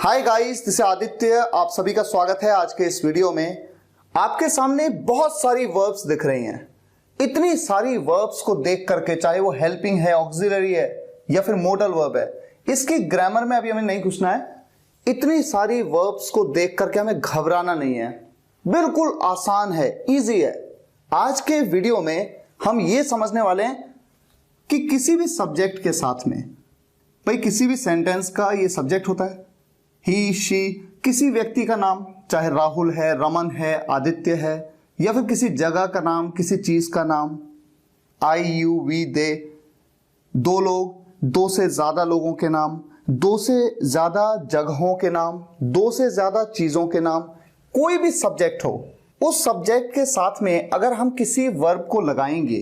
Hi guys, this is Aditya. आप सभी का स्वागत है आज के इस वीडियो में। आपके सामने बहुत सारी वर्ब्स दिख रही हैं। इतनी सारी वर्ब्स को देख करके, चाहे वो हेल्पिंग है, ऑक्सिलरी है या फिर मोडल वर्ब है, इसकी ग्रामर में अभी हमें नहीं घुसना है। इतनी सारी वर्ब्स को देख करके हमें घबराना नहीं है, बिल्कुल आसान है, इजी है। आज के वीडियो में हम ये समझने वाले हैं कि किसी भी सब्जेक्ट के साथ में, भाई किसी भी सेंटेंस का ये सब्जेक्ट होता है, ही शी, किसी व्यक्ति का नाम, चाहे राहुल है, रमन है, आदित्य है, या फिर किसी जगह का नाम, किसी चीज का नाम, आई यू वी दे, दो लोग, दो से ज्यादा लोगों के नाम, दो से ज्यादा जगहों के नाम, दो से ज्यादा चीजों के नाम, कोई भी सब्जेक्ट हो, उस सब्जेक्ट के साथ में अगर हम किसी वर्ब को लगाएंगे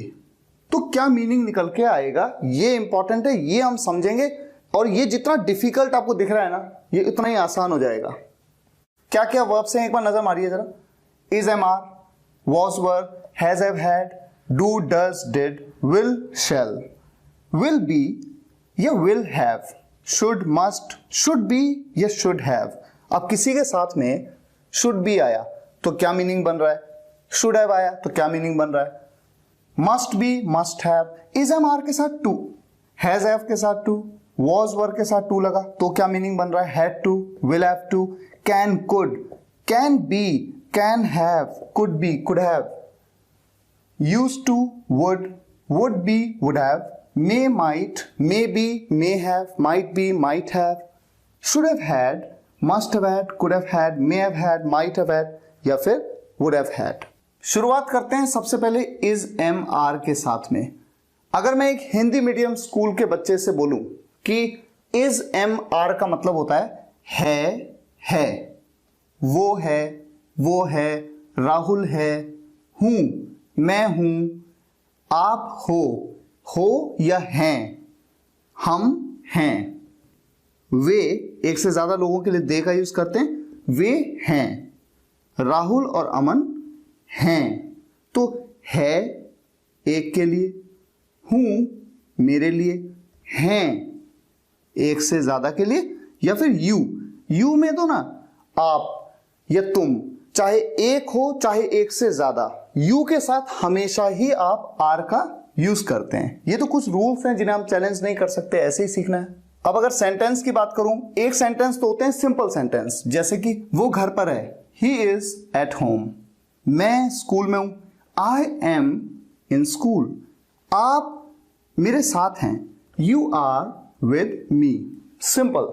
तो क्या मीनिंग निकल के आएगा, ये इंपॉर्टेंट है, ये हम समझेंगे। और ये जितना डिफिकल्ट आपको दिख रहा है ना, ये उतना ही आसान हो जाएगा। क्या क्या वर्ब्स हैं, एक बार नजर मारिए जरा। Is, am, are, was, were, has, have, had, do, does, did, will, shall, will be या will have, should, must, should be या शुड हैव। अब किसी के साथ में शुड बी आया तो क्या मीनिंग बन रहा है, शुड हैव आया तो क्या मीनिंग बन रहा है, must be, must have, is, am, are के साथ टू, हैज, हैव के साथ टू, वॉज, वर के साथ टू लगा तो क्या मीनिंग बन रहा है, had to, will have to, can, could, can be, can have, could be, could have, used to, would be, would have, may, might, may be, may have, might be, might have, should have had, must have had, could have had, may have had, might have had या फिर would have had. शुरुआत करते हैं सबसे पहले is, am, are के साथ में। अगर मैं एक हिंदी मीडियम स्कूल के बच्चे से बोलूं कि इज, एम, आर का मतलब होता है, वो है, राहुल है, हूं, मैं हूं, आप हो या हैं, हम हैं, वे, एक से ज्यादा लोगों के लिए दे का यूज करते हैं, वे हैं, राहुल और अमन हैं। तो है एक के लिए, हूं मेरे लिए, हैं एक से ज्यादा के लिए, या फिर यू में दो ना, आप या तुम, चाहे एक हो चाहे एक से ज्यादा, यू के साथ हमेशा ही आप आर का यूज करते हैं। ये तो कुछ रूल्स हैं जिन्हें हम चैलेंज नहीं कर सकते, ऐसे ही सीखना है। अब अगर सेंटेंस की बात करूं, एक सेंटेंस तो होते हैं सिंपल सेंटेंस, जैसे कि वो घर पर है, ही इज एट होम, मैं स्कूल में हूं, आई एम इन स्कूल, आप मेरे साथ हैं, you are with me, simple.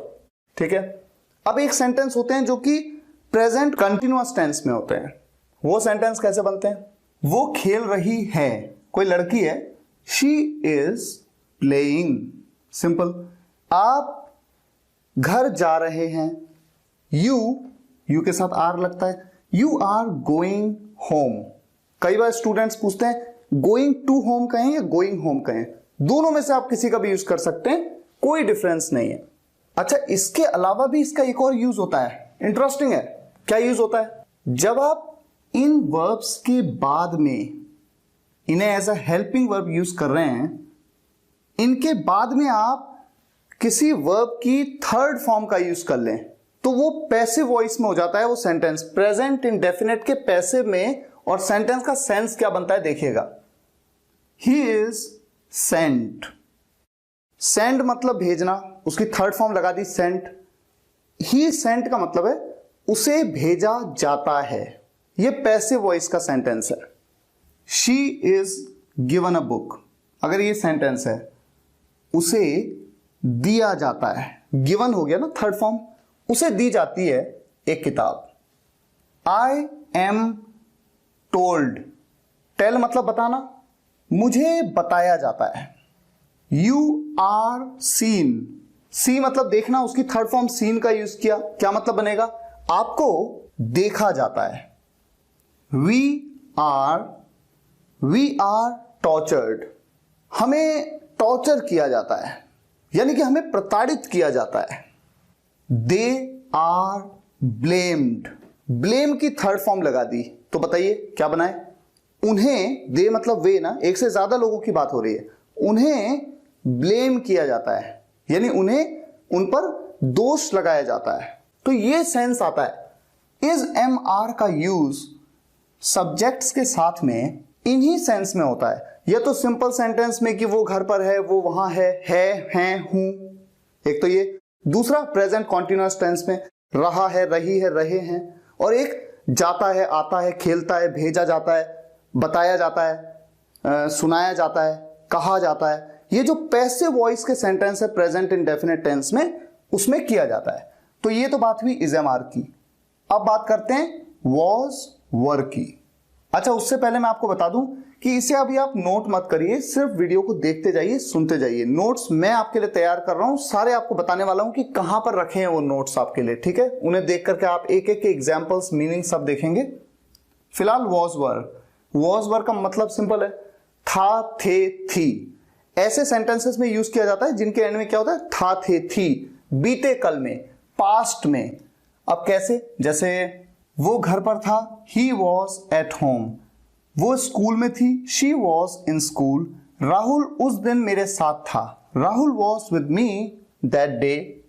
ठीक है। अब एक सेंटेंस होते हैं जो कि प्रेजेंट कंटिन्यूअस टेंस में होते हैं। वो सेंटेंस कैसे बनते हैं, वो खेल रही है, कोई लड़की है, शी इज प्लेइंग, सिंपल। आप घर जा रहे हैं, यू के साथ आर लगता है, यू आर गोइंग होम। कई बार स्टूडेंट्स पूछते हैं गोइंग टू होम कहें या गोइंग होम कहें, दोनों में से आप किसी का भी यूज कर सकते हैं, कोई डिफरेंस नहीं है। अच्छा, इसके अलावा भी इसका एक और यूज होता है, इंटरेस्टिंग है। क्या यूज होता है, जब आप इन वर्ब्स के बाद में इन्हें as a helping verb use कर रहे हैं, इनके बाद में आप किसी वर्ब की थर्ड फॉर्म का यूज कर लें तो वो पैसिव वॉइस में हो जाता है वो सेंटेंस, प्रेजेंट इंडेफिनिट के पैसिव में। और सेंटेंस का सेंस क्या बनता है देखिएगा, ही इज सेंट, सेंड मतलब भेजना, उसकी थर्ड फॉर्म लगा दी सेंट। ही सेंट का मतलब है उसे भेजा जाता है, यह पैसिव वॉइस का सेंटेंस है। She is given a book, अगर ये सेंटेंस है, उसे दिया जाता है, गिवन हो गया ना थर्ड फॉर्म, उसे दी जाती है एक किताब। आई एम टोल्ड, टेल मतलब बताना, मुझे बताया जाता है। यू आर सीन, सी मतलब देखना, उसकी थर्ड फॉर्म सीन का यूज किया, क्या मतलब बनेगा, आपको देखा जाता है। वी आर टॉर्चर्ड, हमें टॉर्चर किया जाता है, यानी कि हमें प्रताड़ित किया जाता है। दे आर ब्लेम्ड, ब्लेम की थर्ड फॉर्म लगा दी तो बताइए क्या बनाए, उन्हें, दे मतलब वे ना, एक से ज्यादा लोगों की बात हो रही है, उन्हें ब्लेम किया जाता है, यानी उन्हें उन पर दोष लगाया जाता है। तो ये सेंस आता है। इज एम आर का यूज सब्जेक्ट्स के साथ में इन्हीं सेंस में होता है, या तो सिंपल सेंटेंस में कि वो घर पर है, वो वहां है, हैं, हूं, एक तो ये। दूसरा प्रेजेंट कॉन्टिन्यूअस टेंस में रहा है, रही है, रहे हैं। और एक जाता है, आता है, खेलता है, भेजा जाता है, बताया जाता है, सुनाया जाता है, कहा जाता है। ये जो पैसिव वॉइस के सेंटेंस है प्रेजेंट इंडेफिनिट टेंस में, उसमें किया जाता है। तो ये तो बात हुई इज एम आर की। अब बात करते हैं वॉज वर की। अच्छा, उससे पहले मैं आपको बता दूं कि इसे अभी आप नोट मत करिए, सिर्फ वीडियो को देखते जाइए, सुनते जाइए। नोट्स मैं आपके लिए तैयार कर रहा हूं, सारे आपको बताने वाला हूं कि कहां पर रखे हैं वो नोट्स आपके लिए, ठीक है। उन्हें देख करके आप एक एक के एग्जाम्पल्स, मीनिंग सब देखेंगे। फिलहाल वॉज वर का मतलब सिंपल है, था, थे, थी। ऐसे सेंटेंसेस में यूज किया जाता है जिनके एंड में क्या होता है, था, थे, थी, बीते कल में, पास्ट में। अब कैसे, जैसे वो घर पर था, ही वॉज एट होम। वो स्कूल में थी, she was in school. Rahul उस दिन मेरे साथ था, Rahul was with me that day.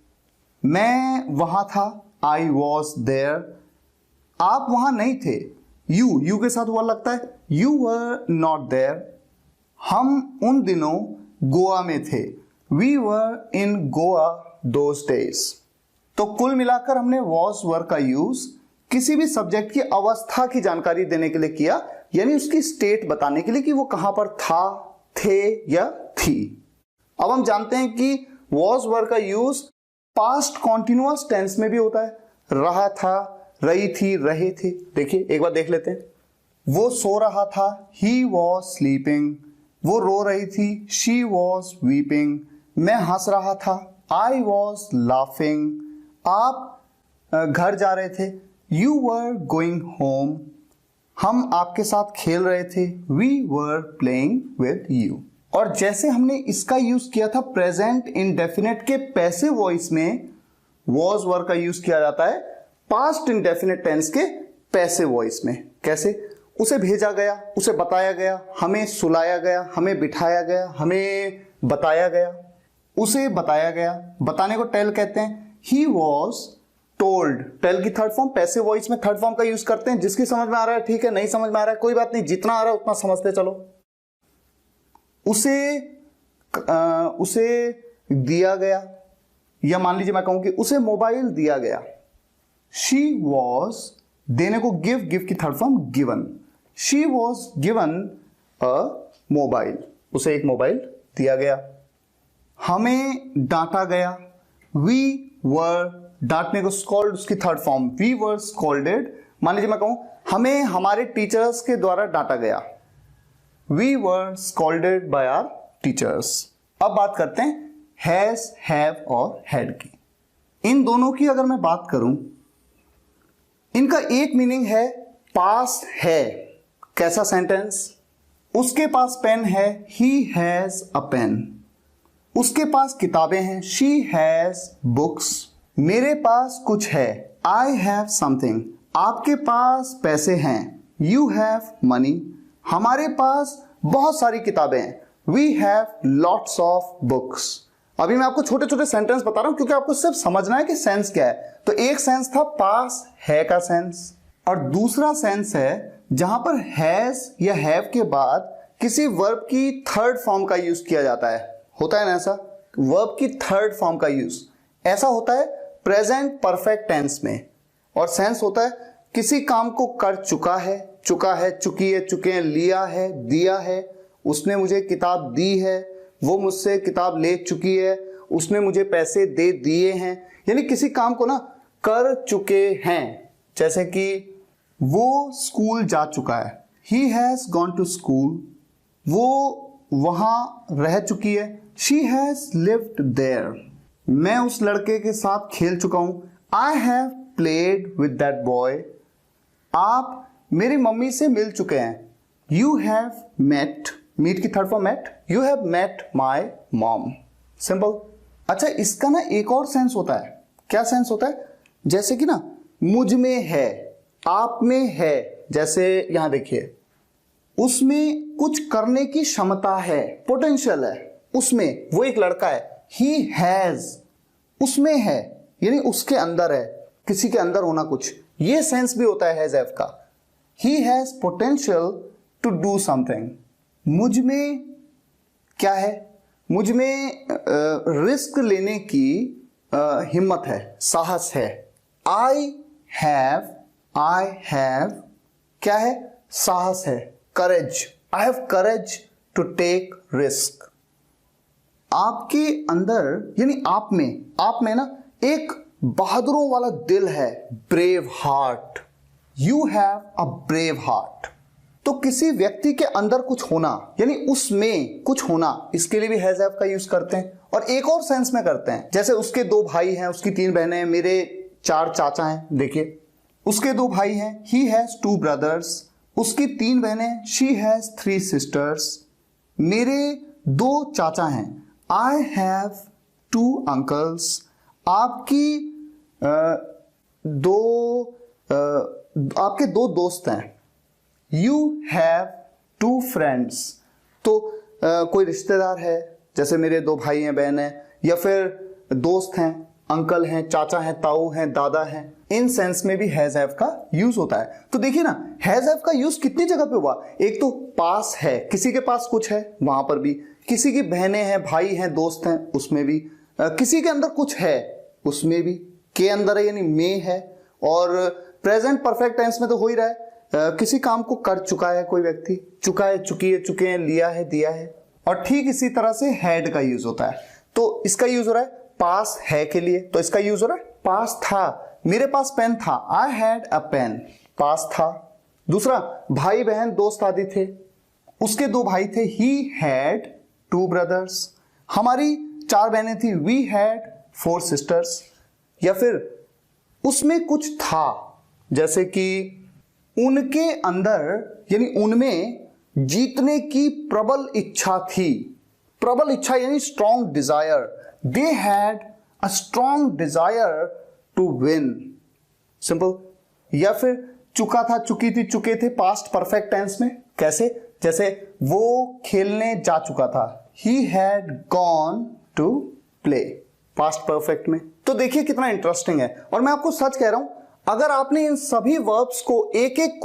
मैं वहां था, आई वॉज देयर। आप वहां नहीं थे, यू के साथ वर लगता है, यू वर नॉट देयर। हम उन दिनों गोवा में थे, we were in Goa those days. तो कुल मिलाकर हमने वॉज वर का यूज किसी भी सब्जेक्ट की अवस्था की जानकारी देने के लिए किया, यानी उसकी स्टेट बताने के लिए कि वो कहां पर था, थे या थी। अब हम जानते हैं कि वॉज वर का यूज पास्ट कॉन्टिन्यूअस टेंस में भी होता है। रहा था, रही थी, रहे थे। देखिए एक बार देख लेते हैं। वो सो रहा था, ही वॉज स्लीपिंग। वो रो रही थी, शी वॉज वीपिंग। मैं हंस रहा था, आई वॉज लाफिंग। आप घर जा रहे थे, यू वर गोइंग होम। हम आपके साथ खेल रहे थे, we were playing with you. और जैसे हमने इसका यूज किया था प्रेजेंट इंडेफिनिट के पैसिव वॉइस में, वॉज वर का यूज किया जाता है पास्ट इंडेफिनिट टेंस के पैसिव वॉइस में। कैसे, उसे भेजा गया, उसे बताया गया, हमें सुलाया गया, हमें बिठाया गया, हमें बताया गया, उसे बताया गया। बताने को टेल कहते हैं। ही वॉज टोल्ड, टेल की थर्ड फॉर्म, पैसिव वॉइस में थर्ड फॉर्म का यूज करते हैं। जिसकी समझ में आ रहा है ठीक है, नहीं समझ में आ रहा है कोई बात नहीं, जितना आ रहा है उतना समझते चलो। उसे दिया गया, या मान लीजिए मैं कहूं कि उसे मोबाइल दिया गया। शी वॉज, देने को गिव की third form given. She was given a mobile, उसे एक मोबाइल दिया गया। हमें डांटा गया, वी वर, डांटने को स्कॉल्ड, उसकी third form we were scolded. मान लीजिए मैं कहूं हमें हमारे टीचर्स के द्वारा डांटा गया, we were scolded by our teachers. अब बात करते हैं हैज, हैव और हैड की। इन दोनों की अगर मैं बात करूं, इनका एक मीनिंग है पास है। कैसा सेंटेंस, उसके पास पेन है, ही हैज अ पेन। उसके पास किताबें हैं, शी हैज बुक्स। मेरे पास कुछ है, आई हैव समथिंग। आपके पास पैसे हैं, यू हैव मनी। हमारे पास बहुत सारी किताबें हैं, we have lots of books. अभी मैं आपको छोटे छोटे सेंटेंस बता रहा हूं क्योंकि आपको सिर्फ समझना है कि सेंस क्या है। तो एक सेंस था पास है का सेंस, और दूसरा सेंस है जहां पर हैज या हैव के बाद किसी वर्ब की थर्ड फॉर्म का यूज किया जाता है। होता है ना ऐसा, वर्ब की थर्ड फॉर्म का यूज ऐसा होता है प्रेजेंट परफेक्ट टेंस में। और सेंस होता है किसी काम को कर चुका है, चुकी है, चुके हैं, लिया है, दिया है, उसने मुझे किताब दी है, वो मुझसे किताब ले चुकी है, उसने मुझे पैसे दे दिए हैं। यानी किसी काम को ना कर चुके हैं। जैसे कि वो स्कूल जा चुका है, he has gone to school. वो वहां रह चुकी है, शी हैज लिव्ड देयर। मैं उस लड़के के साथ खेल चुका हूं, I have played with that boy. आप मेरी मम्मी से मिल चुके हैं, यू हैव मेट, मीट की third form met, you have met my mom. Simple. अच्छा, इसका ना एक और सेंस होता है। क्या सेंस होता है, जैसे कि ना मुझ में है, आप में है। जैसे यहां देखिए, उसमें कुछ करने की क्षमता है, पोटेंशियल है उसमें। वो एक लड़का है, ही हैज, उसमें है यानी उसके अंदर है। किसी के अंदर होना कुछ, ये सेंस भी होता है हैज हैव का। He has potential to do something, मुझ में क्या है, मुझ में रिस्क लेने की हिम्मत है, साहस है। आई हैव क्या है, साहस है, courage, I have courage to take risk. आपके अंदर यानी आप में ना एक बहादुरों वाला दिल है, brave heart, you have a brave heart. तो किसी व्यक्ति के अंदर कुछ होना यानी उसमें कुछ होना, इसके लिए भी हैज हैव का यूज करते हैं। और एक और सेंस में करते हैं, जैसे उसके 2 भाई हैं, उसकी 3 बहनें हैं, मेरे 4 चाचा हैं। देखिए उसके 2 भाई हैं, ही हैज 2 ब्रदर्स, उसकी 3 बहनें, शी हैज 3 सिस्टर्स। मेरे 2 चाचा हैं, आई हैव 2 अंकल्स। आपके 2 दोस्त हैं, यू हैव 2 फ्रेंड्स। तो कोई रिश्तेदार है, जैसे मेरे 2 भाई हैं, बहन है, या फिर दोस्त हैं, अंकल हैं, चाचा हैं, ताऊ हैं, दादा हैं। इन सेंस में भी हैज हैव का यूज होता है। तो देखिए ना, हैज हैव का यूज कितनी जगह पे हुआ। एक तो पास है, किसी के पास कुछ है, वहां पर भी, किसी की बहनें हैं, भाई हैं, दोस्त हैं, उसमें भी, किसी के अंदर कुछ है, उसमें भी, के अंदर है यानी में है। और प्रेजेंट परफेक्ट टेंस में तो हो ही रहा है, किसी काम को कर चुका है कोई व्यक्ति, चुका है, चुकी है, चुके हैं, लिया है, दिया है। और ठीक इसी तरह से हैड का यूज होता है। तो इसका यूज हो रहा है पास है के लिए, तो इसका यूज हो रहा है पास था, मेरे पास पेन था, आई हैड अ पेन, पास था। दूसरा, भाई बहन दोस्त आदि थे, उसके 2 भाई थे, ही हैड 2 ब्रदर्स। हमारी 4 बहनें थी, वी हैड 4 सिस्टर्स। या फिर उसमें कुछ था, जैसे कि उनके अंदर यानी उनमें जीतने की प्रबल इच्छा थी। प्रबल इच्छा यानी strong desire, they had a strong desire to win, simple. या फिर चुका था, चुकी थी, चुके थे, पास्ट परफेक्ट टेंस में। कैसे, जैसे वो खेलने जा चुका था, he had gone to play, past perfect में। तो देखिए कितना इंटरेस्टिंग है। और मैं आपको सच कह रहा हूं, अगर आपने इन सभी वर्ब्स को एक एक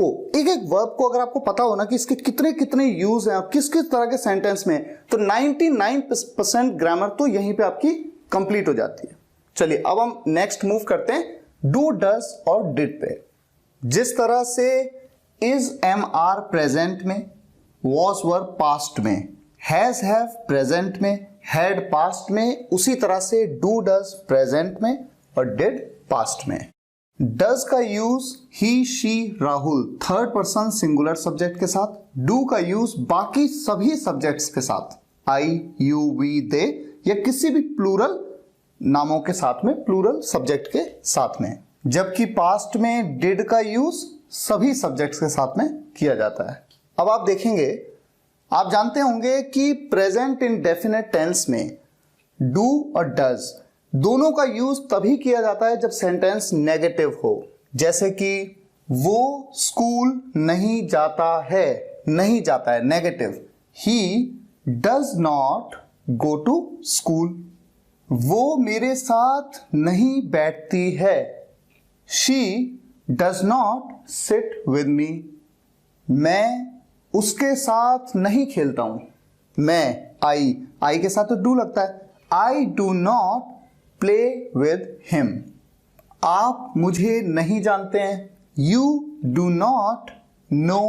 वर्ब को अगर आपको पता हो ना कि इसके कितने कितने यूज हैं, किस किस तरह के सेंटेंस में, तो 99% ग्रामर तो यहीं पे आपकी कंप्लीट हो जाती है। चलिए अब हम नेक्स्ट मूव करते हैं डू, डज और डिड पे। जिस तरह से इज, एम, आर प्रेजेंट में, वॉज, वर पास्ट में, हैज, हैव प्रेजेंट में, हैड पास्ट में, उसी तरह से डू, डज प्रेजेंट में और डिड पास्ट में। डज का use he, she, Rahul third person singular subject के साथ, डू का यूज बाकी सभी सब्जेक्ट्स के साथ, आई, यू, वी, दे, या किसी भी प्लूरल नामों के साथ में, प्लूरल सब्जेक्ट के साथ में। जबकि पास्ट में डिड का यूज सभी सब्जेक्ट्स के साथ में किया जाता है। अब आप देखेंगे, आप जानते होंगे कि प्रेजेंट इंडेफिनिट टेंस में डू और डज दोनों का यूज तभी किया जाता है जब सेंटेंस नेगेटिव हो। जैसे कि वो स्कूल नहीं जाता है, नहीं जाता है, negative. He does not go to school, वो मेरे साथ नहीं बैठती है, she does not sit with me, मैं उसके साथ नहीं खेलता हूं। मैं, आई के साथ तो डू लगता है, I do not play with him. आप मुझे नहीं जानते हैं, यू डू नॉट नो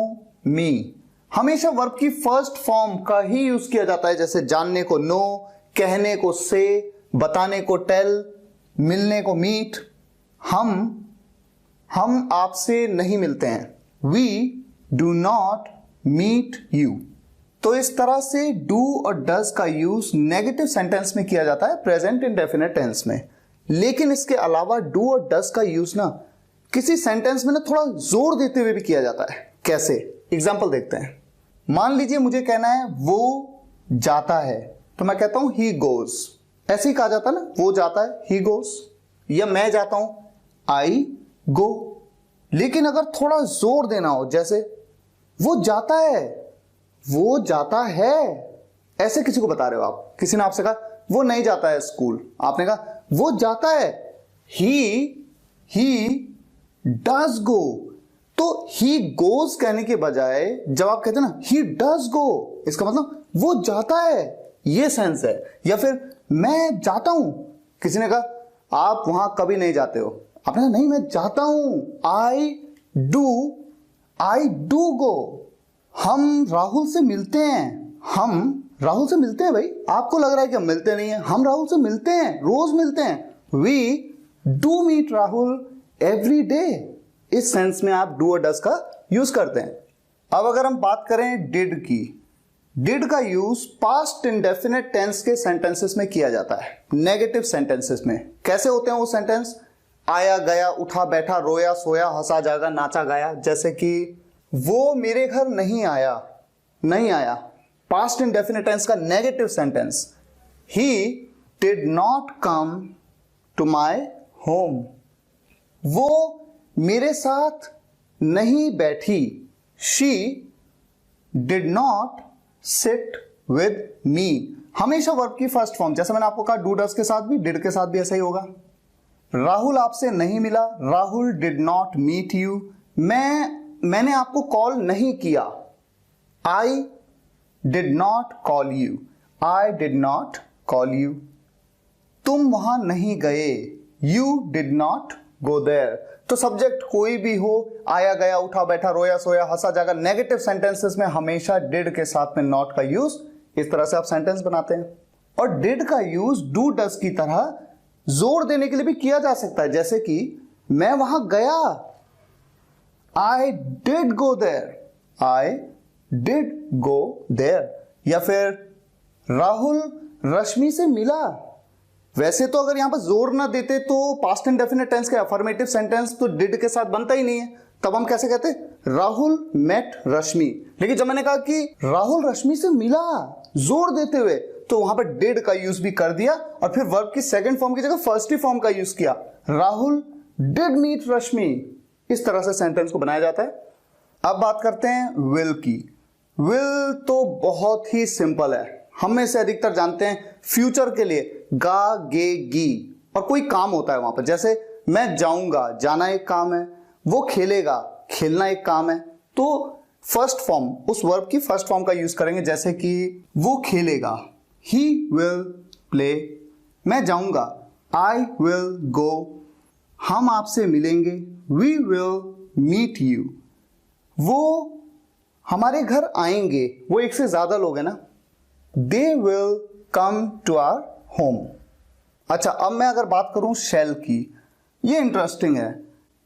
मी। हमेशा वर्ब की फर्स्ट फॉर्म का ही यूज किया जाता है, जैसे जानने को नो, कहने को से, बताने को टेल, मिलने को मीट। हम आपसे नहीं मिलते हैं, we do not meet you. तो इस तरह से डू और डज का यूज नेगेटिव सेंटेंस में किया जाता है प्रेजेंट इंडेफिनिट टेंस में। लेकिन इसके अलावा डू और डज का यूज ना किसी सेंटेंस में ना थोड़ा जोर देते हुए भी किया जाता है। कैसे, एग्जांपल देखते हैं। मान लीजिए मुझे कहना है वो जाता है, तो मैं कहता हूं ही गोज। ऐसे ही कहा जाता है ना, वो जाता है, ही गोज। या मैं जाता हूं, आई गो। लेकिन अगर थोड़ा जोर देना हो, जैसे वो जाता है, वो जाता है, ऐसे किसी को बता रहे हो आप। किसी ने आपसे कहा वो नहीं जाता है स्कूल, आपने कहा वो जाता है, ही ही डज गो, तो ही गोज कहने के बजाय जब आप कहते हैं ना ही डज गो, इसका मतलब वो जाता है, ये सेंस है। या फिर मैं जाता हूं, किसी ने कहा आप वहां कभी नहीं जाते हो, आपने कहा नहीं मैं जाता हूं, आई डू गो। हम राहुल से मिलते हैं, हम राहुल से मिलते हैं भाई, आपको लग रहा है कि हम मिलते नहीं हैं, हम राहुल से मिलते हैं, रोज मिलते हैं। We do meet Rahul every day. इस सेंस में आप डू और डज का यूज करते हैं। अब अगर हम बात करें डिड की, डिड का यूज पास्ट इंडेफिनिट टेंस के सेंटेंसेस में किया जाता है, नेगेटिव सेंटेंसेस में। कैसे होते हैं वो सेंटेंस? आया गया, उठा बैठा, रोया सोया, हंसा जागा, नाचा गाया। जैसे कि वो मेरे घर नहीं आया, नहीं आया, पास्ट इंडेफिनिट टेंस का negative sentence. He did not come to my home, वो मेरे साथ नहीं बैठी। She did not sit with me. हमेशा वर्ब की फर्स्ट फॉर्म, जैसे मैंने आपको कहा डू डज के साथ भी, डिड के साथ भी ऐसा ही होगा। राहुल आपसे नहीं मिला, Rahul did not meet you. मैंने आपको कॉल नहीं किया, I did not call you, I did not call you. तुम वहां नहीं गए, you did not go there. तो सब्जेक्ट कोई भी हो, आया गया, उठा बैठा, रोया सोया, हंसा जागा, नेगेटिव सेंटेंसेस में हमेशा डिड के साथ में नॉट का यूज, इस तरह से आप सेंटेंस बनाते हैं। और डिड का यूज डू डज की तरह जोर देने के लिए भी किया जा सकता है, जैसे कि मैं वहां गया, I did go there, I did go there. या फिर राहुल रश्मि से मिला। वैसे तो अगर यहां पर जोर ना देते तो पास्ट इंडेफिनिट टेंस का अफर्मेटिव सेंटेंस तो डिड के साथ बनता ही नहीं है, तब हम कैसे कहते? राहुल मेट रश्मि। लेकिन जब मैंने कहा कि राहुल रश्मि से मिला जोर देते हुए, तो वहां पर डिड का यूज भी कर दिया और फिर वर्ब की सेकंड फॉर्म की जगह फर्स्ट ही फॉर्म का यूज किया, राहुल डिड मीट रश्मि। इस तरह से सेंटेंस को बनाया जाता है। अब बात करते हैं विल की। विल तो बहुत ही सिंपल है, हम में से अधिकतर जानते हैं फ्यूचर के लिए गा गे गी, और कोई काम होता है वहां पर। जैसे मैं जाऊंगा, जाना एक काम है, वो खेलेगा, खेलना एक काम है। तो फर्स्ट फॉर्म, उस वर्ब की फर्स्ट फॉर्म का यूज करेंगे, जैसे कि वो खेलेगा, ही विल प्ले। मैं जाऊंगा, आई विल गो। हम आपसे मिलेंगे, वी विल मीट यू। वो हमारे घर आएंगे, वो एक से ज्यादा लोग हैं ना, they will come to our home. अच्छा, अब मैं अगर बात करूं शेल की, ये इंटरेस्टिंग है।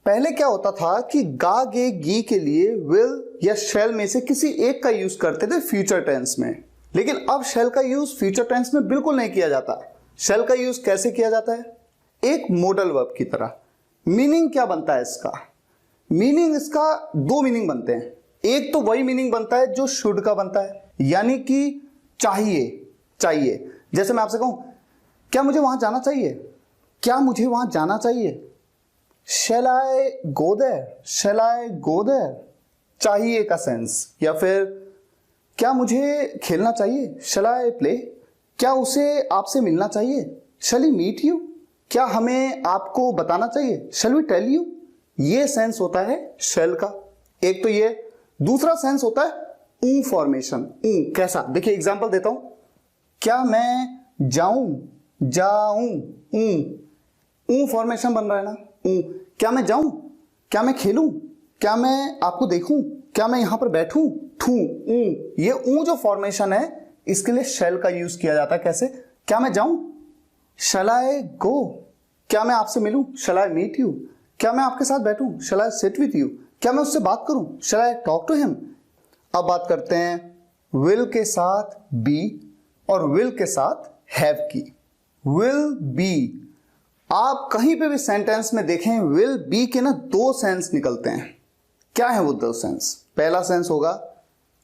पहले क्या होता था कि गा गे गी के लिए विल या शेल में से किसी एक का यूज करते थे फ्यूचर टेंस में, लेकिन अब शेल का यूज फ्यूचर टेंस में बिल्कुल नहीं किया जाता। शेल का यूज कैसे किया जाता है? एक मॉडल वर्ब की तरह। मीनिंग क्या बनता है इसका? मीनिंग इसका दो मीनिंग बनते हैं। एक तो वही मीनिंग बनता है जो शुड का बनता है, यानी कि चाहिए, चाहिए। जैसे मैं आपसे कहूं, क्या मुझे वहां जाना चाहिए? क्या मुझे वहां जाना चाहिए? Shall I go there? Shall I go there? चाहिए का सेंस। या फिर क्या मुझे खेलना चाहिए? Shall I play? क्या उसे आपसे मिलना चाहिए? Shall he meet you? क्या हमें आपको बताना चाहिए? Shall we tell you? ये सेंस होता है शैल का। एक तो ये, दूसरा सेंस होता है ऊ फॉर्मेशन। ऊ कैसा? देखिए एग्जांपल देता हूं। क्या मैं जाऊं? जाऊं, ऊ फॉर्मेशन बन रहा है ना, ऊ। क्या मैं जाऊं? क्या मैं खेलूं? क्या मैं आपको देखूं? क्या मैं यहां पर बैठूं? ठू, ऊ। ये ऊ जो फॉर्मेशन है, इसके लिए शैल का यूज किया जाता है। कैसे? क्या मैं जाऊं? शैल आई गो? क्या मैं आपसे मिलूं? शैल आई मीट यू? क्या मैं आपके साथ बैठूं? शैल आई सिट विथ यू? क्या मैं उससे बात करूं? शैल आई टॉक टू हिम? अब बात करते हैं विल के साथ बी और विल के साथ हैव की। विल बी, आप कहीं पे भी सेंटेंस में देखें विल बी के ना दो सेंस निकलते हैं। क्या है वो दो सेंस? पहला सेंस होगा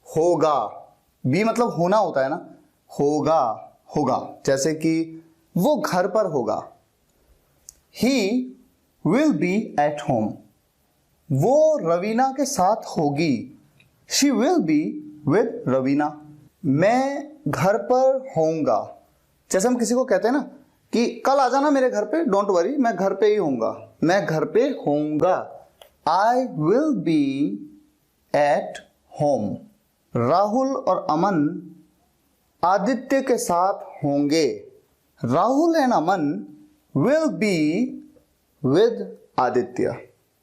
होगा, बी मतलब होना होता है ना, होगा, होगा। जैसे कि वो घर पर होगा, he will be at home. वो रवीना के साथ होगी, she will be with Raveena. मैं घर पर होऊंगा। जैसे हम किसी को कहते हैं ना कि कल आ जाना मेरे घर पे, डोंट वरी मैं घर पे ही होऊंगा, मैं घर पे होऊंगा। I will B at home. Rahul और अमन आदित्य के साथ होंगे। Rahul and Aman will be with Aditya.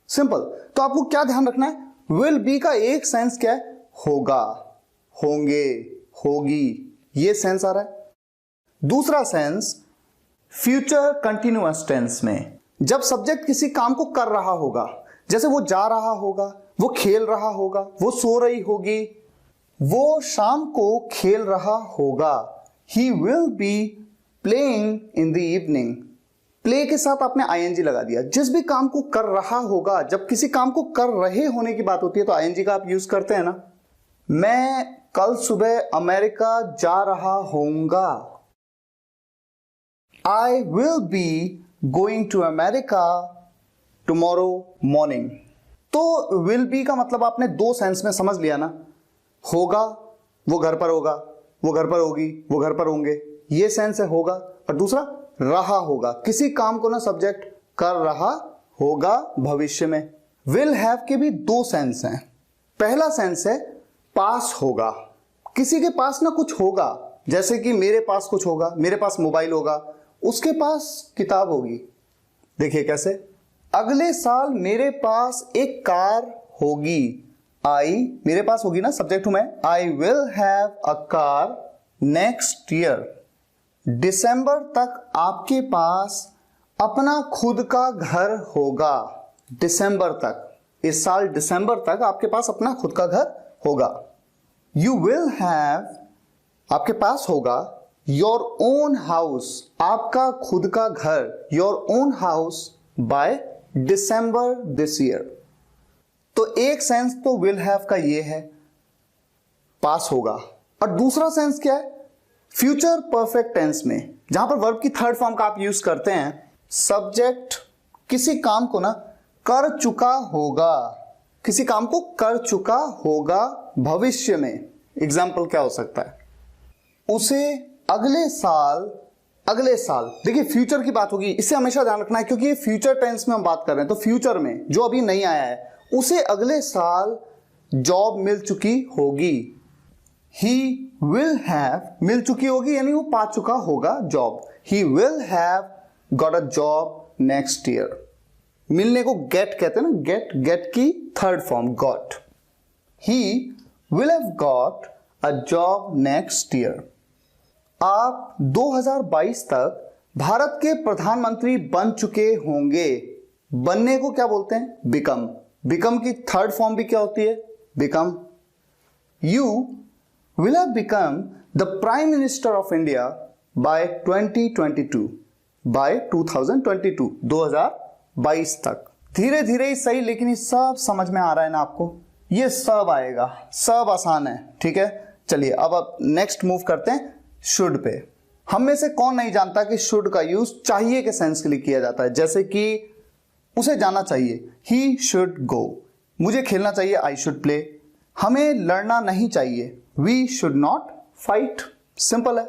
Simple. तो आपको क्या ध्यान रखना है, विल बी का एक सेंस क्या है, होगा, होंगे, होगी, ये सेंस आ रहा है। दूसरा सेंस फ्यूचर कंटिन्यूअस टेंस में, जब सब्जेक्ट किसी काम को कर रहा होगा, जैसे वो जा रहा होगा, वो खेल रहा होगा, वो सो रही होगी, वो शाम को खेल रहा होगा। He will be playing in the evening. Play के साथ आपने आईएनजी लगा दिया। जिस भी काम को कर रहा होगा, जब किसी काम को कर रहे होने की बात होती है तो आईएनजी का आप यूज करते हैं ना। मैं कल सुबह अमेरिका जा रहा होऊंगा। I will be going to America tomorrow morning. तो विल बी का मतलब आपने दो सेंस में समझ लिया ना। होगा, वो घर पर होगा, वो घर पर होगी, वो घर पर होंगे, ये सेंस है होगा। और दूसरा रहा होगा, किसी काम को ना सब्जेक्ट कर रहा होगा भविष्य में। विल हैव के भी दो सेंस हैं। पहला सेंस है पास होगा, किसी के पास ना कुछ होगा, जैसे कि मेरे पास कुछ होगा, मेरे पास मोबाइल होगा, उसके पास किताब होगी। देखिए कैसे, अगले साल मेरे पास एक कार होगी। आई मेरे पास होगी ना, सब्जेक्ट हूं मैं। I will have a car next year. दिसंबर तक आपके पास अपना खुद का घर होगा। दिसंबर तक, इस साल दिसंबर तक आपके पास अपना खुद का घर होगा। यू विल हैव, आपके पास होगा, योर ओन हाउस, आपका खुद का घर, your own house by December this year. तो एक सेंस तो विल हैव का ये है, पास होगा। और दूसरा सेंस क्या है, फ्यूचर परफेक्ट टेंस में, जहां पर वर्ब की थर्ड फॉर्म का आप यूज करते हैं। सब्जेक्ट किसी काम को ना कर चुका होगा, किसी काम को कर चुका होगा भविष्य में। एग्जाम्पल क्या हो सकता है, उसे अगले साल, अगले साल, देखिए फ्यूचर की बात होगी, इसे हमेशा ध्यान रखना है क्योंकि ये फ्यूचर टेंस में हम बात कर रहे हैं। तो फ्यूचर में जो अभी नहीं आया है, उसे अगले साल जॉब मिल चुकी होगी। ही विल हैव, मिल चुकी होगी यानी वो पा चुका होगा job. He will have got a job next year. मिलने को गेट कहते हैं ना, गेट, गेट की third form got. He will have got a job next year. आप 2022 तक भारत के प्रधानमंत्री बन चुके होंगे। बनने को क्या बोलते हैं, बिकम। बिकम की थर्ड फॉर्म भी क्या होती है, become. You will have become the Prime Minister of India by 2022, by 2022, 2022 तक। धीरे धीरे ही सही, लेकिन ये सब समझ में आ रहा है ना आपको, ये सब आएगा, सब आसान है। ठीक है, चलिए अब नेक्स्ट मूव करते हैं शुड पे। हम में से कौन नहीं जानता कि शुड का यूज चाहिए के सेंस के लिए किया जाता है, जैसे कि उसे जाना चाहिए, ही शुड गो। मुझे खेलना चाहिए, आई शुड प्ले। हमें लड़ना नहीं चाहिए, we should not fight. Simple है।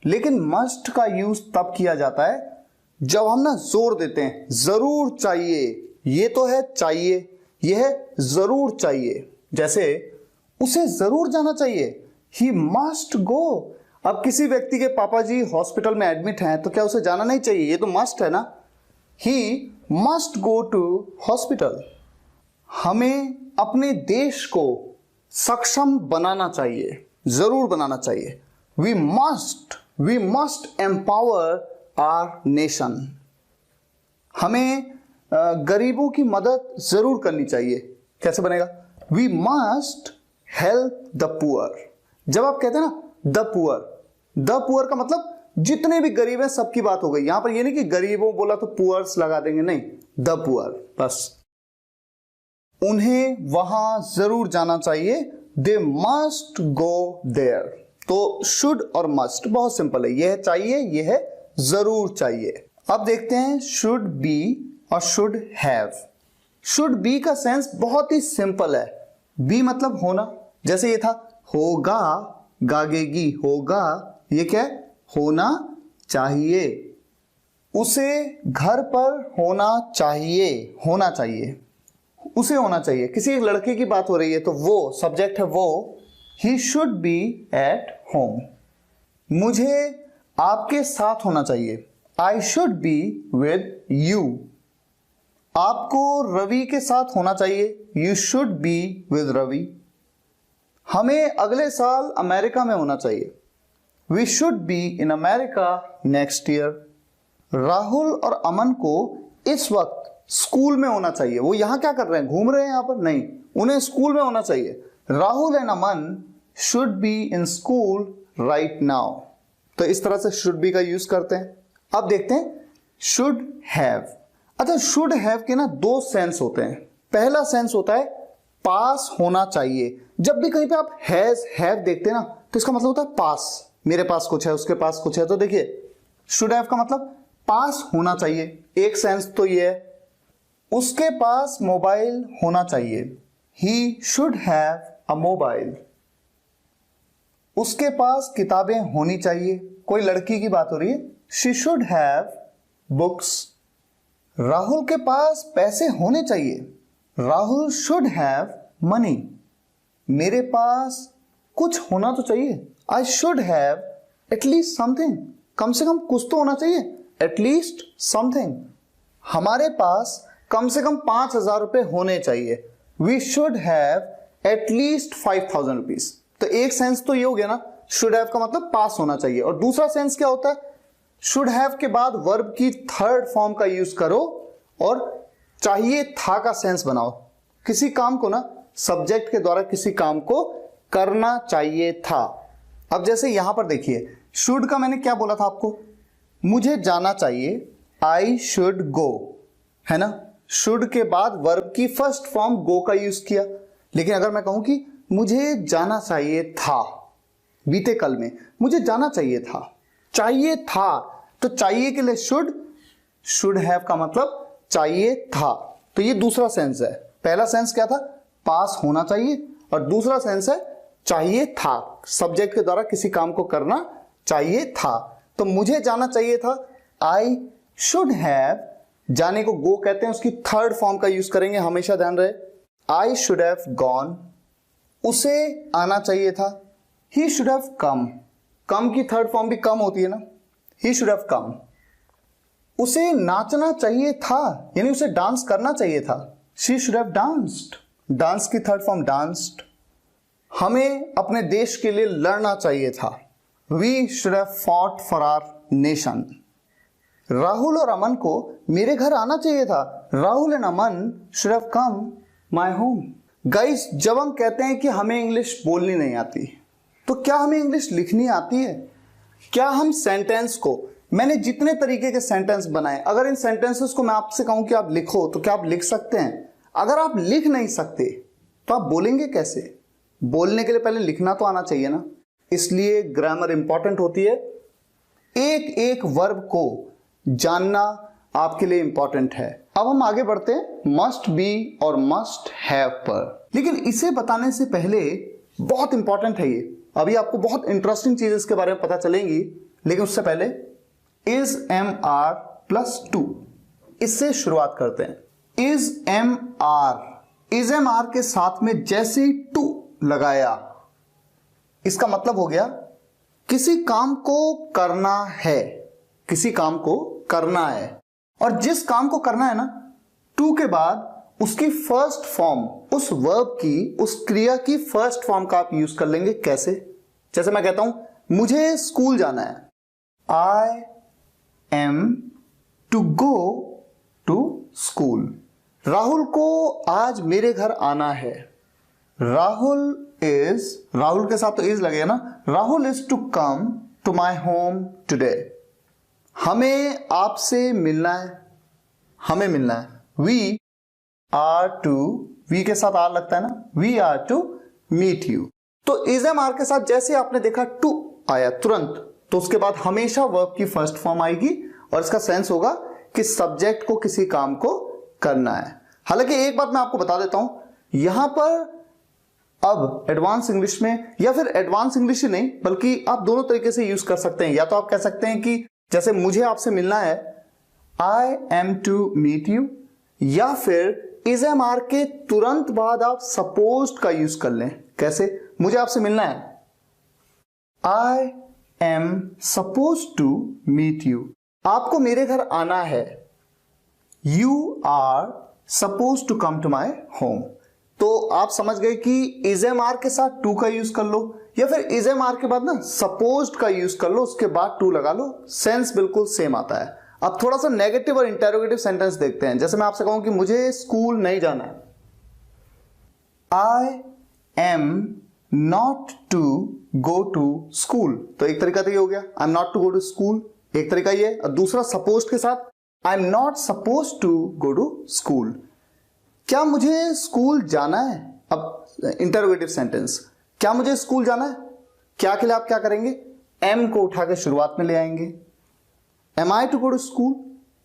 लेकिन मस्ट का यूज तब किया जाता है जब हम ना जोर देते हैं, जरूर चाहिए। ये तो है चाहिए, ये है जरूर चाहिए। जैसे उसे जरूर जाना चाहिए, ही मस्ट गो। अब किसी व्यक्ति के पापा जी हॉस्पिटल में एडमिट हैं, तो क्या उसे जाना नहीं चाहिए, ये तो मस्ट है ना। He must go to hospital. हमें अपने देश को सक्षम बनाना चाहिए, जरूर बनाना चाहिए। We must empower our nation. हमें गरीबों की मदद जरूर करनी चाहिए। कैसे बनेगा, we must help the poor. जब आप कहते हैं ना द पुअर का मतलब जितने भी गरीब हैं सबकी बात हो गई। यहां पर ये नहीं कि गरीबों बोला तो पुअर्स लगा देंगे, नहीं, द पुअर बस। उन्हें वहां जरूर जाना चाहिए, दे मस्ट गो देयर। तो शुड और मस्ट बहुत सिंपल है, यह है चाहिए, यह है जरूर चाहिए। अब देखते हैं शुड बी और शुड हैव। शुड बी का सेंस बहुत ही सिंपल है। बी मतलब होना, जैसे ये था होगा, गागेगी, होगा, ये क्या है, होना चाहिए। उसे घर पर होना चाहिए, होना चाहिए, उसे होना चाहिए। किसी एक लड़के की बात हो रही है तो वो सब्जेक्ट है वो, he should be at home. मुझे आपके साथ होना चाहिए, I should be with you. आपको रवि के साथ होना चाहिए, you should be with Ravi. हमें अगले साल अमेरिका में होना चाहिए, we should be in America next year. Rahul और अमन को इस वक्त स्कूल में होना चाहिए। वो यहां क्या कर रहे हैं, घूम रहे हैं यहां पर? नहीं, उन्हें स्कूल में होना चाहिए। Rahul and Aman should be in school right now. तो इस तरह से शुड बी का यूज करते हैं। अब देखते हैं शुड हैव। अच्छा, शुड हैव के ना दो सेंस होते हैं। पहला सेंस होता है पास होना चाहिए। जब भी कहीं पे आप हैज हैव देखते हैं ना तो इसका मतलब होता है पास, मेरे पास कुछ है, उसके पास कुछ है। तो देखिए शुड हैव का मतलब पास होना चाहिए, एक सेंस तो ये है। उसके पास मोबाइल होना चाहिए, ही शुड हैव अ मोबाइल। उसके पास किताबें होनी चाहिए, कोई लड़की की बात हो रही है, she should have books. Rahul के पास पैसे होने चाहिए, राहुल शुड हैव मनी। मेरे पास कुछ होना तो चाहिए, I should have at least something. कम से कम कुछ तो होना चाहिए, एटलीस्ट समथिंग। हमारे पास कम से कम 5,000 रुपए होने चाहिए, we should have at least 5,000 rupees. तो एक सेंस तो ये हो गया ना, शुड हैव का मतलब पास होना चाहिए। और दूसरा सेंस क्या होता है, शुड हैव के बाद वर्ब की थर्ड फॉर्म का यूज करो और चाहिए था का सेंस बनाओ। किसी काम को ना सब्जेक्ट के द्वारा किसी काम को करना चाहिए था। अब जैसे यहां पर देखिए, शुड का मैंने क्या बोला था आपको, मुझे जाना चाहिए, आई शुड गो, है ना। शुड के बाद वर्ब की फर्स्ट फॉर्म गो का यूज किया। लेकिन अगर मैं कहूं कि मुझे जाना चाहिए था, बीते कल में मुझे जाना चाहिए था, चाहिए था, तो चाहिए के लिए शुड हैव का मतलब चाहिए था। तो ये दूसरा सेंस है। पहला सेंस क्या था, पास होना चाहिए, और दूसरा सेंस है चाहिए था, सब्जेक्ट के द्वारा किसी काम को करना चाहिए था। तो मुझे जाना चाहिए था, आई शुड हैव, जाने को गो कहते हैं, उसकी थर्ड फॉर्म का यूज करेंगे, हमेशा ध्यान रहे, आई शुड हैव गॉन। उसे आना चाहिए था, he should have come. Come की थर्ड फॉर्म भी कम होती है ना, ही शुड हैव कम। उसे नाचना चाहिए था, यानी उसे डांस करना चाहिए था, she should have danced. Dance की थर्ड फॉर्म डांस्ड। हमें अपने देश के लिए लड़ना चाहिए था, we should have fought for our nation. Rahul और अमन को मेरे घर आना चाहिए था, Rahul and Aman should have come my home. Guys, जब हम कहते हैं कि हमें इंग्लिश बोलनी नहीं आती, तो क्या हमें इंग्लिश लिखनी आती है? क्या हम सेंटेंस को, मैंने जितने तरीके के सेंटेंस बनाए, अगर इन सेंटेंसेस को मैं आपसे कहूं कि आप लिखो, तो क्या आप लिख सकते हैं? अगर आप लिख नहीं सकते तो आप बोलेंगे कैसे? बोलने के लिए पहले लिखना तो आना चाहिए ना। इसलिए ग्रामर इंपॉर्टेंट होती है। एक एक वर्ब को जानना आपके लिए इंपॉर्टेंट है। अब हम आगे बढ़ते हैं मस्ट बी और मस्ट हैव पर। लेकिन इसे बताने से पहले बहुत इंपॉर्टेंट है ये, अभी आपको बहुत इंटरेस्टिंग चीज इसके बारे में पता चलेंगी, लेकिन उससे पहले is am are plus to, इससे शुरुआत करते हैं। इज एम आर के साथ में जैसे ही टू लगाया, इसका मतलब हो गया किसी काम को करना है, किसी काम को करना है। और जिस काम को करना है ना, टू के बाद उसकी फर्स्ट फॉर्म, उस वर्ब की, उस क्रिया की फर्स्ट फॉर्म का आप यूज कर लेंगे। कैसे? जैसे मैं कहता हूं मुझे स्कूल जाना है, I am to go to school. Rahul को आज मेरे घर आना है, राहुल के साथ तो इज लगेगा ना, Rahul is to come to my home today. हमें आपसे मिलना है, हमें मिलना है, वी आर टू, वी के साथ आर लगता है ना, we are to meet you. तो इज एम आर के साथ जैसे आपने देखा टू आया तुरंत, तो उसके बाद हमेशा वर्ब की फर्स्ट फॉर्म आएगी और इसका सेंस होगा कि सब्जेक्ट को किसी काम को करना है। हालांकि एक बात मैं आपको बता देता हूं, यहां पर अब एडवांस इंग्लिश में, या फिर एडवांस इंग्लिश ही नहीं बल्कि आप दोनों तरीके से यूज कर सकते हैं। या तो आप कह सकते हैं कि जैसे मुझे आपसे मिलना है, I am to meet you, या फिर इज एम आर के तुरंत बाद आप सपोज्ड का यूज कर लें। कैसे? मुझे आपसे मिलना है, I am suppose to meet you, आपको मेरे घर आना है। You are suppose to come to my home. तो आप समझ गए कि इज एम आर के साथ टू का यूज कर लो, या फिर इज एम आर के बाद ना सपोज्ड का यूज कर लो, उसके बाद टू लगा लो, सेंस बिल्कुल सेम आता है। अब थोड़ा सा नेगेटिव और इंटेरोगेटिव सेंटेंस देखते हैं। जैसे मैं आपसे कहूं कि मुझे स्कूल नहीं जाना है, I am not to go to school. तो एक तरीका तो ये हो गया, I am not to go to school, एक तरीका ये। और दूसरा सपोज्ड के साथ, I am not suppose to go to school. क्या मुझे स्कूल जाना है? अब इंटरोगेटिव सेंटेंस, क्या मुझे स्कूल जाना है, क्या के लिए आप क्या करेंगे? एम को उठा के शुरुआत में ले आएंगे, am I to go to school,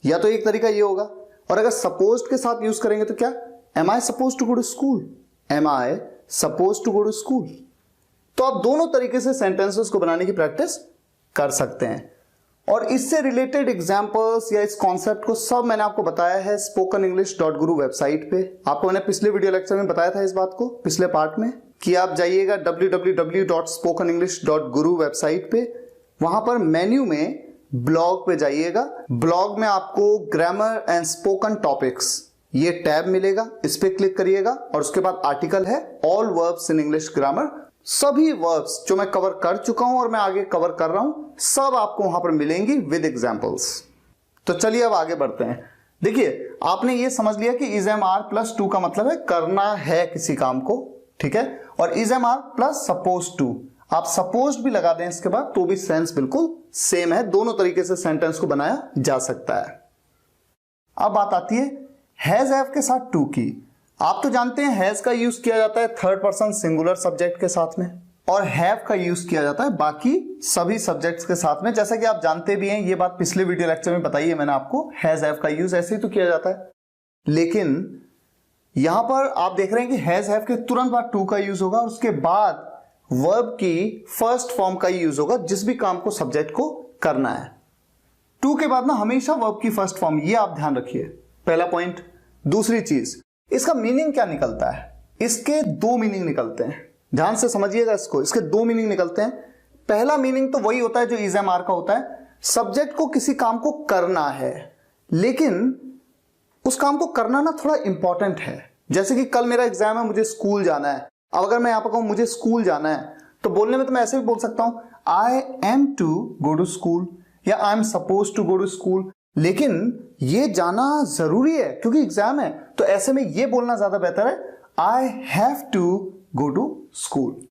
या तो एक तरीका ये होगा। और अगर सपोज्ड के साथ यूज करेंगे तो क्या, am I suppose to go to school, am I suppose to go to school. तो आप दोनों तरीके से सेंटेंसेस को बनाने की प्रैक्टिस कर सकते हैं। और इससे रिलेटेड एग्जांपल्स या इस कॉन्सेप्ट को सब मैंने आपको बताया है spokenenglish.guru वेबसाइट पे। आपको मैंने पिछले वीडियो लेक्चर में बताया था इस बात को, पिछले पार्ट में, कि आप जाइएगा www.spokenenglish.guru वेबसाइट पे, वहां पर मेन्यू में ब्लॉग पे जाइएगा। ब्लॉग में आपको ग्रामर एंड स्पोकन टॉपिक्स ये टैब मिलेगा, इस पे क्लिक करिएगा और उसके बाद आर्टिकल है all verbs in English grammar. सभी वर्ब्स जो मैं कवर कर चुका हूं और मैं आगे कवर कर रहा हूं, सब आपको वहां पर मिलेंगी विद एग्जांपल्स। तो चलिए अब आगे बढ़ते हैं। देखिए, आपने ये समझ लिया कि is am are plus to का मतलब है करना है किसी काम को, ठीक है। और is am are plus suppose to, आप सपोज भी लगा दें इसके बाद तो भी सेंस बिल्कुल सेम है। दोनों तरीके से सेंटेंस को बनाया जा सकता है। अब बात आती है हैज हैव के साथ टू की। आप तो जानते हैं हैज का यूज किया जाता है थर्ड पर्सन सिंगुलर सब्जेक्ट के साथ में, और हैव का यूज किया जाता है बाकी सभी सब्जेक्ट्स के साथ में। जैसा कि आप जानते भी हैं, ये बात पिछले वीडियो लेक्चर में बताई है मैंने आपको, हैज हैव का यूज ऐसे ही तो किया जाता है। लेकिन यहां पर आप देख रहे हैं कि हैज हैव के तुरंत बाद टू का यूज होगा और उसके बाद वर्ब की फर्स्ट फॉर्म का यूज होगा जिस भी काम को सब्जेक्ट को करना है। टू के बाद ना हमेशा वर्ब की फर्स्ट फॉर्म, ये आप ध्यान रखिए, पहला पॉइंट। दूसरी चीज, इसका मीनिंग क्या निकलता है? इसके दो मीनिंग निकलते हैं, ध्यान से समझिएगा इसको। इसके दो मीनिंग निकलते हैं। पहला मीनिंग तो वही होता है जो इज एम आर का होता है, सब्जेक्ट को किसी काम को करना है, लेकिन उस काम को करना ना थोड़ा इंपॉर्टेंट है। जैसे कि कल मेरा एग्जाम है, मुझे स्कूल जाना है। अब अगर मैं यहां पर कहूं मुझे स्कूल जाना है, तो बोलने में तो मैं ऐसे भी बोल सकता हूं I am to go to school या I am suppose to go to school, लेकिन ये जाना जरूरी है क्योंकि एग्जाम है। तो ऐसे में ये बोलना ज्यादा बेहतर है, I have to go to school.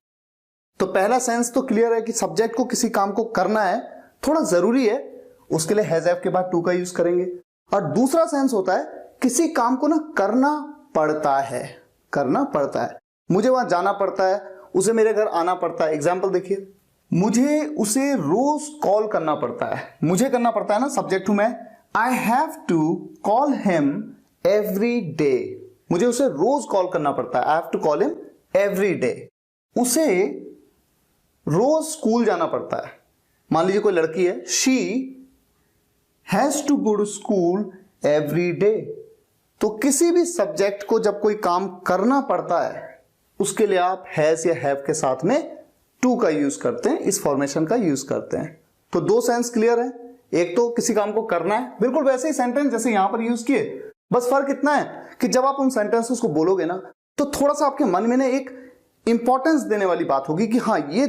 तो पहला सेंस तो क्लियर है कि सब्जेक्ट को किसी काम को करना है, थोड़ा जरूरी है, उसके लिए हैज हैव के बाद टू का यूज करेंगे। और दूसरा सेंस होता है किसी काम को ना करना पड़ता है, करना पड़ता है, मुझे वहां जाना पड़ता है, उसे मेरे घर आना पड़ता है। एग्जाम्पल देखिए, मुझे उसे रोज कॉल करना पड़ता है, मुझे करना पड़ता है ना, सब्जेक्ट हूं मैं, I have to call him every day, मुझे उसे रोज कॉल करना पड़ता है, I have to call him every day. उसे रोज स्कूल जाना पड़ता है। मान लीजिए कोई लड़की है, she has to go to school every day. तो किसी भी सब्जेक्ट को जब कोई काम करना पड़ता है, उसके लिए आप हैज या हैव के साथ में टू का यूज करते हैं, इस फॉर्मेशन का यूज करते हैं। तो दो सेंस क्लियर है, एक तो किसी काम को करना है, बिल्कुल वैसे ही सेंटेंस जैसे यहां पर यूज किए, बस फर्क इतना है कि जब आप उन सेंटेंसेस को बोलोगे ना, तो थोड़ा सा आपके मन में ना एक इंपॉर्टेंस देने वाली बात होगी कि हाँ ये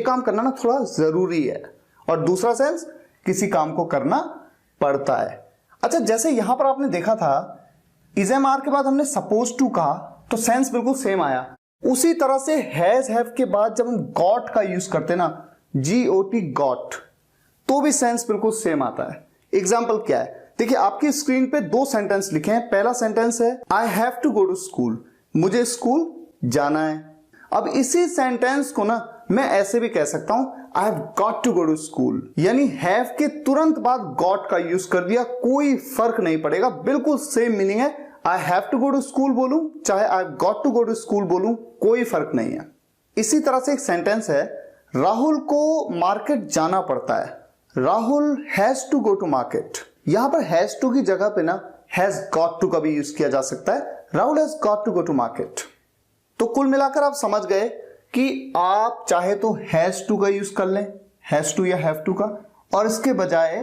काम करना ना थोड़ा जरूरी है। और दूसरा सेंस, किसी काम को करना पड़ता है। अच्छा, जैसे यहां पर आपने देखा था इज एम आर के बाद हमने सपोज टू कहा तो सेंस बिल्कुल सेम आया। उसी तरह से हैज हैव के बाद जब हम गॉट का यूज करते ना, GOT गॉट, तो भी सेंस बिल्कुल सेम आता है। एग्जाम्पल क्या है, देखिए आपकी स्क्रीन पे दो सेंटेंस लिखे हैं। पहला सेंटेंस है I have to go to school, मुझे स्कूल जाना है। अब इसी सेंटेंस को ना मैं ऐसे भी कह सकता हूं I have got to go to school, यानी हैव के तुरंत बाद गॉट का यूज कर दिया, कोई फर्क नहीं पड़ेगा, बिल्कुल सेम मीनिंग है। I have to go to school बोलूं चाहे I have got to go to school बोलूं, कोई फर्क नहीं है। इसी तरह से एक सेंटेंस है राहुल को मार्केट जाना पड़ता है, Rahul has to go to market, यहां पर हैज टू की जगह पे ना हैज गॉट टू का भी यूज किया जा सकता है। Rahul has got to go to market. तो कुल मिलाकर आप समझ गए कि आप चाहे तो हैज टू का यूज कर लें, हैज टू या हैव टू का, और इसके बजाय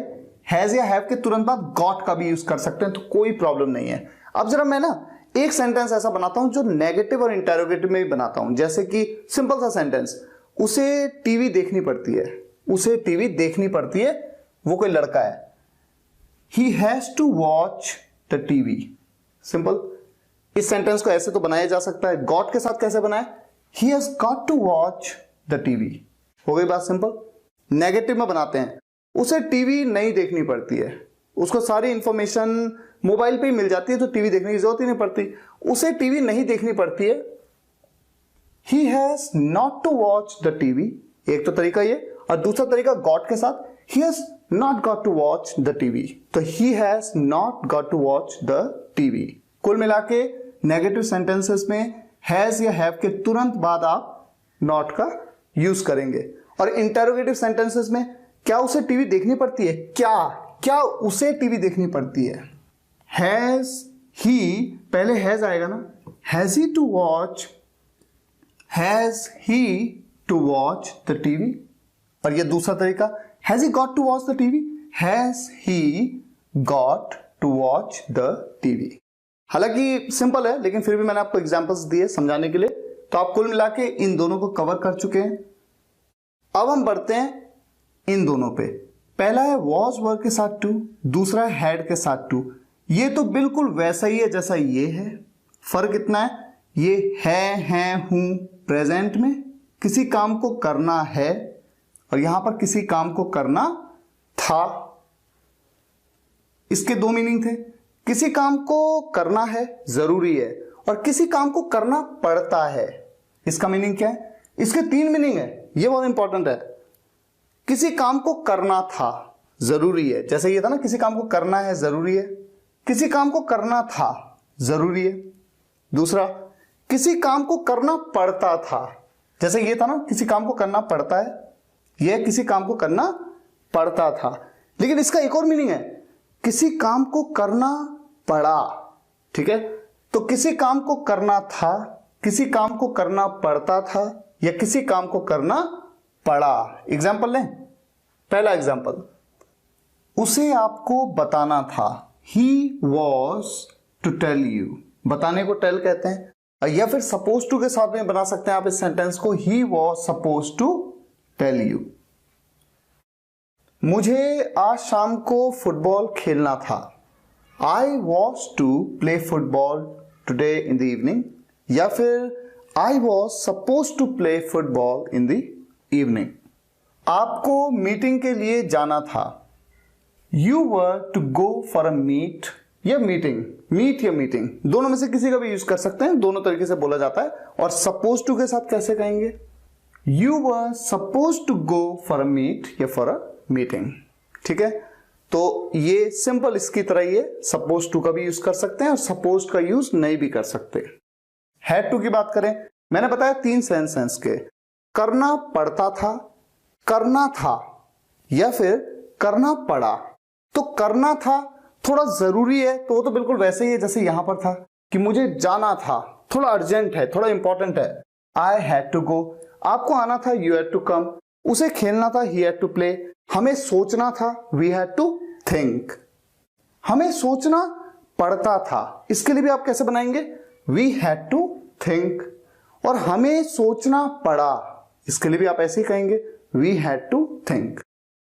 हैज या हैव के तुरंत बाद गॉट का भी यूज कर सकते हैं, तो कोई प्रॉब्लम नहीं है। अब जरा मैं ना एक सेंटेंस ऐसा बनाता हूं जो नेगेटिव और इंटरोगेटिव में भी बनाता हूं। जैसे कि सिंपल सा सेंटेंस, उसे टीवी देखनी पड़ती है, उसे टीवी देखनी पड़ती है, वो कोई लड़का है। He has to watch the TV. Simple. इस सेंटेंस को ऐसे तो बनाया जा सकता है, गॉट के साथ कैसे बनाए, he has got to watch the TV. हो गई बात सिंपल। नेगेटिव में बनाते हैं, उसे टीवी नहीं देखनी पड़ती है, उसको सारी इंफॉर्मेशन मोबाइल पे ही मिल जाती है, तो टीवी देखने की जरूरत ही नहीं पड़ती, उसे टीवी नहीं देखनी पड़ती है। He has not to watch the TV, एक तो तरीका ये, और दूसरा तरीका गॉट के साथ, he has not got to watch the TV. तो he has not got to watch the TV. कुल मिला के नेगेटिव सेंटेंसेस में हैज या हैव के तुरंत बाद आप नॉट का यूज करेंगे। और इंटरोगेटिव सेंटेंसेस में क्या उसे टीवी देखनी पड़ती है, क्या उसे टीवी देखनी पड़ती है। हैज ही, पहले हैज आएगा ना, has he to watch, has he to watch the TV. और ये दूसरा तरीका, has he got to watch the TV, has he got to watch the TV. हालांकि सिंपल है, लेकिन फिर भी मैंने आपको एग्जांपल्स दिए समझाने के लिए, तो आप कुल मिला के इन दोनों को कवर कर चुके हैं। अब हम बढ़ते हैं इन दोनों पे। पहला है वॉज वर्ब के साथ टू, दूसरा है हैड के साथ टू। ये तो बिल्कुल वैसा ही है जैसा ये है, फर्क इतना है, ये है हूं प्रेजेंट में किसी काम को करना है, और यहां पर किसी काम को करना था। इसके दो मीनिंग थे, किसी काम को करना है जरूरी है, और किसी काम को करना पड़ता है। इसका मीनिंग क्या है, इसके तीन मीनिंग है, ये बहुत इंपॉर्टेंट है। किसी काम को करना था जरूरी है, जैसे ये था ना, किसी काम को करना है जरूरी है, किसी काम को करना था जरूरी है। दूसरा, किसी काम को करना पड़ता था, जैसे ये था ना, किसी काम को करना पड़ता है, यह किसी काम को करना पड़ता था। लेकिन इसका एक और मीनिंग है, किसी काम को करना पड़ा। ठीक है, तो किसी काम को करना था, किसी काम को करना पड़ता था, या किसी काम को करना पड़ा। एग्जाम्पल लें। पहला एग्जाम्पल, उसे आपको बताना था, he was to tell you. बताने को टेल कहते हैं, या फिर सपोज टू के साथ में बना सकते हैं आप इस सेंटेंस को, he was suppose to tell you. मुझे आज शाम को फुटबॉल खेलना था, I was to play football today in the evening, या फिर I was suppose to play football in the evening. आपको मीटिंग के लिए जाना था, you were to go for a meet या मीटिंग, मीट या मीटिंग, दोनों में से किसी का भी यूज कर सकते हैं, दोनों तरीके से बोला जाता है। और सपोज टू के साथ कैसे कहेंगे, you were suppose to go for a meet या फॉर अ मीटिंग। ठीक है, तो ये सिंपल इसकी तरह ही है, सपोज टू का भी यूज कर सकते हैं और सपोज का यूज नहीं भी कर सकते। हैड टू की बात करें, मैंने बताया तीन सेंस के, करना पड़ता था, करना था, या फिर करना पड़ा। तो करना था थोड़ा जरूरी है, तो वो तो बिल्कुल वैसे ही है जैसे यहां पर था कि मुझे जाना था, थोड़ा अर्जेंट है, थोड़ा इंपॉर्टेंट है, आई हैड टू गो। आपको आना था, यू हैड टू कम। उसे खेलना था, ही हैड टू प्ले। हमें सोचना था, वी हैड टू थिंक। हमें सोचना पड़ता था, इसके लिए भी आप कैसे बनाएंगे, वी हैड टू थिंक। और हमें सोचना पड़ा, इसके लिए भी आप ऐसे ही कहेंगे, वी हैड टू थिंक।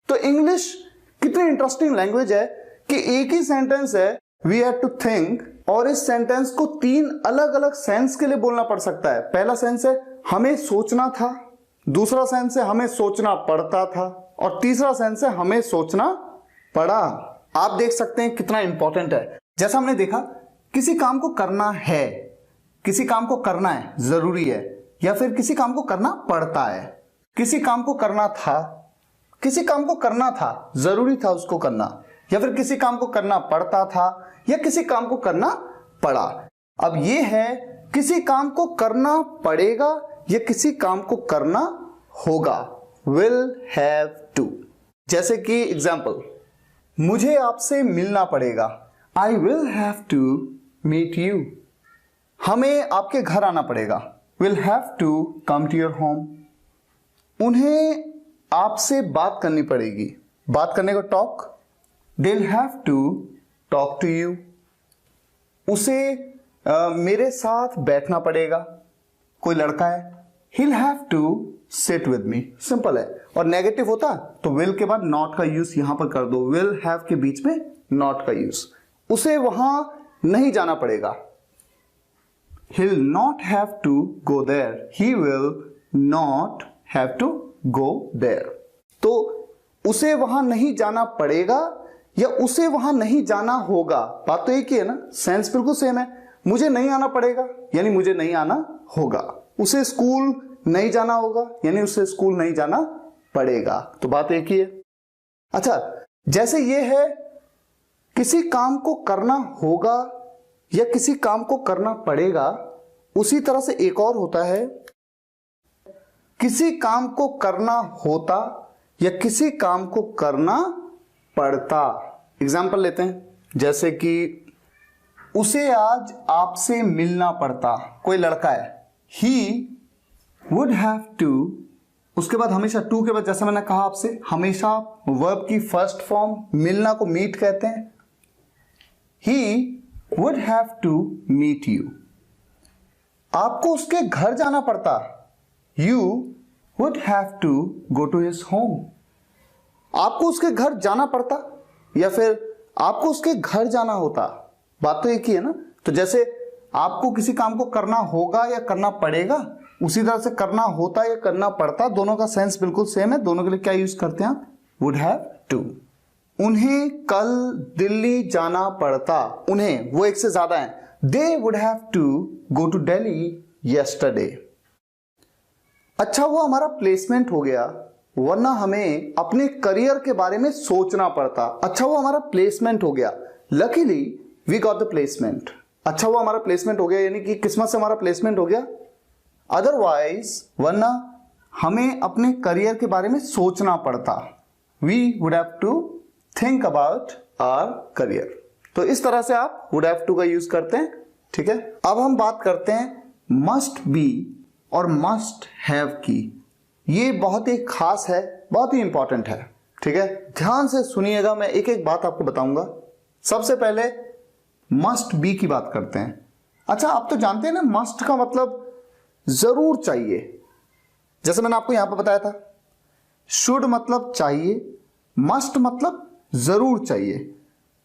तो इंग्लिश कितनी इंटरेस्टिंग लैंग्वेज है कि एक ही सेंटेंस है, वी हैड टू थिंक, और इस सेंटेंस को तीन अलग अलग सेंस के लिए बोलना पड़ सकता है। पहला सेंस है हमें सोचना था, दूसरा सेंस है हमें सोचना पड़ता था, और तीसरा सेंस है हमें सोचना पड़ा। आप देख सकते हैं कितना इंपॉर्टेंट है। जैसा हमने देखा, किसी काम को करना है, किसी काम को करना है जरूरी है, या फिर किसी काम को करना पड़ता है। किसी काम को करना था, किसी काम को करना था, जरूरी था उसको करना, या फिर किसी काम को करना पड़ता था, या किसी काम को करना पड़ा। अब ये है किसी काम को करना पड़ेगा या किसी काम को करना होगा, विल हैव टू। जैसे कि एग्जाम्पल, मुझे आपसे मिलना पड़ेगा। I will have to meet you. हमें आपके घर आना पड़ेगा। Will have to come to your home. उन्हें आपसे बात करनी पड़ेगी। बात करने को talk. They'll have to talk to you. उसे मेरे साथ बैठना पड़ेगा। कोई लड़का है, he'll have to sit with me. Simple है। और नेगेटिव होता तो will के बाद not का यूज यहां पर कर दो। will have के बीच में not का यूज। उसे वहां नहीं जाना पड़ेगा। He'll not have to go there. He will not have to go there. तो उसे वहां नहीं जाना पड़ेगा या उसे वहां नहीं जाना होगा, बात तो एक ही है ना, सेंस बिल्कुल सेम है। मुझे नहीं आना पड़ेगा यानी मुझे नहीं आना होगा। उसे स्कूल नहीं जाना होगा यानी उसे स्कूल नहीं जाना पड़ेगा, तो बात एक ही है। अच्छा, जैसे ये है किसी काम को करना होगा या किसी काम को करना पड़ेगा, उसी तरह से एक और होता है किसी काम को करना होता या किसी काम को करना पड़ता। एग्जाम्पल लेते हैं, जैसे कि उसे आज आपसे मिलना पड़ता। कोई लड़का है, ही वुड हैव टू, उसके बाद हमेशा टू के बाद, जैसा मैंने कहा आपसे, हमेशा वर्ब की फर्स्ट फॉर्म मिलना को मीट कहते हैं। He would have to meet you. आपको उसके घर जाना पड़ता। You would have to go to his home. आपको उसके घर जाना पड़ता या फिर आपको उसके घर जाना होता, बात तो एक ही है ना। तो जैसे आपको किसी काम को करना होगा या करना पड़ेगा, उसी तरह से करना होता या करना पड़ता, दोनों का सेंस बिल्कुल सेम है। दोनों के लिए क्या यूज करते हैं आप? Would have to. उन्हें कल दिल्ली जाना पड़ता। उन्हें, वो एक से ज्यादा है। They would have to go to Delhi yesterday. अच्छा, वो हमारा प्लेसमेंट हो गया, वरना हमें अपने करियर के बारे में सोचना पड़ता। अच्छा, वो हमारा प्लेसमेंट हो गया, luckily we got the placement. अच्छा, वो हमारा प्लेसमेंट हो गया यानी कि किस्मत से हमारा प्लेसमेंट हो गया। अदरवाइज, वरना हमें अपने करियर के बारे में सोचना पड़ता। We would have to think about our career. तो इस तरह से आप वुड हैव टू का यूज करते हैं, ठीक है। अब हम बात करते हैं मस्ट बी और मस्ट हैव की। ये बहुत ही खास है, बहुत ही इंपॉर्टेंट है, ठीक है। ध्यान से सुनिएगा, मैं एक एक बात आपको बताऊंगा। सबसे पहले मस्ट बी की बात करते हैं। अच्छा, आप तो जानते हैं ना, मस्ट का मतलब जरूर चाहिए। जैसे मैंने आपको यहां पर बताया था, शुड मतलब चाहिए, मस्ट मतलब जरूर चाहिए।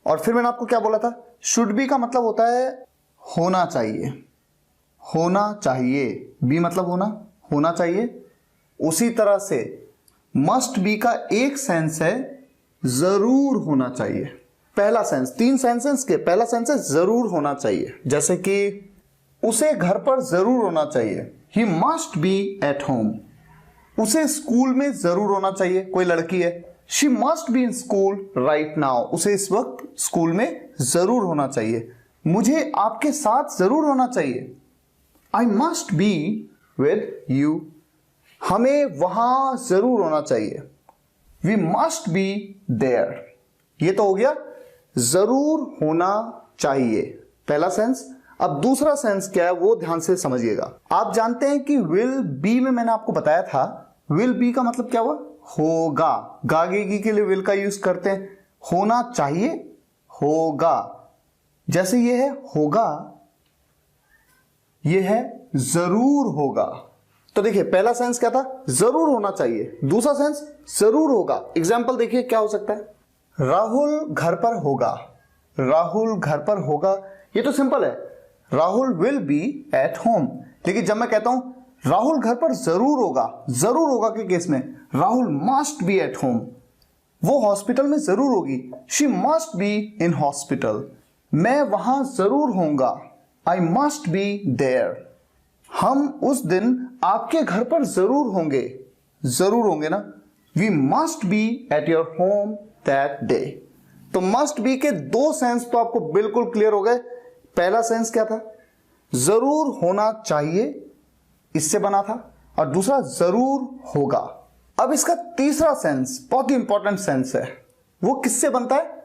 और फिर मैंने आपको क्या बोला था? शुड बी का मतलब होता है होना चाहिए। होना चाहिए, बी मतलब होना, होना चाहिए। उसी तरह से मस्ट बी का एक सेंस है जरूर होना चाहिए। पहला सेंस, तीन सेंसेस के पहला सेंस है जरूर होना चाहिए। जैसे कि उसे घर पर जरूर होना चाहिए, ही मस्ट बी एट होम। उसे स्कूल में जरूर होना चाहिए। कोई लड़की है, she must be in school right now. उसे इस वक्त स्कूल में जरूर होना चाहिए। मुझे आपके साथ जरूर होना चाहिए, I must be with you. हमें वहां जरूर होना चाहिए, वी मस्ट बी देयर। ये तो हो गया जरूर होना चाहिए, पहला सेंस। अब दूसरा सेंस क्या है वो ध्यान से समझिएगा। आप जानते हैं कि विल बी में मैंने आपको बताया था, विल बी का मतलब क्या हुआ? होगा। गागेगी के लिए विल का यूज करते हैं। होना चाहिए, होगा। जैसे ये है होगा, ये है जरूर होगा। तो देखिए, पहला सेंस क्या था? जरूर होना चाहिए। दूसरा सेंस जरूर होगा। एग्जाम्पल देखिए क्या हो सकता है। राहुल घर पर होगा। राहुल घर पर होगा, ये तो सिंपल है, Rahul will be at home. लेकिन जब मैं कहता हूं राहुल घर पर जरूर होगा, जरूर होगा के केस में Rahul must be at home, वो हॉस्पिटल में जरूर होगी, she must be in hospital. मैं वहां जरूर होऊंगा, आई मस्ट बी देयर। हम उस दिन आपके घर पर जरूर होंगे, जरूर होंगे ना। We must be at your home that day. तो मस्ट बी के दो सेंस तो आपको बिल्कुल क्लियर हो गए। पहला सेंस क्या था? जरूर होना चाहिए, इससे बना था। और दूसरा जरूर होगा। अब इसका तीसरा सेंस बहुत ही इंपॉर्टेंट सेंस है। वो किससे बनता है?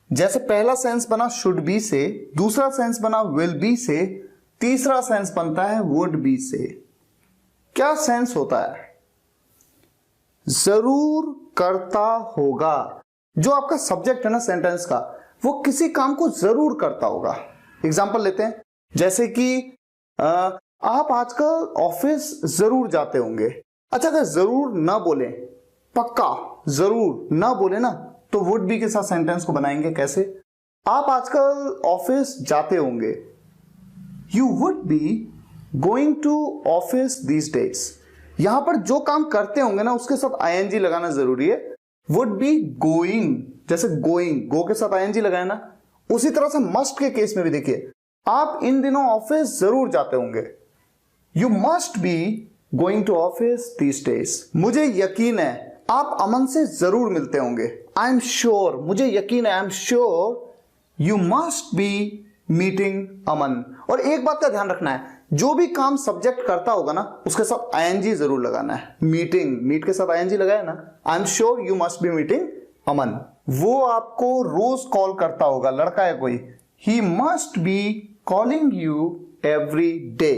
जैसे पहला सेंस बना शुड बी से, दूसरा सेंस बना विल बी से, तीसरा सेंस बनता है वुड बी से। क्या सेंस होता है? जरूर करता होगा। जो आपका सब्जेक्ट है ना सेंटेंस का, वो किसी काम को जरूर करता होगा। एग्जाम्पल लेते हैं, जैसे कि आप आजकल ऑफिस जरूर जाते होंगे। अच्छा, अगर जरूर ना बोले, पक्का जरूर ना बोले ना, तो वुड बी के साथ सेंटेंस को बनाएंगे कैसे? आप आजकल ऑफिस जाते होंगे। You would be going to office these days. यहां पर जो काम करते होंगे ना, उसके साथ आईएनजी लगाना जरूरी है। वुड बी गोइंग, जैसे गोइंग, गो के साथ आईएनजी लगाया ना। उसी तरह से मस्ट के केस में भी देखिए, आप इन दिनों ऑफिस जरूर जाते होंगे। You must be going to office these days. मुझे यकीन है आप अमन से जरूर मिलते होंगे। आई एम श्योर, मुझे यकीन है, I am sure you must be meeting Aman. और एक बात का ध्यान रखना है, जो भी काम सब्जेक्ट करता होगा ना, उसके साथ आईएनजी जरूर लगाना है। मीटिंग, मीट के साथ आईएनजी लगाया ना। I am sure you must be meeting Aman. वो आपको रोज कॉल करता होगा, लड़का है कोई, he must be calling you every day.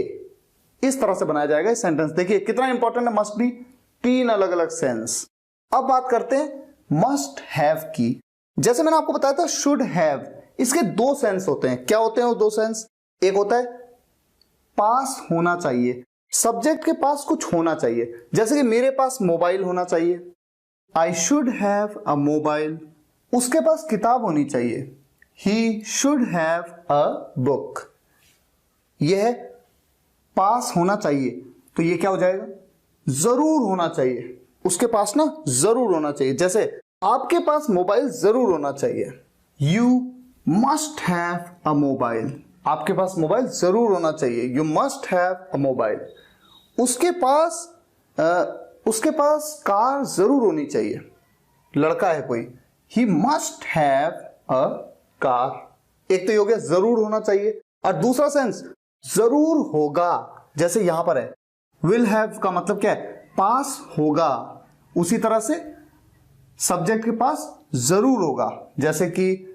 इस तरह से बनाया जाएगा ये सेंटेंस। देखिए कितना इंपॉर्टेंट है मस्ट बी, 3 अलग अलग सेंस। अब बात करते हैं मस्ट हैव की। जैसे मैंने आपको बताया था शुड हैव, इसके 2 सेंस होते हैं। क्या होते हैं वो 2 सेंस? एक होता है पास होना चाहिए, सब्जेक्ट के पास कुछ होना चाहिए। जैसे कि मेरे पास मोबाइल होना चाहिए, I should have a mobile. उसके पास किताब होनी चाहिए, ही शुड हैव अ बुक। यह पास होना चाहिए, तो ये क्या हो जाएगा? जरूर होना चाहिए। उसके पास ना जरूर होना चाहिए। जैसे आपके पास मोबाइल जरूर होना चाहिए, you must have a mobile. आपके पास मोबाइल जरूर होना चाहिए, you must have a mobile. उसके पास कार जरूर होनी चाहिए, लड़का है कोई, he must have a car. एक तो ये हो गया जरूर होना चाहिए, और दूसरा सेंस जरूर होगा। जैसे यहां पर है विल हैव का मतलब क्या है? पास होगा। उसी तरह से सब्जेक्ट के पास जरूर होगा। जैसे कि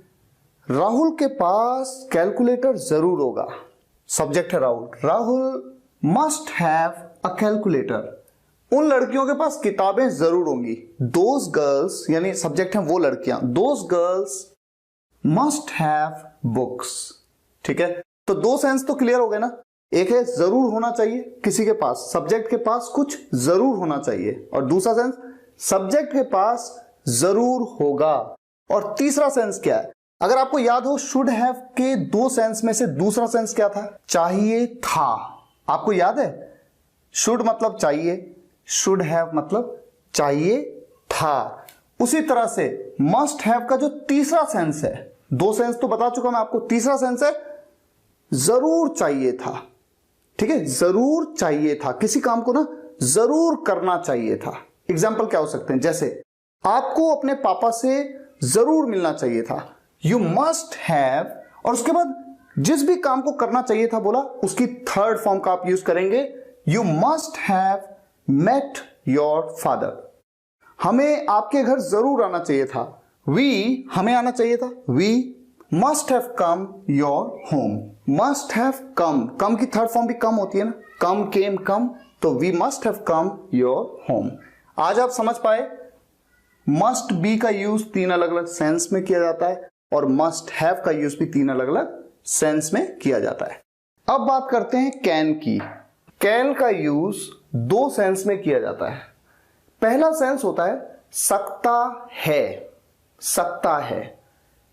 राहुल के पास कैलकुलेटर जरूर होगा। सब्जेक्ट है Rahul, Rahul must have a calculator. उन लड़कियों के पास किताबें जरूर होंगी। दोज गर्ल्स, यानी सब्जेक्ट हैं वो लड़कियां, those girls must have books. ठीक है, तो 2 सेंस तो क्लियर हो गए ना। एक है जरूर होना चाहिए किसी के पास, सब्जेक्ट के पास कुछ जरूर होना चाहिए, और दूसरा सेंस सब्जेक्ट के पास जरूर होगा। और तीसरा सेंस क्या है? अगर आपको याद हो, शुड हैव के 2 सेंस में से दूसरा सेंस क्या था? चाहिए था। आपको याद है? शुड मतलब चाहिए, शुड हैव मतलब चाहिए था। उसी तरह से मस्ट हैव का जो तीसरा सेंस है, 2 सेंस तो बता चुका मैं आपको, तीसरा सेंस है जरूर चाहिए था। ठीक है, जरूर चाहिए था, किसी काम को ना जरूर करना चाहिए था। एग्जाम्पल क्या हो सकते हैं? जैसे आपको अपने पापा से जरूर मिलना चाहिए था, यू मस्ट हैव, और उसके बाद जिस भी काम को करना चाहिए था बोला, उसकी थर्ड फॉर्म का आप यूज करेंगे, you must have met your father. हमें आपके घर जरूर आना चाहिए था, वी हमें आना चाहिए था, we must have come your home. Must have come, come की थर्ड फॉर्म भी कम होती है ना, कम, केम, कम, तो we must have come your home. आज आप समझ पाए मस्ट बी का यूज 3 अलग अलग सेंस में किया जाता है, और मस्ट हैव का यूज भी 3 अलग अलग सेंस में किया जाता है। अब बात करते हैं कैन की। कैन का यूज 2 सेंस में किया जाता है। पहला सेंस होता है सकता है, सकता है,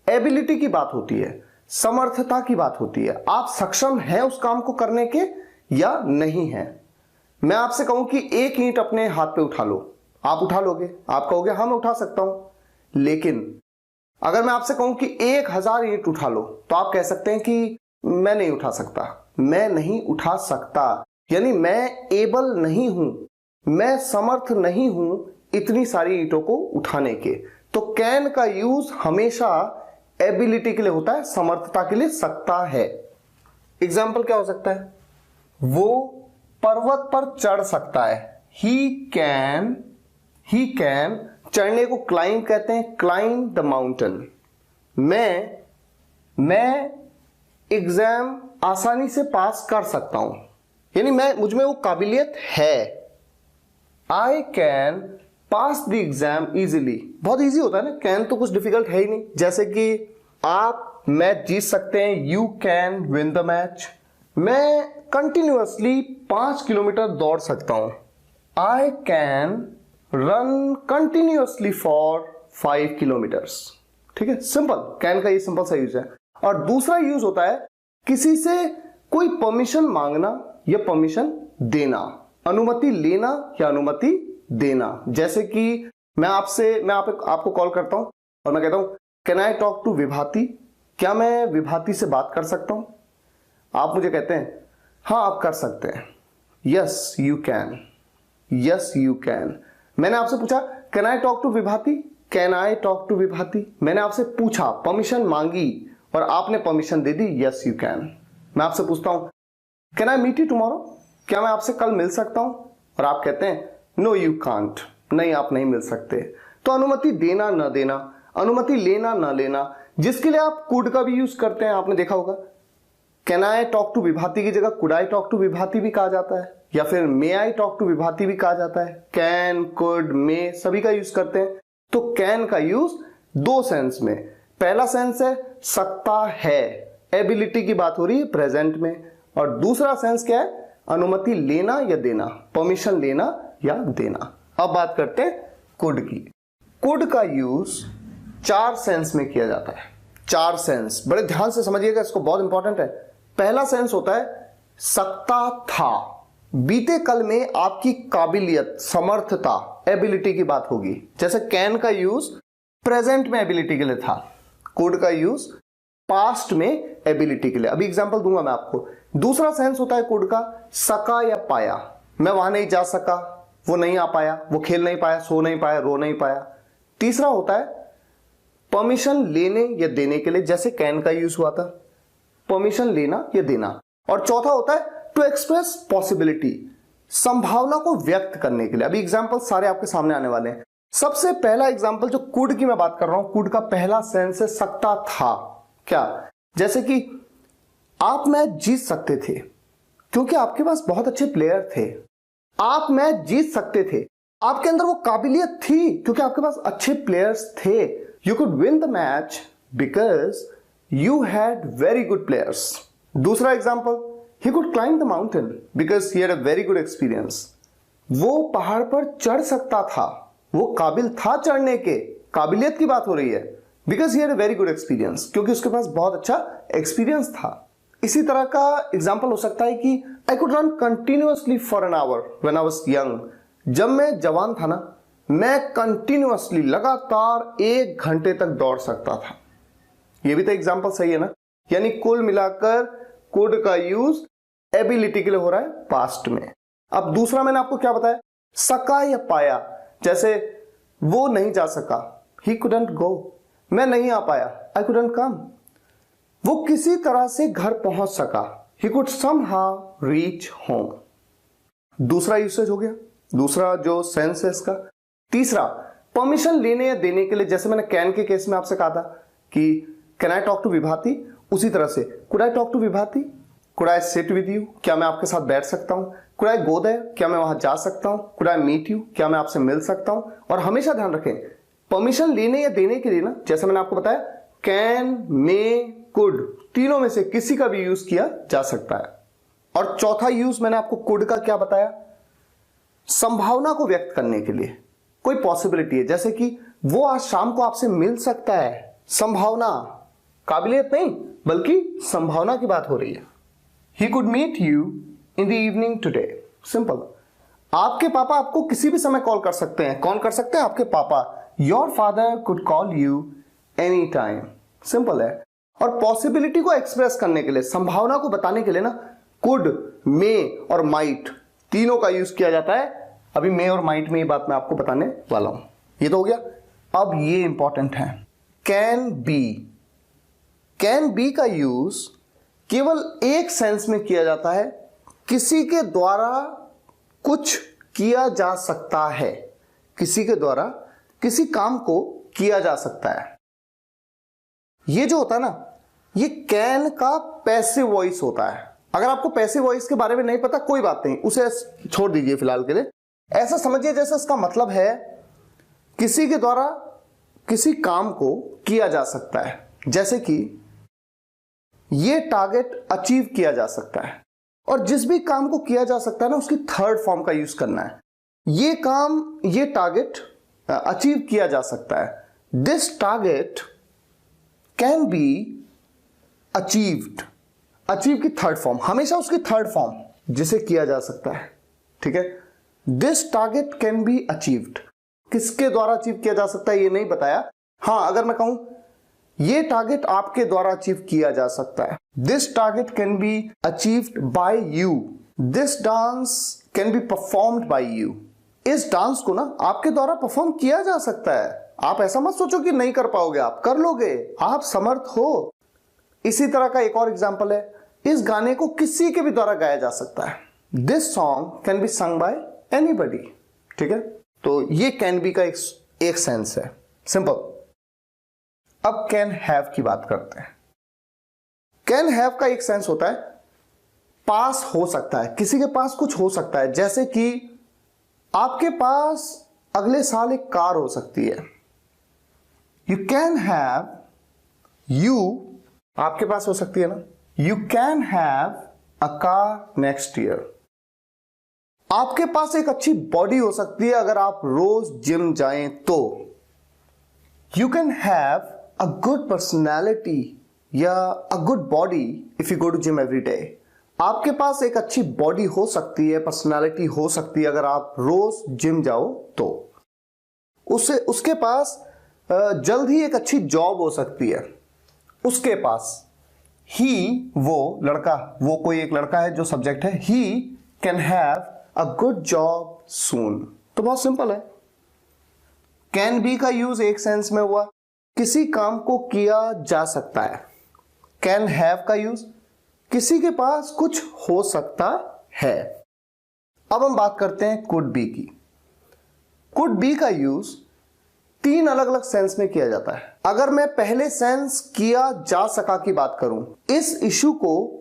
एबिलिटी की बात होती है, समर्थता की बात होती है। आप सक्षम हैं उस काम को करने के या नहीं है। मैं आपसे कहूं कि 1 ईंट अपने हाथ पे उठा लो, आप उठा लोगे? आप कहोगे हाँ मैं उठा सकता हूं। लेकिन अगर मैं आपसे कहूं कि 1000 ईंट उठा लो, तो आप कह सकते हैं कि मैं नहीं उठा सकता, मैं नहीं उठा सकता, यानी मैं एबल नहीं हूं, मैं समर्थ नहीं हूं इतनी सारी ईंटों को उठाने के। तो कैन का यूज हमेशा एबिलिटी के लिए होता है, समर्थता के लिए सकता है। एग्जाम्पल क्या हो सकता है? वो पर्वत पर चढ़ सकता है, ही कैन, चढ़ने को क्लाइंब कहते हैं, क्लाइंब द माउंटेन। मैं एग्जाम आसानी से पास कर सकता हूं, यानी मुझ में वो काबिलियत है। I can pass the exam easily, बहुत इजी होता है ना, कैन तो कुछ डिफिकल्ट है ही नहीं। जैसे कि आप मैच जीत सकते हैं, you can win the match. मैं कंटिन्यूअसली 5 किलोमीटर दौड़ सकता हूं, I can run continuously for 5 kilometres. ठीक है, सिंपल, कैन का ये सिंपल सा यूज है। और दूसरा यूज होता है किसी से कोई परमिशन मांगना या परमिशन देना, अनुमति लेना या अनुमति देना। जैसे कि मैं आपको कॉल करता हूं और मैं कहता हूं कैन आई टॉक टू विभाति, क्या मैं विभाति से बात कर सकता हूं? आप मुझे कहते हैं हाँ आप कर सकते हैं, yes you can, yes you can. मैंने आपसे पूछा can I talk to Vibhati, can I talk to Vibhati. मैंने आपसे पूछा, परमिशन मांगी और आपने परमिशन दे दी, यस यू कैन। मैं आपसे पूछता हूं can I meet you tomorrow, क्या मैं आपसे कल मिल सकता हूं? और आप कहते हैं नो यू कांट, नहीं आप नहीं मिल सकते। तो अनुमति देना न देना, अनुमति लेना न लेना, जिसके लिए आप कुड का भी यूज करते हैं, आपने देखा होगा। कैन आई टॉक टू विभाति की जगह कुड आई टॉक टू विभाति भी कहा जाता है, या फिर मे आई टॉक टू विभाति भी कहा जाता है। कैन, कुड, मे सभी का यूज करते हैं। तो कैन का यूज दो सेंस में, पहला सेंस है सकता है, एबिलिटी की बात हो रही है प्रेजेंट में, और दूसरा सेंस क्या है, अनुमति लेना या देना, परमिशन लेना या देना। अब बात करते हैं कुड की। कुड का यूज 4 सेंस में किया जाता है। 4 सेंस, बड़े ध्यान से समझिएगा, इसको, बहुत इंपॉर्टेंट है। पहला सेंस होता है सकता था, बीते कल में आपकी काबिलियत, समर्थता, एबिलिटी की बात होगी। जैसे कैन का यूज प्रेजेंट में एबिलिटी के लिए था, कुड का यूज पास्ट में एबिलिटी के लिए। अभी एग्जांपल दूंगा मैं आपको। दूसरा सेंस होता है कुड का सका या पाया, मैं वहां नहीं जा सका, वो नहीं आ पाया, वो खेल नहीं पाया, सो नहीं पाया, रो नहीं पाया। तीसरा होता है परमिशन लेने या देने के लिए, जैसे कैन का यूज हुआ था, परमिशन लेना या देना। और चौथा होता है टू एक्सप्रेस पॉसिबिलिटी, संभावना को व्यक्त करने के लिए। अभी एग्जांपल सारे आपके सामने आने वाले हैं। सबसे पहला एग्जांपल जो कुड की मैं बात कर रहा हूं, कुड का पहला सेंस है सकता था। क्या? जैसे कि आप मैच जीत सकते थे क्योंकि आपके पास बहुत अच्छे प्लेयर थे, आप मैच जीत सकते थे, आपके अंदर वो काबिलियत थी क्योंकि आपके पास अच्छे प्लेयर्स थे। You could win the match because you had very good players. दूसरा example, he could climb the mountain because he had a very good experience. वो पहाड़ पर चढ़ सकता था, वो काबिल था चढ़ने के, काबिलियत की बात हो रही है। because he had a very good experience, क्योंकि उसके पास बहुत अच्छा एक्सपीरियंस था। इसी तरह का एग्जाम्पल हो सकता है कि I could run continuously for an hour when I was young. जब मैं जवान था ना, मैं कंटिन्यूअसली, लगातार 1 घंटे तक दौड़ सकता था। ये भी तो एग्जाम्पल सही है ना। यानी कुल मिलाकर कुड का यूज एबिलिटी के लिए हो रहा है पास्ट में। अब दूसरा मैंने आपको क्या बताया, सका या पाया। जैसे वो नहीं जा सका, he couldn't go, मैं नहीं आ पाया, I couldn't come। वो किसी तरह से घर पहुंच सका, he could somehow reach home। दूसरा यूसेज हो गया, दूसरा जो सेंस है इसका। तीसरा, परमिशन लेने या देने के लिए, जैसे मैंने कैन के केस में आपसे कहा था कि can I talk to Vibhati, उसी तरह से could I talk to Vibhati, could I sit with you, क्या मैं आपके साथ बैठ सकता हूं, कुड आई गो देयर, क्या मैं वहां जा सकता हूं, कुड आई मीट यू, क्या मैं आपसे मिल सकता हूं। और हमेशा ध्यान रखें, परमिशन लेने या देने के लिए ना, जैसे मैंने आपको बताया कैन, मे, कुड, तीनों में से किसी का भी यूज किया जा सकता है। और चौथा यूज मैंने आपको कुड का क्या बताया, संभावना को व्यक्त करने के लिए, कोई पॉसिबिलिटी है, जैसे कि वो आज शाम को आपसे मिल सकता है, संभावना, काबिलियत नहीं बल्कि संभावना की बात हो रही है। He could meet you in the evening today। Simple, आपके पापा आपको किसी भी समय कॉल कर सकते हैं। कौन कर सकते हैं? आपके पापा। Your father could call you any time। Simple है। और पॉसिबिलिटी को एक्सप्रेस करने के लिए, संभावना को बताने के लिए ना, कुड, मे और माइट तीनों का यूज किया जाता है। अभी मे और माइट में ये बात मैं आपको बताने वाला हूं। ये तो हो गया। अब ये इंपॉर्टेंट है, कैन बी। कैन बी का यूज केवल एक सेंस में किया जाता है, किसी के द्वारा कुछ किया जा सकता है, किसी के द्वारा किसी काम को किया जा सकता है। ये जो होता है ना, ये कैन का पैसिव वॉइस होता है। अगर आपको पैसिव वॉइस के बारे में नहीं पता कोई बात नहीं, उसे छोड़ दीजिए फिलहाल के लिए। ऐसा समझिए जैसे इसका मतलब है किसी के द्वारा किसी काम को किया जा सकता है, जैसे कि ये टारगेट अचीव किया जा सकता है। और जिस भी काम को किया जा सकता है ना, उसकी थर्ड फॉर्म का यूज करना है। ये काम, ये टारगेट अचीव किया जा सकता है। This target can be achieved. Achieve की थर्ड फॉर्म, हमेशा उसकी थर्ड फॉर्म जिसे किया जा सकता है, ठीक है। This target can be achieved, किसके द्वारा अचीव किया जा सकता है ये नहीं बताया। हाँ, अगर मैं कहूं ये टारगेट आपके द्वारा अचीव किया जा सकता है, this target can be achieved by you, this dance can be performed by you. इस डांस को ना आपके द्वारा परफॉर्म किया जा सकता है। आप ऐसा मत सोचो कि नहीं कर पाओगे, आप कर लोगे, आप समर्थ हो। इसी तरह का एक और एग्जांपल है, इस गाने को किसी के भी द्वारा गाया जा सकता है। This song can be sung by anybody, ठीक है। तो ये कैन बी का एक सेंस है, सिंपल। अब कैन हैव की बात करते हैं। कैन हैव का एक सेंस होता है पास हो सकता है, किसी के पास कुछ हो सकता है। जैसे कि आपके पास अगले साल एक कार हो सकती है। यू कैन हैव, यू आपके पास हो सकती है ना, you can have a car next year. आपके पास एक अच्छी बॉडी हो सकती है अगर आप रोज जिम जाएं तो। You can have a good personality या a good body if you go to gym every day. आपके पास एक अच्छी बॉडी हो सकती है, पर्सनैलिटी हो सकती है अगर आप रोज जिम जाओ तो। उसके पास जल्द ही एक अच्छी जॉब हो सकती है। उसके पास, ही वो लड़का, वो कोई एक लड़का है जो सब्जेक्ट है, he can have a good job soon. तो बहुत सिंपल है। कैन बी का यूज एक सेंस में हुआ, किसी काम को किया जा सकता है। कैन हैव का यूज, किसी के पास कुछ हो सकता है। अब हम बात करते हैं कुड बी की। कुड बी का यूज तीन अलग अलग सेंस में किया जाता है। अगर मैं पहले सेंस किया जा सका की बात करूं, इस इशू को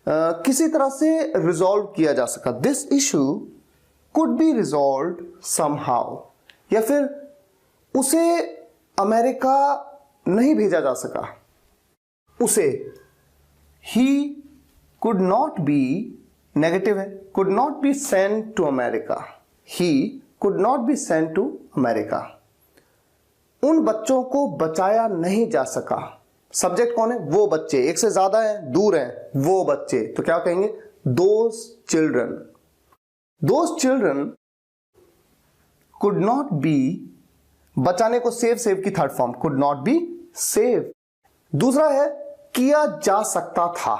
किसी तरह से रिजॉल्व किया जा सका, this issue could be resolve somehow. या फिर उसे अमेरिका नहीं भेजा जा सका, उसे, he could not be, negative है, could not be sent to America, he could not be sent to America. उन बच्चों को बचाया नहीं जा सका। सब्जेक्ट कौन है? वो बच्चे, एक से ज्यादा है, दूर है, वो बच्चे, तो क्या कहेंगे? Those children. Those children could not B, बचाने को सेव की third form, could not B save. दूसरा है किया जा सकता था।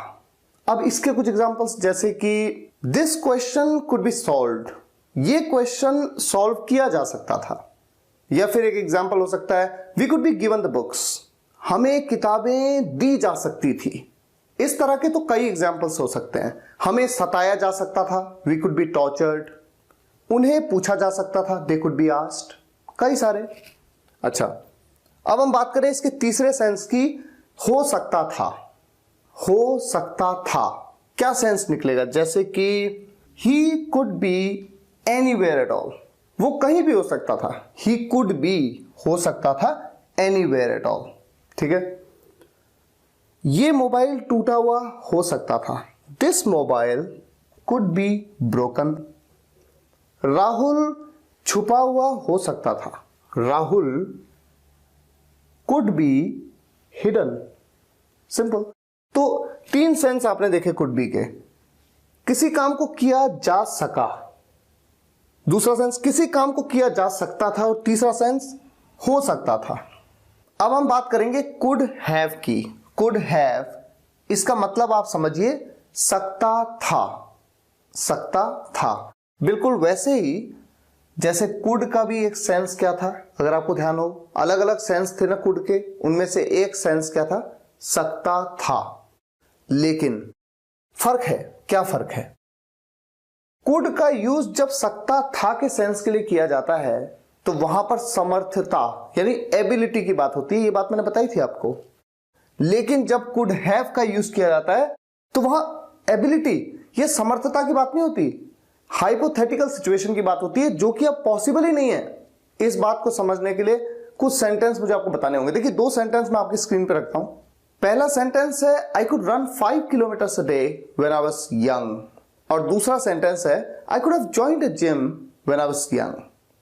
अब इसके कुछ एग्जांपल्स, जैसे कि this question could be solved, ये क्वेश्चन सॉल्व किया जा सकता था। या फिर एक एग्जांपल हो सकता है we could be given the books, हमें किताबें दी जा सकती थी। इस तरह के तो कई एग्जांपल्स हो सकते हैं। हमें सताया जा सकता था, वी कुड बी टॉर्चर्ड। उन्हें पूछा जा सकता था, दे कुड बी आस्क्ड। कई सारे। अच्छा, अब हम बात करें इसके तीसरे सेंस की, हो सकता था। हो सकता था क्या सेंस निकलेगा? जैसे कि he could be anywhere at all, वो कहीं भी हो सकता था। ही कुड बी हो सकता था एनीवेयर एट ऑल, ठीक है। ये मोबाइल टूटा हुआ हो सकता था, this mobile could be broken. Rahul छुपा हुआ हो सकता था, Rahul could be hidden. Simple. तो तीन सेंस आपने देखे कुड बी के। किसी काम को किया जा सका, दूसरा सेंस किसी काम को किया जा सकता था, और तीसरा सेंस हो सकता था। अब हम बात करेंगे कुड हैव की। कुड हैव, इसका मतलब आप समझिए सकता था, सकता था। बिल्कुल वैसे ही जैसे कुड का भी एक सेंस क्या था, अगर आपको ध्यान हो, अलग अलग सेंस थे ना कुड के, उनमें से एक सेंस क्या था? सकता था। लेकिन फर्क है, क्या फर्क है? कुड का यूज जब सकता था के सेंस के लिए किया जाता है तो वहां पर समर्थता यानी एबिलिटी की बात होती है। ये बात मैंने बताई थी आपको। लेकिन जब कुड हैव का यूज किया जाता है तो वहां एबिलिटी, ये समर्थता की बात नहीं होती, हाइपोथेटिकल सिचुएशन की बात होती है जो कि अब पॉसिबल ही नहीं है। इस बात को समझने के लिए कुछ सेंटेंस मुझे आपको बताने होंगे। देखिए 2 सेंटेंस मैं आपकी स्क्रीन पे रखता हूं। पहला सेंटेंस है I could run 5 kilometres a day when I was young, और दूसरा सेंटेंस है I could have joined a gym when I was young.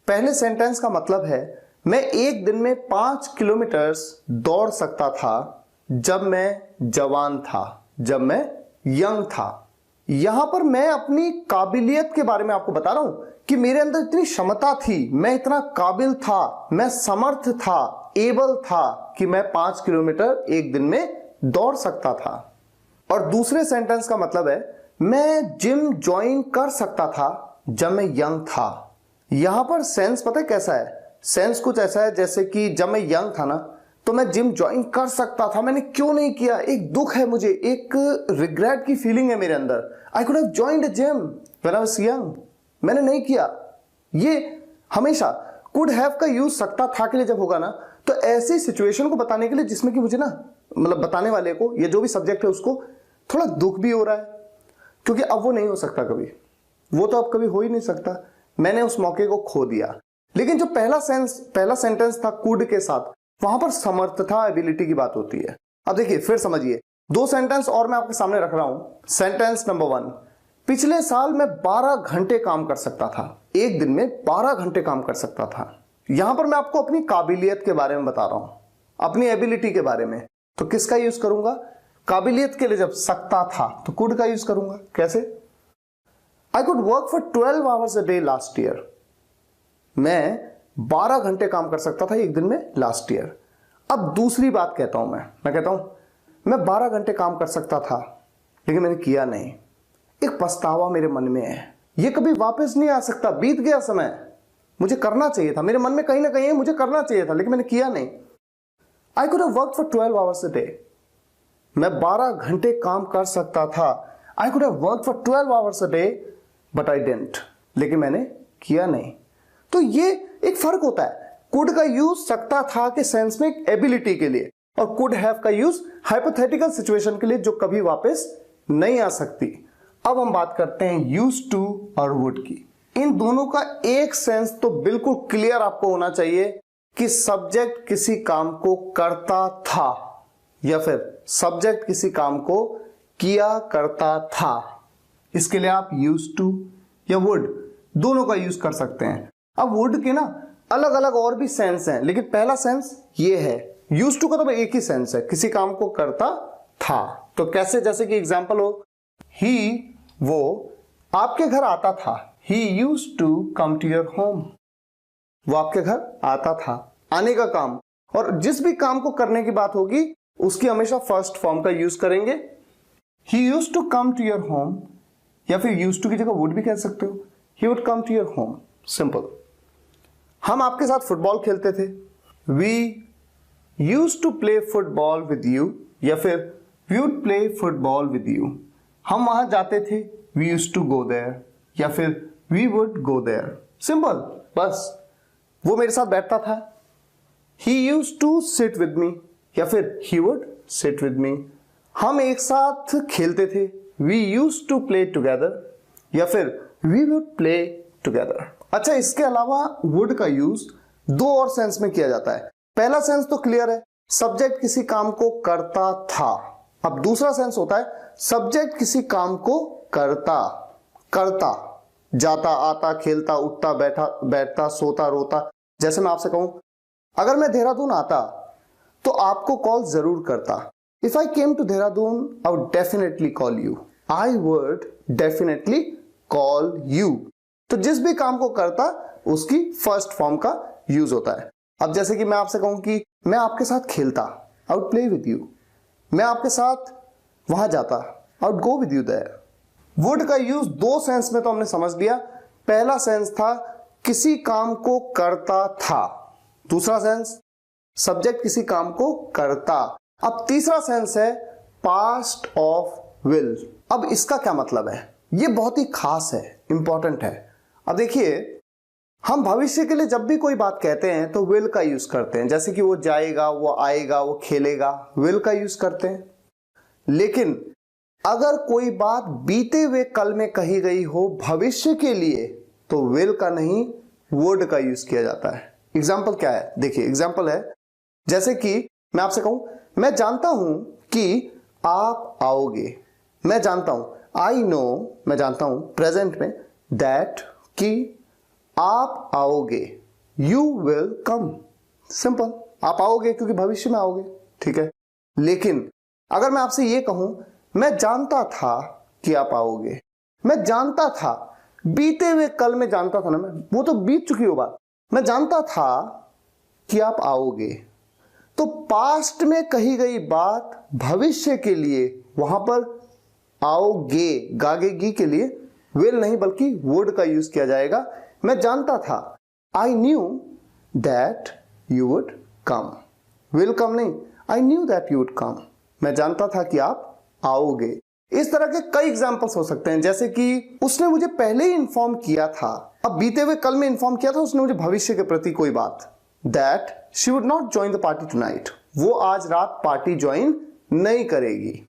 पहले सेंटेंस का मतलब है मैं एक दिन में 5 किलोमीटर्स दौड़ सकता था जब मैं जवान था, जब मैं यंग था। यहां पर मैं अपनी काबिलियत के बारे में आपको बता रहा हूं कि मेरे अंदर इतनी क्षमता थी, मैं इतना काबिल था, मैं समर्थ था, एबल था कि मैं 5 किलोमीटर एक दिन में दौड़ सकता था। और दूसरे सेंटेंस का मतलब है मैं जिम ज्वाइन कर सकता था जब मैं यंग था। यहां पर सेंस पता है कैसा है? सेंस कुछ ऐसा है जैसे कि जब मैं यंग था ना तो मैं जिम ज्वाइन कर सकता था, मैंने क्यों नहीं किया, एक दुख है मुझे, एक रिग्रेट की फीलिंग है मेरे अंदर। I could have joined a gym when I was young, मैंने नहीं किया। ये हमेशा कुड हैव का यूज सकता था के लिए जब होगा ना तो ऐसी सिचुएशन को बताने के लिए जिसमें कि मुझे ना मतलब बताने वाले को, ये जो भी सब्जेक्ट है उसको थोड़ा दुख भी हो रहा है क्योंकि अब वो नहीं हो सकता, कभी वो तो अब कभी हो ही नहीं सकता, मैंने उस मौके को खो दिया। लेकिन जो पहला सेंटेंस था कुड के साथ, वहां पर समर्थता, एबिलिटी की बात होती है। अब देखिए फिर समझिए, 2 सेंटेंस और मैं आपके सामने रख रहा हूं। सेंटेंस नंबर 1, पिछले साल मैं 12 घंटे काम कर सकता था, एक दिन में 12 घंटे काम कर सकता था। यहां पर मैं आपको अपनी काबिलियत के बारे में बता रहा हूं, अपनी एबिलिटी के बारे में। तो किसका यूज करूंगा? काबिलियत के लिए जब सकता था तो कुड का यूज करूंगा। कैसे? I could work for 12 hours a day last year, मैं 12 घंटे काम कर सकता था एक दिन में लास्ट ईयर। अब दूसरी बात कहता हूं मैं कहता हूं मैं 12 घंटे काम कर सकता था लेकिन मैंने किया नहीं। एक पछतावा मेरे मन में है, ये कभी वापस नहीं आ सकता, बीत गया समय, मुझे करना चाहिए था, मेरे मन में कहीं ना कहीं है मुझे करना चाहिए था लेकिन मैंने किया नहीं। I could have worked for 12 hours a day, मैं 12 घंटे काम कर सकता था। I could have worked for 12 hours a day but I didn't, लेकिन मैंने किया नहीं। तो ये एक फर्क होता है। कुड का यूज सकता था के सेंस में एबिलिटी के लिए, और कुड हैव का यूज हाइपोथेटिकल सिचुएशन के लिए जो कभी वापस नहीं आ सकती। अब हम बात करते हैं यूज टू और वुड की। इन दोनों का एक सेंस तो बिल्कुल क्लियर आपको होना चाहिए कि सब्जेक्ट किसी काम को करता था या फिर सब्जेक्ट किसी काम को किया करता था। इसके लिए आप यूज टू या वुड दोनों का यूज कर सकते हैं। अब वुड के ना अलग अलग और भी सेंस हैं, लेकिन पहला सेंस ये है। यूज टू का तो एक ही सेंस है, किसी काम को करता था। तो कैसे? जैसे कि एग्जांपल हो, ही वो आपके घर आता था, he use to come to your home, वो आपके घर आता था, आने का काम। और जिस भी काम को करने की बात होगी उसकी हमेशा फर्स्ट फॉर्म का यूज करेंगे। He use to come to your home, या फिर यूज टू की जगह वुड भी कह सकते हो, he would come to your home. Simple. हम आपके साथ फुटबॉल खेलते थे, we use to play football with you, या फिर we would play football with you. हम वहां जाते थे, we use to go there, या फिर we would go there. Simple, बस। वो मेरे साथ बैठता था, he use to sit with me, या फिर he would sit with me. हम एक साथ खेलते थे, we use to play together, या फिर वी वुड प्ले टुगेदर। अच्छा, इसके अलावा वुड का यूज 2 और सेंस में किया जाता है। पहला सेंस तो क्लियर है, सब्जेक्ट किसी काम को करता था। अब दूसरा सेंस होता है सब्जेक्ट किसी काम को करता, जाता, आता, खेलता, उठता, बैठता, सोता, रोता। जैसे मैं आपसे कहूं, अगर मैं देहरादून आता तो आपको कॉल जरूर करता। If I came to Dehradun I would definitely call you, I would definitely call you. तो जिस भी काम को करता उसकी फर्स्ट फॉर्म का यूज होता है। अब जैसे कि मैं आपसे कहूं कि मैं आपके साथ खेलता, I would play with you. मैं आपके साथ वहां जाता, I would go with you there. Would का यूज 2 सेंस में तो हमने समझ लिया। पहला सेंस था किसी काम को करता था, दूसरा सेंस सब्जेक्ट किसी काम को करता। अब तीसरा सेंस है पास्ट ऑफ विल। अब इसका क्या मतलब है? ये बहुत ही खास है, इंपॉर्टेंट है। अब देखिए, हम भविष्य के लिए जब भी कोई बात कहते हैं तो विल का यूज करते हैं, जैसे कि वो जाएगा, वो आएगा, वो खेलेगा, विल का यूज करते हैं। लेकिन अगर कोई बात बीते हुए कल में कही गई हो भविष्य के लिए तो विल का नहीं, वुड का यूज किया जाता है। एग्जाम्पल क्या है, देखिए एग्जाम्पल है, जैसे कि मैं आपसे कहूं मैं जानता हूं कि आप आओगे। मैं जानता हूं, आई नो, मैं जानता हूं प्रेजेंट में, दैट कि आप आओगे, यू विल कम। सिंपल, आप आओगे क्योंकि भविष्य में आओगे, ठीक है। लेकिन अगर मैं आपसे यह कहूं मैं जानता था कि आप आओगे, मैं जानता था, बीते हुए कल में जानता था ना मैं, वो तो बीत चुकी हो बात, मैं जानता था कि आप आओगे। तो पास्ट में कही गई बात भविष्य के लिए वहां पर आओगे, गागेगी के लिए विल नहीं बल्कि वुड का यूज किया जाएगा। मैं जानता था, I knew that you would come. Will come नहीं, I knew that you would come. मैं जानता था कि आप आओगे। इस तरह के कई एग्जाम्पल्स हो सकते हैं, जैसे कि उसने मुझे पहले ही इंफॉर्म किया था, अब बीते हुए कल में इंफॉर्म किया था उसने मुझे भविष्य के प्रति कोई बात, that she would not join the party tonight, वो आज रात पार्टी ज्वाइन नहीं करेगी।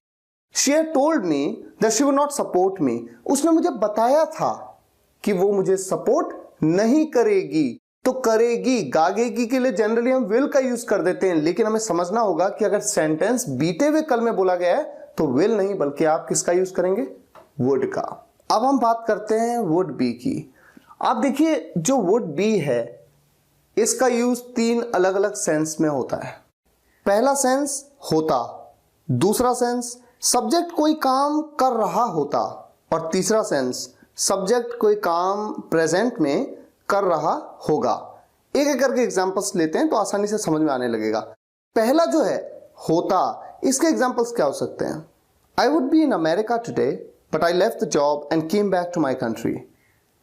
She had told me that she would not support me, उसने मुझे बताया था कि वो मुझे सपोर्ट नहीं करेगी। तो करेगी, गागेगी के लिए जनरली हम विल का यूज कर देते हैं, लेकिन हमें समझना होगा कि अगर सेंटेंस बीते हुए कल में बोला गया है तो विल नहीं बल्कि आप किसका यूज करेंगे, वुड का। अब हम बात करते हैं वुड बी की। आप देखिए जो वुड बी है इसका यूज 3 अलग अलग सेंस में होता है। पहला सेंस होता, दूसरा सेंस सब्जेक्ट कोई काम कर रहा होता, और तीसरा सेंस सब्जेक्ट कोई काम प्रेजेंट में कर रहा होगा। एक एक करके एग्जांपल्स लेते हैं तो आसानी से समझ में आने लगेगा। पहला जो है होता, इसके एग्जांपल्स क्या हो सकते हैं, I would be in America today but I left the job and came back to my country.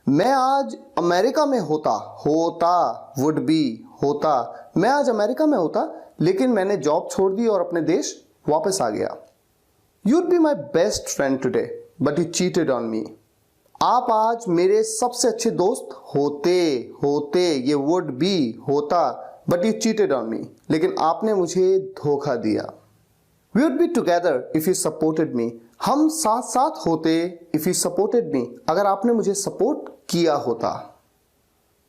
मैं आज अमेरिका में होता, होता वुड बी होता, मैं आज अमेरिका में होता लेकिन मैंने जॉब छोड़ दी और अपने देश वापस आ गया। You'd be my best friend today but you cheated on me. आप आज मेरे सबसे अच्छे दोस्त होते, होते ये वुड बी होता, but you cheated on me, लेकिन आपने मुझे धोखा दिया। We would be together if you supported me, हम साथ साथ होते इफ यू सपोर्टेड मी, अगर आपने मुझे सपोर्ट किया होता।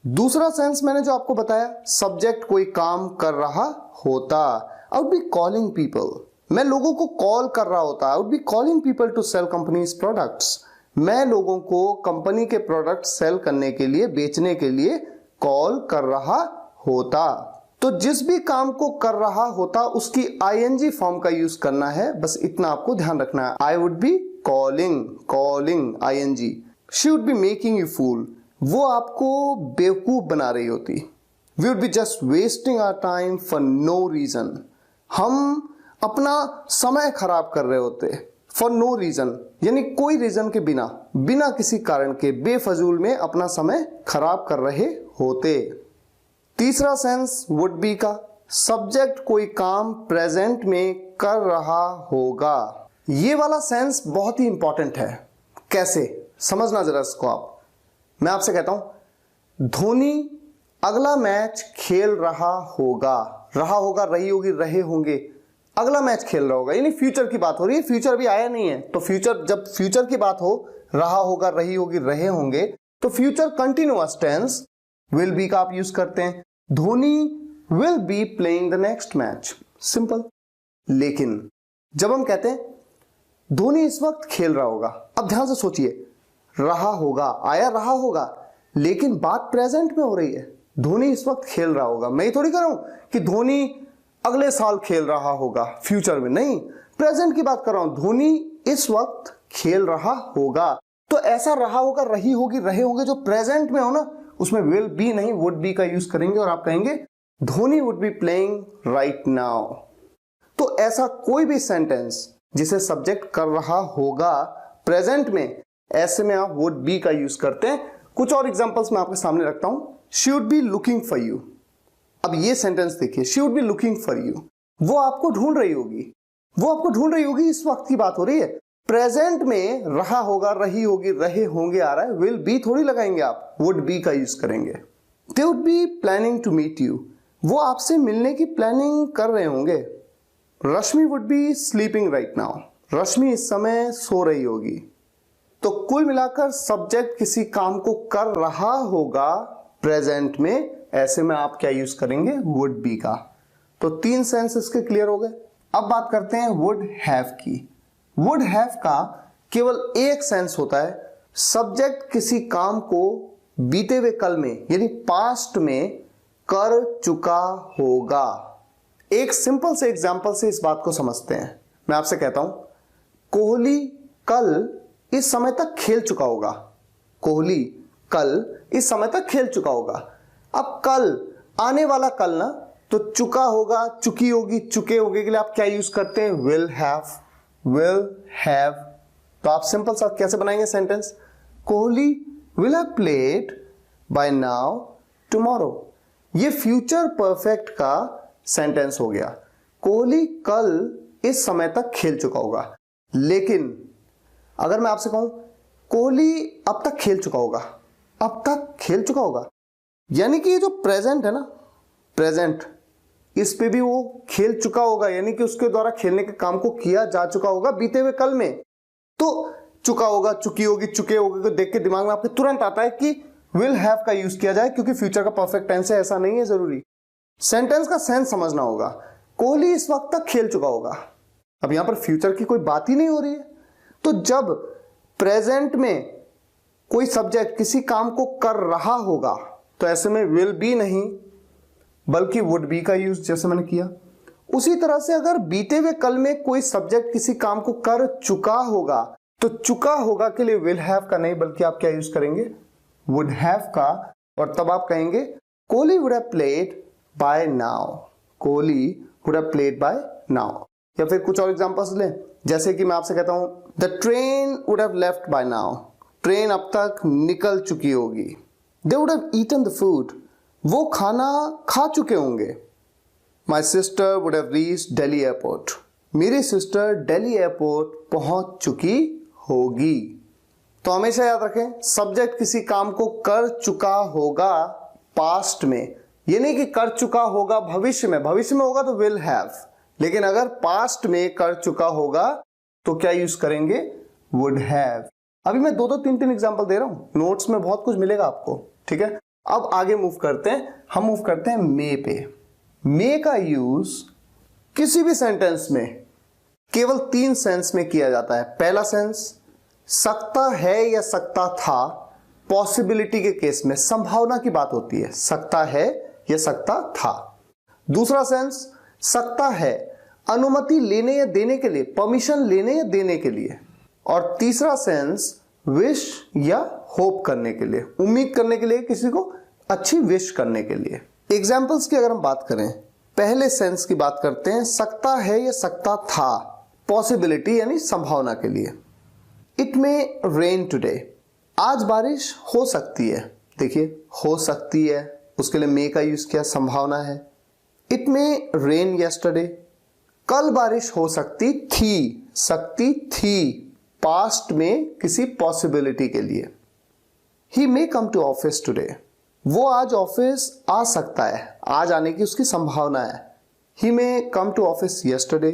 दूसरा सेंस मैंने जो आपको बताया, सब्जेक्ट कोई काम कर रहा होता, I would be calling people, मैं लोगों को कॉल कर रहा होता, I would be calling people to sell companies products, मैं लोगों को कंपनी के प्रोडक्ट सेल करने के लिए, बेचने के लिए कॉल कर रहा होता। तो जिस भी काम को कर रहा होता उसकी आईएनजी फॉर्म का यूज करना है, बस इतना आपको ध्यान रखना है। I would be calling, calling I N G. She would be making you fool, वो आपको बेवकूफ बना रही होती। We would be just wasting our time for no reason, हम अपना समय खराब कर रहे होते फॉर नो रीजन, यानी कोई रीजन के बिना, बिना किसी कारण के बेफजूल में अपना समय खराब कर रहे होते। तीसरा सेंस वुड बी का, सब्जेक्ट कोई काम प्रेजेंट में कर रहा होगा। ये वाला सेंस बहुत ही इंपॉर्टेंट है। कैसे, समझना जरा इसको आप। मैं आपसे कहता हूं धोनी अगला मैच खेल रहा होगा, रहा होगा, रही होगी, रहे होंगे, अगला मैच खेल रहा होगा, यानी फ्यूचर की बात हो रही है, फ्यूचर भी आया नहीं है। तो फ्यूचर, जब फ्यूचर की बात हो, रहा होगा, रही होगी, रहे होंगे, तो future continuous tense will be का आप यूज करते हैं। Dhoni will be playing the next match, simple. लेकिन जब हम कहते हैं धोनी इस वक्त खेल रहा होगा, अब ध्यान से सोचिए, रहा होगा आया, रहा होगा, लेकिन बात प्रेजेंट में हो रही है। धोनी इस वक्त खेल रहा होगा, मैं ये थोड़ी कह रहा हूं कि धोनी अगले साल खेल रहा होगा फ्यूचर में, नहीं, प्रेजेंट की बात कर रहा हूं। धोनी इस वक्त खेल रहा होगा, तो ऐसा रहा होगा, रही होगी, रहे होंगे जो प्रेजेंट में हो ना, उसमें विल बी नहीं वुड बी का यूज करेंगे और आप कहेंगे Dhoni would be playing right now. तो ऐसा कोई भी सेंटेंस जिसे सब्जेक्ट कर रहा होगा प्रेजेंट में, ऐसे में आप वुड बी का यूज करते हैं। कुछ और एग्जांपल्स मैं आपके सामने रखता हूं। She would B looking for you, अब ये सेंटेंस देखिए, she would B looking for you, वो आपको ढूंढ रही होगी, वो आपको ढूंढ रही होगी, इस वक्त की बात हो रही है। प्रेजेंट में रहा होगा, रही होगी, रहे होंगे आ रहा है, विल बी थोड़ी लगाएंगे आप, वुड बी का यूज करेंगे। They would be planning to meet you, वो आपसे मिलने की प्लानिंग कर रहे होंगे। Rashmi would be sleeping right now, Rashmi इस समय सो रही होगी। तो कुल मिलाकर सब्जेक्ट किसी काम को कर रहा होगा प्रेजेंट में, ऐसे में आप क्या यूज करेंगे, वुड बी का। तो 3 सेंस इसके क्लियर हो गए। अब बात करते हैं वुड हैव की। वुड हैव का केवल एक सेंस होता है, सब्जेक्ट किसी काम को बीते हुए कल में यानी पास्ट में कर चुका होगा। एक सिंपल से एग्जांपल से इस बात को समझते हैं। मैं आपसे कहता हूं कोहली कल इस समय तक खेल चुका होगा, कोहली कल इस समय तक खेल चुका होगा। अब कल आने वाला कल ना, तो चुका होगा, चुकी होगी, चुके होगे के लिए आप क्या यूज करते हैं, विल हैव, विल हैव। तो आप सिंपल सा कैसे बनाएंगे sentence, Kohli will have played by now tomorrow. ये फ्यूचर परफेक्ट का सेंटेंस हो गया। कोहली कल इस समय तक खेल चुका होगा। लेकिन अगर मैं आपसे कहूं कोहली अब तक खेल चुका होगा, अब तक खेल चुका होगा, यानी कि ये जो प्रेजेंट है ना, प्रेजेंट, इस पे भी वो खेल चुका होगा, यानी कि उसके द्वारा खेलने के काम को किया जा चुका होगा बीते हुए कल में। तो चुका होगा, चुकी होगी, चुके होगे को देख के दिमाग में आपके तुरंत आता है कि विल हैव का यूज किया जाए, क्योंकि फ्यूचर का परफेक्ट टेंस है, ऐसा नहीं है जरूरी। सेंटेंस का सेंस समझना होगा। कोहली इस वक्त तक खेल चुका होगा, अब यहां पर फ्यूचर की कोई बात ही नहीं हो रही है। तो जब प्रेजेंट में कोई सब्जेक्ट किसी काम को कर रहा होगा, तो ऐसे में विल बी नहीं बल्कि वुड बी का यूज जैसे मैंने किया। उसी तरह से अगर बीते हुए कल में कोई सब्जेक्ट किसी काम को कर चुका होगा, तो चुका होगा के लिए विल हैव का नहीं बल्कि आप क्या यूज करेंगे, वुड हैव का। और तब आप कहेंगे Kohli would have played by now, Kohli would have played by now. या फिर कुछ और एग्जांपल्स लें, जैसे कि मैं आपसे कहता हूं the train would have left by now, train अब तक निकल चुकी होगी। They would have eaten the food, वो खाना खा चुके होंगे। My sister would have reached Delhi airport, मेरी सिस्टर दिल्ली एयरपोर्ट पहुंच चुकी होगी। तो हमेशा याद रखें सब्जेक्ट किसी काम को कर चुका होगा पास्ट में, ये नहीं कि कर चुका होगा भविष्य में, भविष्य में होगा तो विल हैव, लेकिन अगर पास्ट में कर चुका होगा तो क्या यूज करेंगे, वुड हैव। अभी मैं 2-2, 3-3 एग्जांपल दे रहा हूं, नोट्स में बहुत कुछ मिलेगा आपको, ठीक है। अब आगे मूव करते हैं, हम मूव करते हैं मे पे। मे का यूज किसी भी सेंटेंस में केवल 3 सेंस में किया जाता है। पहला सेंस सकता है या सकता था, पॉसिबिलिटी के केस में संभावना की बात होती है, सकता है या सकता था। दूसरा सेंस सकता है अनुमति लेने या देने के लिए, परमिशन लेने या देने के लिए। और तीसरा सेंस विश या होप करने के लिए, उम्मीद करने के लिए, किसी को अच्छी विश करने के लिए। एग्जाम्पल्स की अगर हम बात करें, पहले सेंस की बात करते हैं, सकता है या सकता था, पॉसिबिलिटी यानी संभावना के लिए। इट मे रेन टुडे, आज बारिश हो सकती है। देखिए हो सकती है, उसके लिए मे का यूज किया, संभावना है। इट मे रेन यस्टरडे, कल बारिश हो सकती थी, पास्ट में किसी पॉसिबिलिटी के लिए। ही मे कम टू ऑफिस टुडे, वो आज ऑफिस आ सकता है, आज आने की उसकी संभावना है। ही मे कम टू ऑफिस यस्टरडे,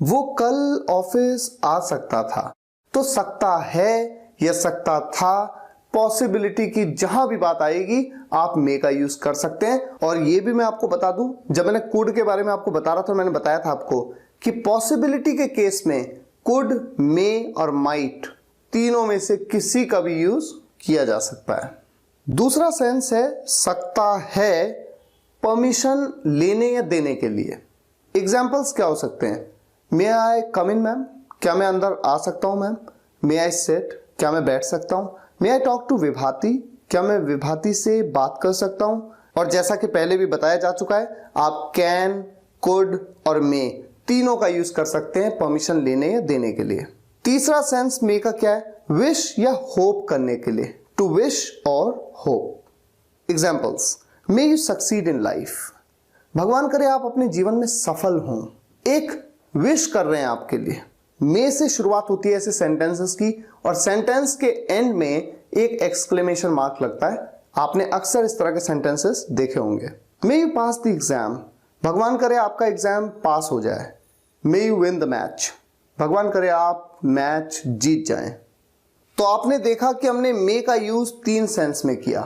वो कल ऑफिस आ सकता था। तो सकता है या सकता था, पॉसिबिलिटी की जहां भी बात आएगी आप मे का यूज कर सकते हैं। और ये भी मैं आपको बता दूं, जब मैंने कुड के बारे में आपको बता रहा था, मैंने बताया था आपको कि पॉसिबिलिटी के केस में कुड, मे और माइट तीनों में से किसी का भी यूज किया जा सकता है। दूसरा सेंस है सकता है परमिशन लेने या देने के लिए। एग्जाम्पल्स क्या हो सकते हैं, मे आई कम इन मैम, क्या मैं अंदर आ सकता हूं मैम। मे आई सिट, क्या मैं बैठ सकता हूं। मे आई टॉक टू विभाती, क्या मैं विभाती से बात कर सकता हूं। और जैसा कि पहले भी बताया जा चुका है, आप कैन, कुड और मे तीनों का यूज कर सकते हैं परमिशन लेने या देने के लिए। तीसरा सेंस मे का क्या है, विश या होप करने के लिए, टू विश और hope. Examples, may you succeed in life, भगवान करे आप अपने जीवन में सफल हों। एक विश कर रहे हैं आपके लिए। मे से शुरुआत होती है ऐसे सेंटेंसेस की, और सेंटेंस के एंड में एक एक्सक्लेमेशन मार्क लगता है। आपने अक्सर इस तरह के सेंटेंसेस देखे होंगे। May you pass the exam, भगवान करे आपका एग्जाम पास हो जाए। May you win the match, भगवान करे आप मैच जीत जाएं। तो आपने देखा कि हमने मे का यूज 3 सेंस में किया।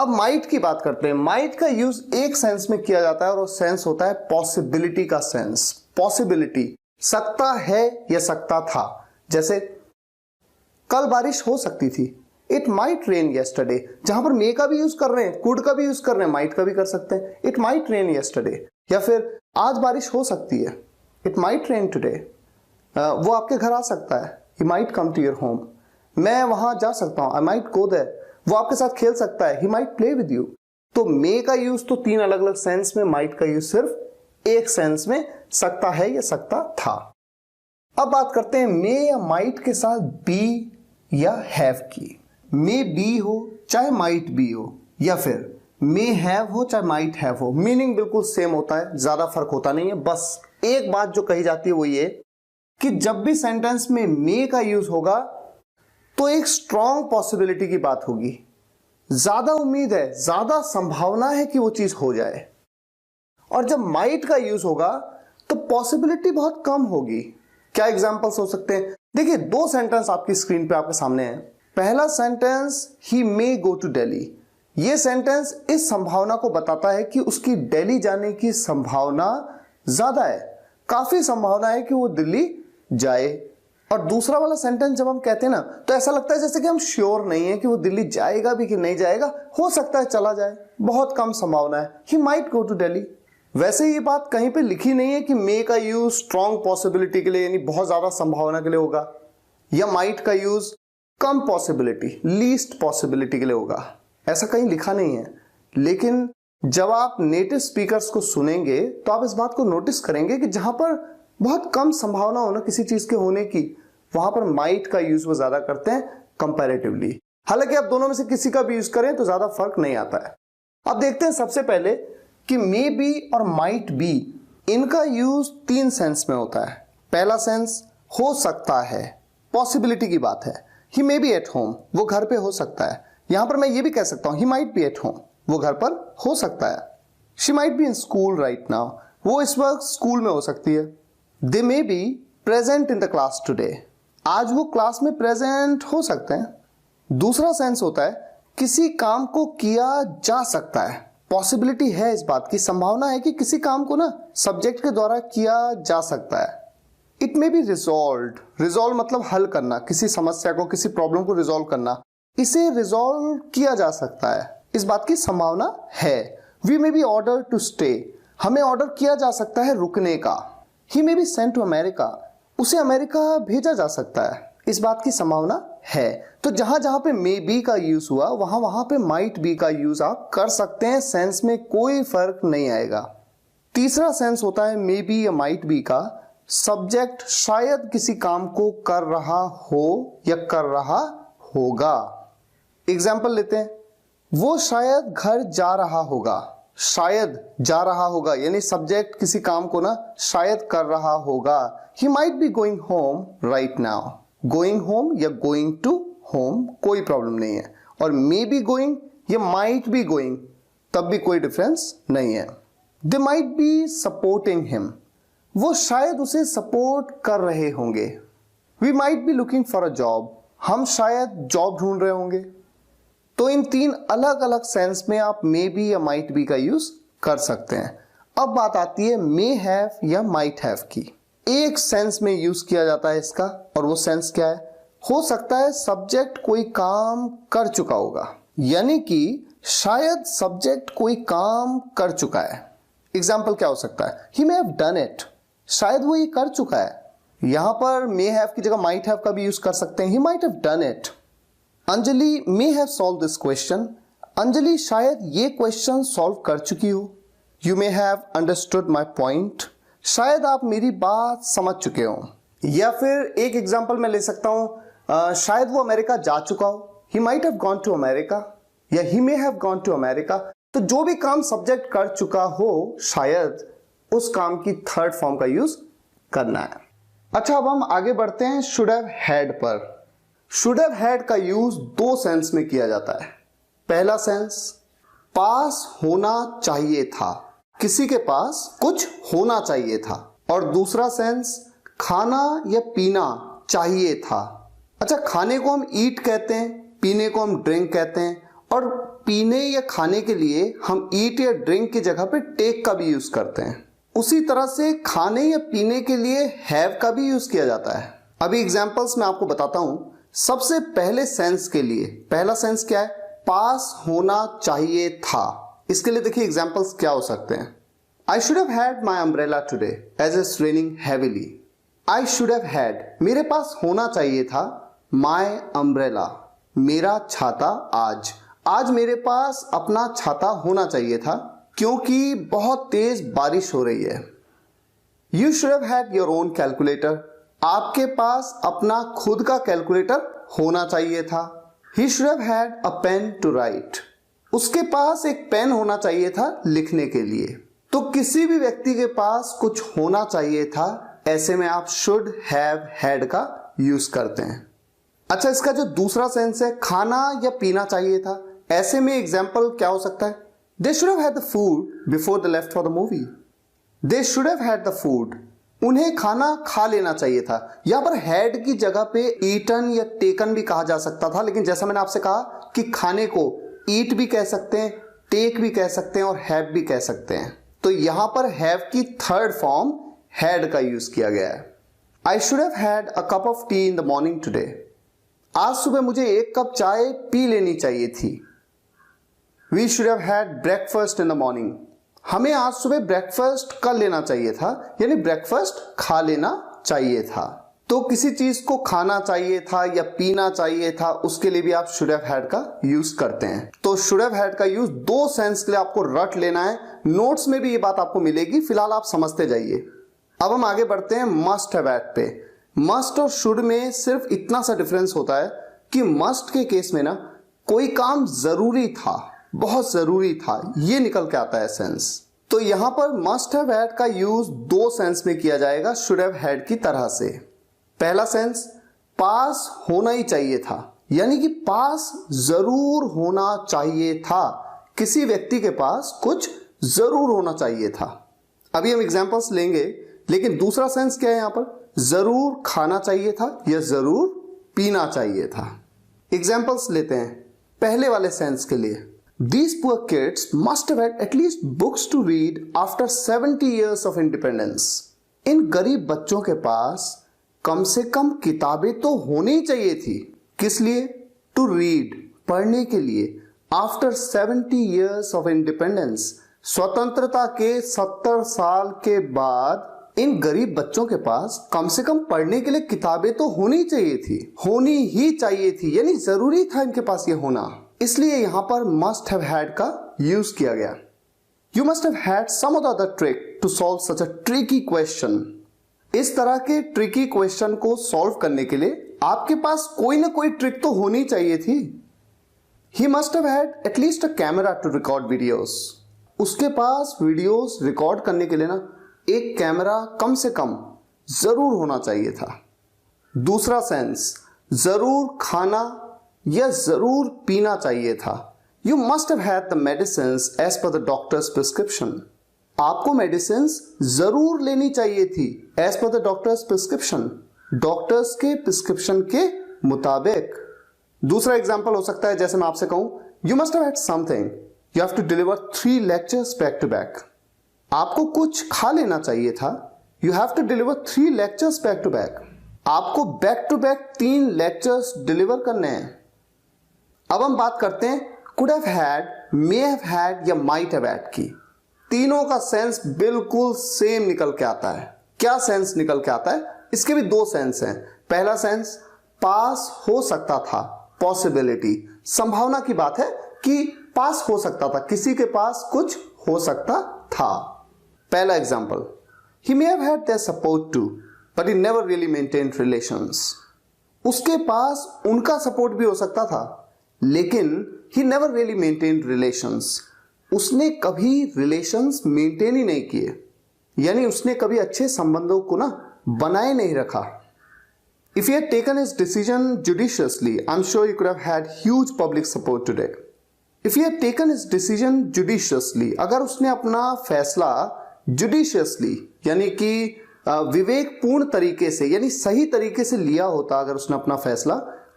अब माइट की बात करते हैं। माइट का यूज एक सेंस में किया जाता है और वो सेंस होता है पॉसिबिलिटी का सेंस। पॉसिबिलिटी, सकता है या सकता था। जैसे कल बारिश हो सकती थी, इट माइट रेन येस्टरडे। जहां पर मे का भी यूज कर रहे हैं, कुड का भी यूज कर रहे हैं, माइट का भी कर सकते हैं, इट माइट रेन येस्टरडे। या फिर आज बारिश हो सकती है, इट माइट रेन टुडे। वो आपके घर आ सकता है, he might come to your home. मैं वहां जा सकता हूं, आई माइट गो देयर। वो आपके साथ खेल सकता है, he might play with you. तो मे का यूज तो 3 अलग अलग सेंस में, माइट का यूज सिर्फ एक सेंस में, सकता है या सकता था। अब बात करते हैं मे या माइट के साथ बी या हैव की। मे बी हो चाहे माइट बी हो, या फिर मे हैव हो चाहे माइट हैव हो, मीनिंग बिल्कुल सेम होता है, ज्यादा फर्क होता नहीं है। बस एक बात जो कही जाती है वो ये कि जब भी सेंटेंस में मे का यूज होगा तो एक स्ट्रॉन्ग पॉसिबिलिटी की बात होगी, ज्यादा उम्मीद है, ज्यादा संभावना है कि वो चीज हो जाए। और जब माइट का यूज होगा तो पॉसिबिलिटी बहुत कम होगी। क्या एग्जांपल्स हो सकते हैं? देखिए 2 सेंटेंस आपकी स्क्रीन पे आपके सामने है। पहला sentence, he may go to Delhi. ये सेंटेंस इस संभावना को बताता है कि उसकी दिल्ली जाने की संभावना ज्यादा है, काफी संभावना है कि वो दिल्ली जाए। और दूसरा वाला सेंटेंस जब हम कहते हैं ना, तो ऐसा लगता है जैसे कि हम श्योर नहीं है कि वो दिल्ली जाएगा भी कि नहीं जाएगा, हो सकता है चला जाए, बहुत कम संभावना है, he might go to Delhi. वैसे ये बात कहीं पे लिखी नहीं है कि मे का यूज स्ट्रॉन्ग पॉसिबिलिटी के लिए यानी बहुत ज्यादा संभावना के लिए होगा, या माइट का यूज कम पॉसिबिलिटी, लीस्ट पॉसिबिलिटी के लिए होगा, ऐसा कहीं लिखा नहीं है। लेकिन जब आप नेटिव स्पीकर्स को सुनेंगे तो आप इस बात को नोटिस करेंगे कि जहां पर बहुत कम संभावना हो ना किसी चीज के होने की, वहां पर माइट का यूज वो ज्यादा करते हैं कंपैरेटिवली। हालांकि आप दोनों में से किसी का भी यूज करें तो ज्यादा फर्क नहीं आता है। अब देखते हैं सबसे पहले कि मे बी और माइट बी, इनका यूज 3 सेंस में होता है। पहला सेंस, हो सकता है, पॉसिबिलिटी की बात है। ही मे बी एट होम, वो घर पे हो सकता है। यहां पर मैं ये भी कह सकता हूं, he might be at home, वो घर पर हो सकता है। She might be in school right now, वो इस वक्त स्कूल में हो सकती है। They may be present in the class today, आज वो क्लास में प्रेजेंट हो सकते हैं। दूसरा सेंस होता है, किसी काम को किया जा सकता है, पॉसिबिलिटी है, इस बात की संभावना है कि किसी काम को ना सब्जेक्ट के द्वारा किया जा सकता है। It may be resolved, resolve मतलब हल करना, किसी समस्या को, किसी प्रॉब्लम को रिजॉल्व करना, इसे रिजॉल्व किया जा सकता है, इस बात की संभावना है। We may be order to stay, हमें ऑर्डर किया जा सकता है रुकने का। He may be sent to America, उसे अमेरिका भेजा जा सकता है, इस बात की संभावना है। तो जहां जहां पे मे बी का यूज हुआ वहां वहां पे माइट बी का यूज आप कर सकते हैं, सेंस में कोई फर्क नहीं आएगा। तीसरा सेंस होता है मे बी या माइट बी का, सब्जेक्ट शायद किसी काम को कर रहा हो या कर रहा होगा। एग्जाम्पल लेते हैं, वो शायद घर जा रहा होगा, शायद जा रहा होगा यानी सब्जेक्ट किसी काम को ना शायद कर रहा होगा। He might be going home right now, going home या गोइंग टू होम कोई प्रॉब्लम नहीं है। और मे बी गोइंग या माइट बी गोइंग, तब भी कोई डिफरेंस नहीं है। They might be supporting him, वो शायद उसे सपोर्ट कर रहे होंगे। We might be looking for a job, हम शायद जॉब ढूंढ रहे होंगे। तो इन 3 अलग अलग सेंस में आप मे बी या माइट बी का यूज कर सकते हैं। अब बात आती है मे हैव या माइट हैव की। एक सेंस में यूज किया जाता है इसका, और वो सेंस क्या है? हो सकता है सब्जेक्ट कोई काम कर चुका होगा, यानी कि शायद सब्जेक्ट कोई काम कर चुका है। एग्जाम्पल क्या हो सकता है? ही मे हैव डन इट, शायद वो ये कर चुका है। यहां पर मे हैव की जगह माइट हैव का भी यूज कर सकते हैं, ही might have done it. Anjali may have solve this question, Anjali शायद ये क्वेश्चन सॉल्व कर चुकी हो। You may have understood my point, शायद आप मेरी बात समझ चुके हो। या फिर एक एग्जाम्पल मैं ले सकता हूं, शायद वो अमेरिका जा चुका हो, he might have gone to America, या he may have gone to America. तो जो भी काम सब्जेक्ट कर चुका हो, शायद उस काम की थर्ड फॉर्म का यूज करना है। अच्छा, अब हम आगे बढ़ते हैं शुड हैव हैड पर। शुड हैव हैड का यूज 2 सेंस में किया जाता है। पहला सेंस पास होना चाहिए था, किसी के पास कुछ होना चाहिए था। और दूसरा सेंस खाना या पीना चाहिए था। अच्छा, खाने को हम ईट कहते हैं, पीने को हम ड्रिंक कहते हैं, और पीने या खाने के लिए हम ईट या ड्रिंक की जगह पे टेक का भी यूज करते हैं। उसी तरह से खाने या पीने के लिए हैव का भी यूज किया जाता है। अभी एग्जांपल्स मैं आपको बताता हूं। सबसे पहले सेंस के लिए पहला सेंस क्या है? पास होना चाहिए था। इसके लिए देखिए एग्जांपल्स क्या हो सकते हैं। I should have had my umbrella today as it's raining heavily. I should have had, मेरे पास होना चाहिए था, माई अम्ब्रेला, मेरा छाता आज मेरे पास अपना छाता होना चाहिए था क्योंकि बहुत तेज बारिश हो रही है। You should have had your own calculator, आपके पास अपना खुद का कैलकुलेटर होना चाहिए था। He should have had a pen to write, उसके पास एक पेन होना चाहिए था लिखने के लिए। तो किसी भी व्यक्ति के पास कुछ होना चाहिए था, ऐसे में आप शुड हैव हैड का यूज करते हैं। अच्छा, इसका जो दूसरा सेंस है खाना या पीना चाहिए था, ऐसे में एग्जाम्पल क्या हो सकता है? They should have had the food before they left for the movie. They should have had the food, उन्हें खाना खा लेना चाहिए था। यहां पर हैड की जगह पे ईटन या टेकन भी कहा जा सकता था, लेकिन जैसा मैंने आपसे कहा कि खाने को ईट भी कह सकते हैं, टेक भी कह सकते हैं और हैव भी कह सकते हैं। तो यहां पर हैव की थर्ड फॉर्म हैड का यूज किया गया है। आई should have had a cup of T in the morning today, आज सुबह मुझे एक कप चाय पी लेनी चाहिए थी। We should have had breakfast in the morning, हमें आज सुबह ब्रेकफास्ट कर लेना चाहिए था, यानी ब्रेकफास्ट खा लेना चाहिए था। तो किसी चीज को खाना चाहिए था या पीना चाहिए था, उसके लिए भी आप शुड हैव हैड का यूज करते हैं। तो शुड हैव हैड का यूज दो सेंस के लिए आपको रट लेना है। नोट्स में भी ये बात आपको मिलेगी, फिलहाल आप समझते जाइए। अब हम आगे बढ़ते हैं मस्ट हैव हैड पे। मस्ट और शुड में सिर्फ इतना सा डिफरेंस होता है कि मस्ट के केस में ना कोई काम जरूरी था, बहुत जरूरी था, ये निकल के आता है सेंस। तो यहां पर मस्ट हैव हैड का यूज दो सेंस में किया जाएगा शुड हैव हैड की तरह से। पहला सेंस पास होना ही चाहिए था, यानी कि पास जरूर होना चाहिए था, किसी व्यक्ति के पास कुछ जरूर होना चाहिए था। अभी हम एग्जांपल्स लेंगे, लेकिन दूसरा सेंस क्या है यहां पर? जरूर खाना चाहिए था या जरूर पीना चाहिए था। एग्जाम्पल्स लेते हैं पहले वाले सेंस के लिए। These poor kids must have had at least books to read after 70 years of independence. इन गरीब बच्चों के पास कम से कम किताबें तो होनी ही चाहिए थी, किस लिए? टू रीड, पढ़ने के लिए। आफ्टर 70 years ऑफ इंडिपेंडेंस, स्वतंत्रता के 70 साल के बाद इन गरीब बच्चों के पास कम से कम पढ़ने के लिए किताबें तो होनी चाहिए थी, होनी ही चाहिए थी, यानी जरूरी था इनके पास ये होना। इसलिए यहां पर मस्ट हैव हैड का यूज किया गया। You must have had some other trick to solve such a tricky question. इस तरह के ट्रिकी क्वेश्चन को सॉल्व करने के लिए आपके पास कोई ना कोई ट्रिक तो होनी चाहिए थी। He must have had at least a camera to record videos. उसके पास वीडियोस रिकॉर्ड करने के लिए ना एक कैमरा कम से कम जरूर होना चाहिए था। दूसरा सेंस जरूर खाना या जरूर पीना चाहिए था। You must have had the medicines as per the doctor's prescription. आपको मेडिसिन्स जरूर लेनी चाहिए थी as per the doctor's prescription, doctor's के प्रिस्क्रिप्शन के मुताबिक। दूसरा एग्जाम्पल हो सकता है, जैसे मैं आपसे कहूं you must have had something, you have to deliver 3 lectures back to back. आपको कुछ खा लेना चाहिए था, you have to deliver 3 lectures back to back. आपको back to back 3 lectures deliver करने हैं। अब हम बात करते हैं could have had, may have had या माइट हैव हैड की। तीनों का सेंस बिल्कुल सेम निकल के आता है। क्या सेंस निकल के आता है? इसके भी दो सेंस हैं। पहला सेंस पास हो सकता था, पॉसिबिलिटी, संभावना की बात है कि पास हो सकता था, किसी के पास कुछ हो सकता था। पहला example, he may have had their support too, but he never really maintained relations. उसके पास उनका सपोर्ट भी हो सकता था, लेकिन he never really maintained relations. उसने कभी रिलेशंस मेंटेन ही नहीं किए, यानी उसने कभी अच्छे संबंधों को ना बनाए नहीं रखा। If he had taken his decision judiciously, I'm sure he could have had huge public support today. If he had taken his decision judiciously, अगर उसने अपना फैसला जुडिशियसली यानी कि विवेकपूर्ण तरीके से यानी सही तरीके से लिया होता, अगर उसने अपना फैसला,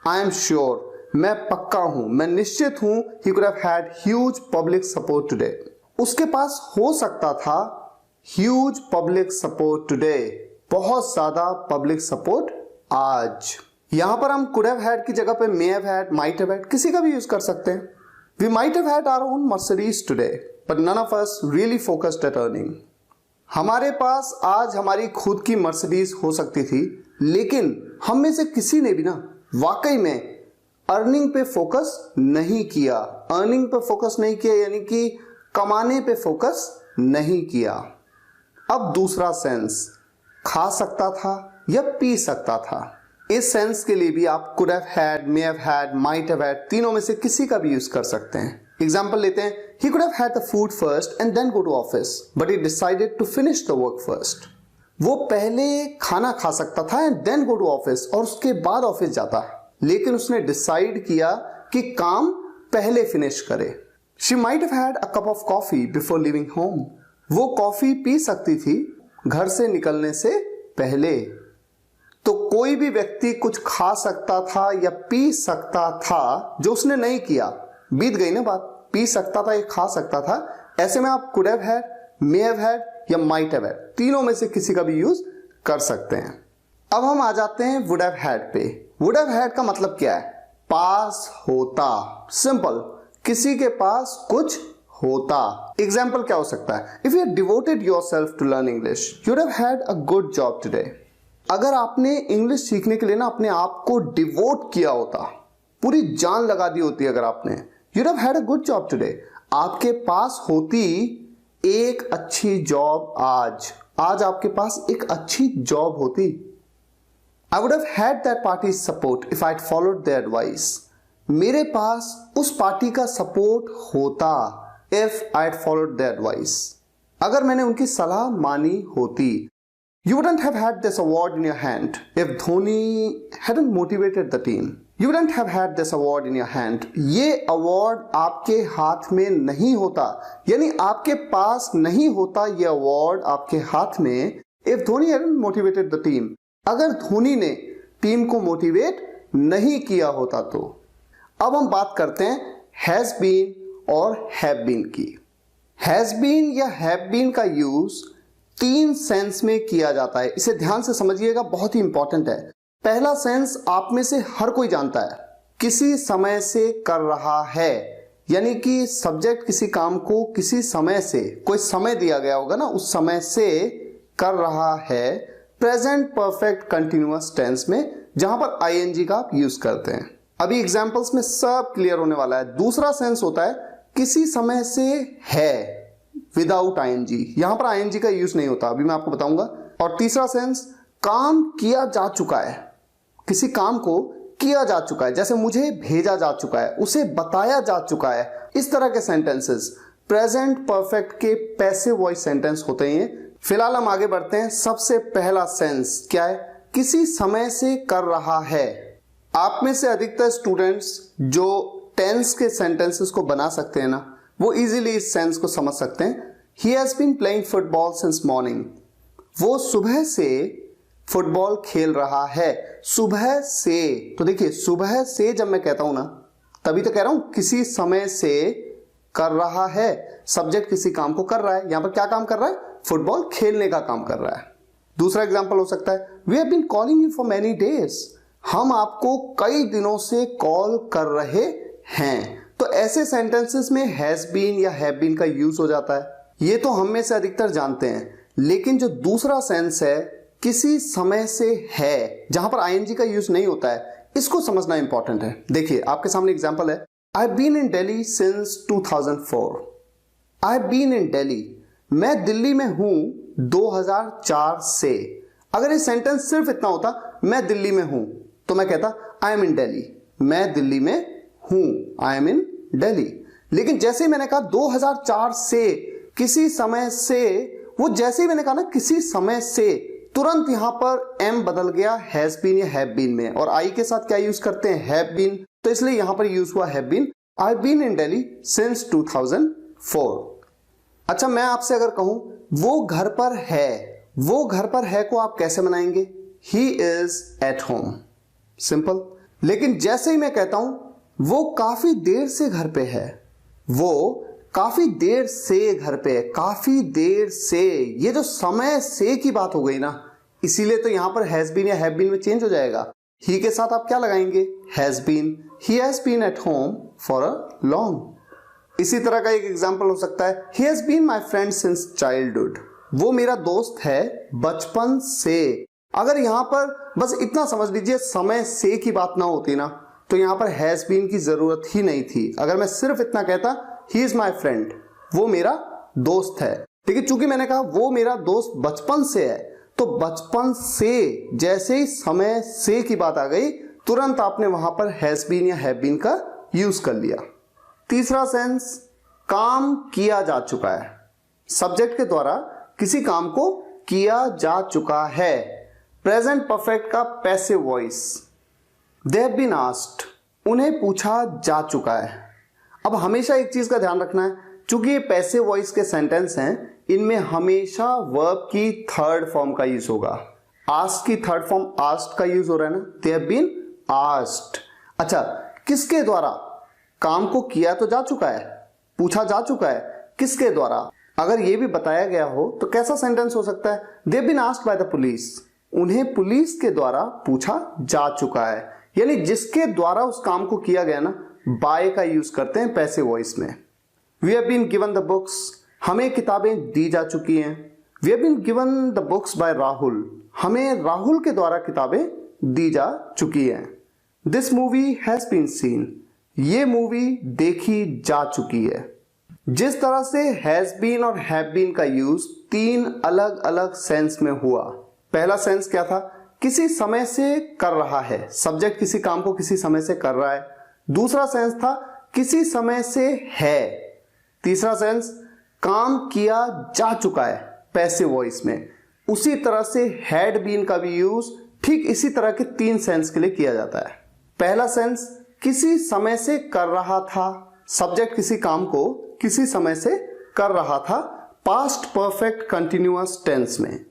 आई एम श्योर, मैं पक्का हूं, मैं निश्चित हूं, he could have had huge public support today, उसके पास हो सकता था ह्यूज पब्लिक सपोर्ट टुडे, बहुत ज्यादा पब्लिक सपोर्ट आज। यहां पर हम कुड हैव हैड की जगह पे may have had, might have had किसी का भी यूज कर सकते हैं। We might have had our own Mercedes today but none of us really focused at earning. हमारे पास आज हमारी खुद की मर्सिडीज हो सकती थी, लेकिन हम में से किसी ने भी ना वाकई में अर्निंग पे फोकस नहीं किया, अर्निंग पे फोकस नहीं किया यानी कि कमाने पे फोकस नहीं किया। अब दूसरा सेंस, खा सकता था या पी सकता था। इस सेंस के लिए भी आप could have had, may have had, might have had, तीनों में से किसी का भी यूज कर सकते हैं। एग्जाम्पल लेते हैं, he could have had the food first and then go to office, but he decided to finish the work first. वो पहले खाना खा सकता था and then go to office, और उसके बाद ऑफिस जाता, लेकिन उसने डिसाइड किया कि काम पहले फिनिश करे। She might have had a cup of coffee before leaving home. वो कॉफी पी सकती थी घर से निकलने से पहले। तो कोई भी व्यक्ति कुछ खा सकता था या पी सकता था, जो उसने नहीं किया, बीत गई ना बात, पी सकता था या खा सकता था। ऐसे में आप could have had, may have had या माइट हैव हैड, तीनों में से किसी का भी यूज कर सकते हैं। अब हम आ जाते हैं वुड हैव हैड पे। वुड हैव हैड का मतलब क्या है? पास होता, सिंपल, किसी के पास कुछ होता। एग्जाम्पल क्या हो सकता है? If you had devoted yourself to learn English, you would have had a good job today. अगर आपने इंग्लिश सीखने के लिए ना अपने आप को डिवोट किया होता, पूरी जान लगा दी होती, अगर आपने, you'd have had a good job today, आपके पास होती एक अच्छी जॉब आज आपके पास एक अच्छी जॉब होती। I would have had that party's support if I'd followed their advice. मेरे पास उस पार्टी का सपोर्ट होता if I'd followed their advice, अगर मैंने उनकी सलाह मानी होती। You wouldn't have had this award in your hand if Dhoni hadn't motivated the team. You wouldn't have had this award in your hand. ये award आपके हाथ में नहीं होता, यानी आपके पास नहीं होता ये अवार्ड आपके हाथ में if Dhoni hadn't motivated the team. अगर धोनी ने टीम को मोटिवेट नहीं किया होता तो। अब हम बात करते हैं हैज बीन और हैव बीन की। हैज बीन या हैव बीन का यूज तीन सेंस में किया जाता है, इसे ध्यान से समझिएगा, बहुत ही इंपॉर्टेंट है। पहला सेंस आप में से हर कोई जानता है, किसी समय से कर रहा है, यानी कि सब्जेक्ट किसी काम को किसी समय से, कोई समय दिया गया होगा ना, उस समय से कर रहा है, प्रेजेंट परफेक्ट कंटिन्यूअस टेंस में, जहां पर आईएनजी का आप यूज करते हैं। अभी एग्जांपल्स में सब क्लियर होने वाला है। दूसरा सेंस होता है किसी समय से है विदाउट आईएनजी, यहां पर आईएनजी का यूज नहीं होता, अभी मैं आपको बताऊंगा। और तीसरा सेंस काम किया जा चुका है, किसी काम को किया जा चुका है, जैसे मुझे भेजा जा चुका है, उसे बताया जा चुका है, इस तरह के सेंटेंसेस प्रेजेंट परफेक्ट के पैसिव वॉइस सेंटेंस होते हैं। फिलहाल हम आगे बढ़ते हैं। सबसे पहला सेंस क्या है? किसी समय से कर रहा है। आप में से अधिकतर स्टूडेंट्स जो टेंस के सेंटेंसेस को बना सकते हैं ना, वो इजीली इस सेंस को समझ सकते हैं। He has been playing football since morning, वो सुबह से फुटबॉल खेल रहा है, सुबह से। तो देखिए, सुबह से जब मैं कहता हूं ना, तभी तो कह रहा हूं किसी समय से कर रहा है, सब्जेक्ट किसी काम को कर रहा है, यहां पर क्या काम कर रहा है? फुटबॉल खेलने का काम कर रहा है। दूसरा एग्जांपल हो सकता है, we have been calling you for many days, हम आपको कई दिनों से कॉल कर रहे हैं। तो ऐसे सेंटेंसेस में हैज बीन या हैव बीन का यूज हो जाता है। ये तो हम में से अधिकतर जानते हैं, लेकिन जो दूसरा सेंस है किसी समय से है, जहां पर आईएनजी का यूज नहीं होता है, इसको समझना इंपॉर्टेंट है। देखिए, आपके सामने एग्जांपल है, I have been in Delhi since 2004। I have been in Delhi, मैं दिल्ली में हूं 2004 से। अगर ये सेंटेंस सिर्फ इतना होता, मैं दिल्ली में हूं, तो मैं कहता आई एम इन दिल्ली, मैं दिल्ली में हूं, आई एम इन दिल्ली। लेकिन जैसे ही मैंने कहा 2004 से, किसी समय से, वो जैसे ही मैंने कहा ना किसी समय से, तुरंत यहां पर एम बदल गया हैज बीन या हैव बीन में, और आई के साथ क्या यूज करते हैं? Have been. तो इसलिए यहां पर यूज हुआ have been. I been in Delhi since 2004। अच्छा, मैं आपसे अगर कहूं वो घर पर है, वो घर पर है को आप कैसे बनाएंगे? He is at home, simple. लेकिन जैसे ही मैं कहता हूं वो काफी देर से घर पे है, वो काफी देर से घर पे है, काफी देर से, ये जो समय से की बात हो गई ना, इसीलिए तो यहां पर हैज बीन या हैव बीन में चेंज हो जाएगा। ही के साथ आप क्या लगाएंगे? Has been. He has been at home for a long. इसी तरह का एक एग्जांपल हो सकता है, he has been my friend since childhood. वो मेरा दोस्त है बचपन से। अगर यहां पर बस इतना समझ लीजिए समय से की बात ना होती ना, तो यहां पर हैज बीन की जरूरत ही नहीं थी। अगर मैं सिर्फ इतना कहता ही इज माई फ्रेंड, वो मेरा दोस्त है। लेकिन चूंकि मैंने कहा वो मेरा दोस्त बचपन से है, तो बचपन से जैसे ही समय से की बात आ गई, तुरंत आपने वहां पर हैज बीन या हैव बीन का यूज कर लिया। तीसरा सेंस, काम किया जा चुका है। सब्जेक्ट के द्वारा किसी काम को किया जा चुका है। प्रेजेंट परफेक्ट का passive voice, they have been asked, उन्हें पूछा जा चुका है। अब हमेशा एक चीज का ध्यान रखना है, चूंकि ये पैसिव वॉइस के सेंटेंस हैं, इनमें हमेशा वर्ब की थर्ड फॉर्म का यूज होगा। आस्क की थर्ड फॉर्म आस्क्ड का यूज हो रहा है ना, दे हैव बीन आस्क्ड। अच्छा, किसके द्वारा? काम को किया तो जा चुका है, पूछा जा चुका है, किसके द्वारा? अगर ये भी बताया गया हो तो कैसा सेंटेंस हो सकता है? They have been asked by the police, उन्हें पुलिस के द्वारा पूछा जा चुका है। यानी जिसके द्वारा उस काम को किया गया ना, बाय का यूज करते हैं पैसिव वॉइस में। We have been given the books, हमें किताबें दी जा चुकी हैं। We have been given the books by Rahul, हमें राहुल के द्वारा किताबें दी जा चुकी हैं। This movie has been seen, ये मूवी देखी जा चुकी है। जिस तरह से हैज बीन और हैव बीन का यूज तीन अलग अलग सेंस में हुआ। पहला सेंस क्या था? किसी समय से कर रहा है, सब्जेक्ट किसी काम को किसी समय से कर रहा है। दूसरा सेंस था किसी समय से है। तीसरा सेंस काम किया जा चुका है पैसिव वॉइस में। उसी तरह से हैड बीन का भी यूज ठीक इसी तरह के तीन सेंस के लिए किया जाता है। पहला सेंस किसी समय से कर रहा था, सब्जेक्ट किसी काम को किसी समय से कर रहा था, पास्ट परफेक्ट कंटिन्यूअस टेंस में।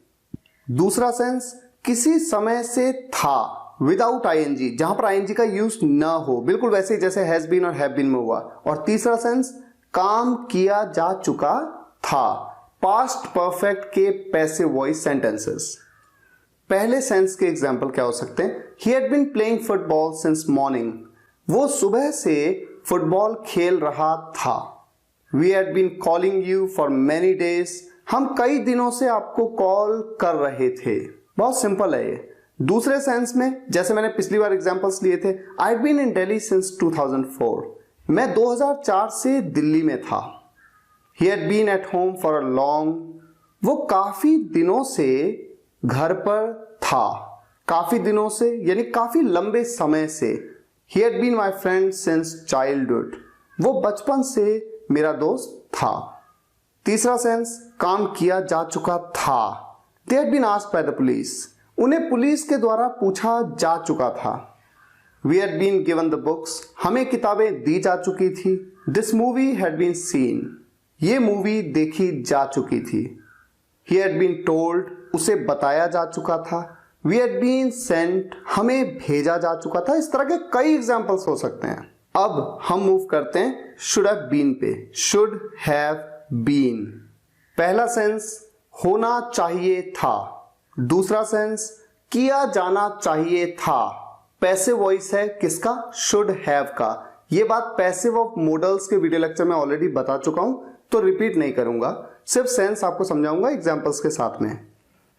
दूसरा सेंस किसी समय से था विदाउट आईएनजी, जहां पर आईएनजी का यूज ना हो, बिल्कुल वैसे ही जैसे हैज बीन और हैव बीन में हुआ। और तीसरा सेंस काम किया जा चुका था, पास्ट परफेक्ट के पैसिव वॉइस सेंटेंसेस। पहले सेंस के एग्जांपल क्या हो सकते हैं? He had been playing football since morning, वो सुबह से फुटबॉल खेल रहा था। We had been calling you for many days, हम कई दिनों से आपको कॉल कर रहे थे। बहुत सिंपल है ये। दूसरे सेंस में, जैसे मैंने पिछली बार एग्जांपल्स लिए थे, I had been in Delhi since 2004, मैं 2004 से दिल्ली में था। He had been at home for a long, वो काफी दिनों से घर पर था। काफी दिनों से यानी काफी लंबे समय से। He had been my friend since childhood, वो बचपन से मेरा दोस्त था। तीसरा सेंस काम किया जा चुका था। They had been asked by the police, उन्हें पुलिस के द्वारा पूछा जा चुका था। We had been given the books, हमें किताबें दी जा चुकी थी। This movie had been seen, ये मूवी देखी जा चुकी थी। ही हैड बीन टोल्ड, उसे बताया जा चुका था। वी हैड बीन सेंट, हमें भेजा जा चुका था। इस तरह के कई एग्जाम्पल्स हो सकते हैं। अब हम मूव करते हैं शुड हैव बीन पे। शुड हैव बीन, पहला सेंस होना चाहिए था। दूसरा सेंस किया जाना चाहिए था। पैसिव वॉइस है किसका? शुड हैव का। ये बात पैसिव ऑफ मॉडल्स के वीडियो लेक्चर में ऑलरेडी बता चुका हूं, तो रिपीट नहीं करूंगा, सिर्फ सेंस आपको समझाऊंगा एग्जांपल्स के साथ में।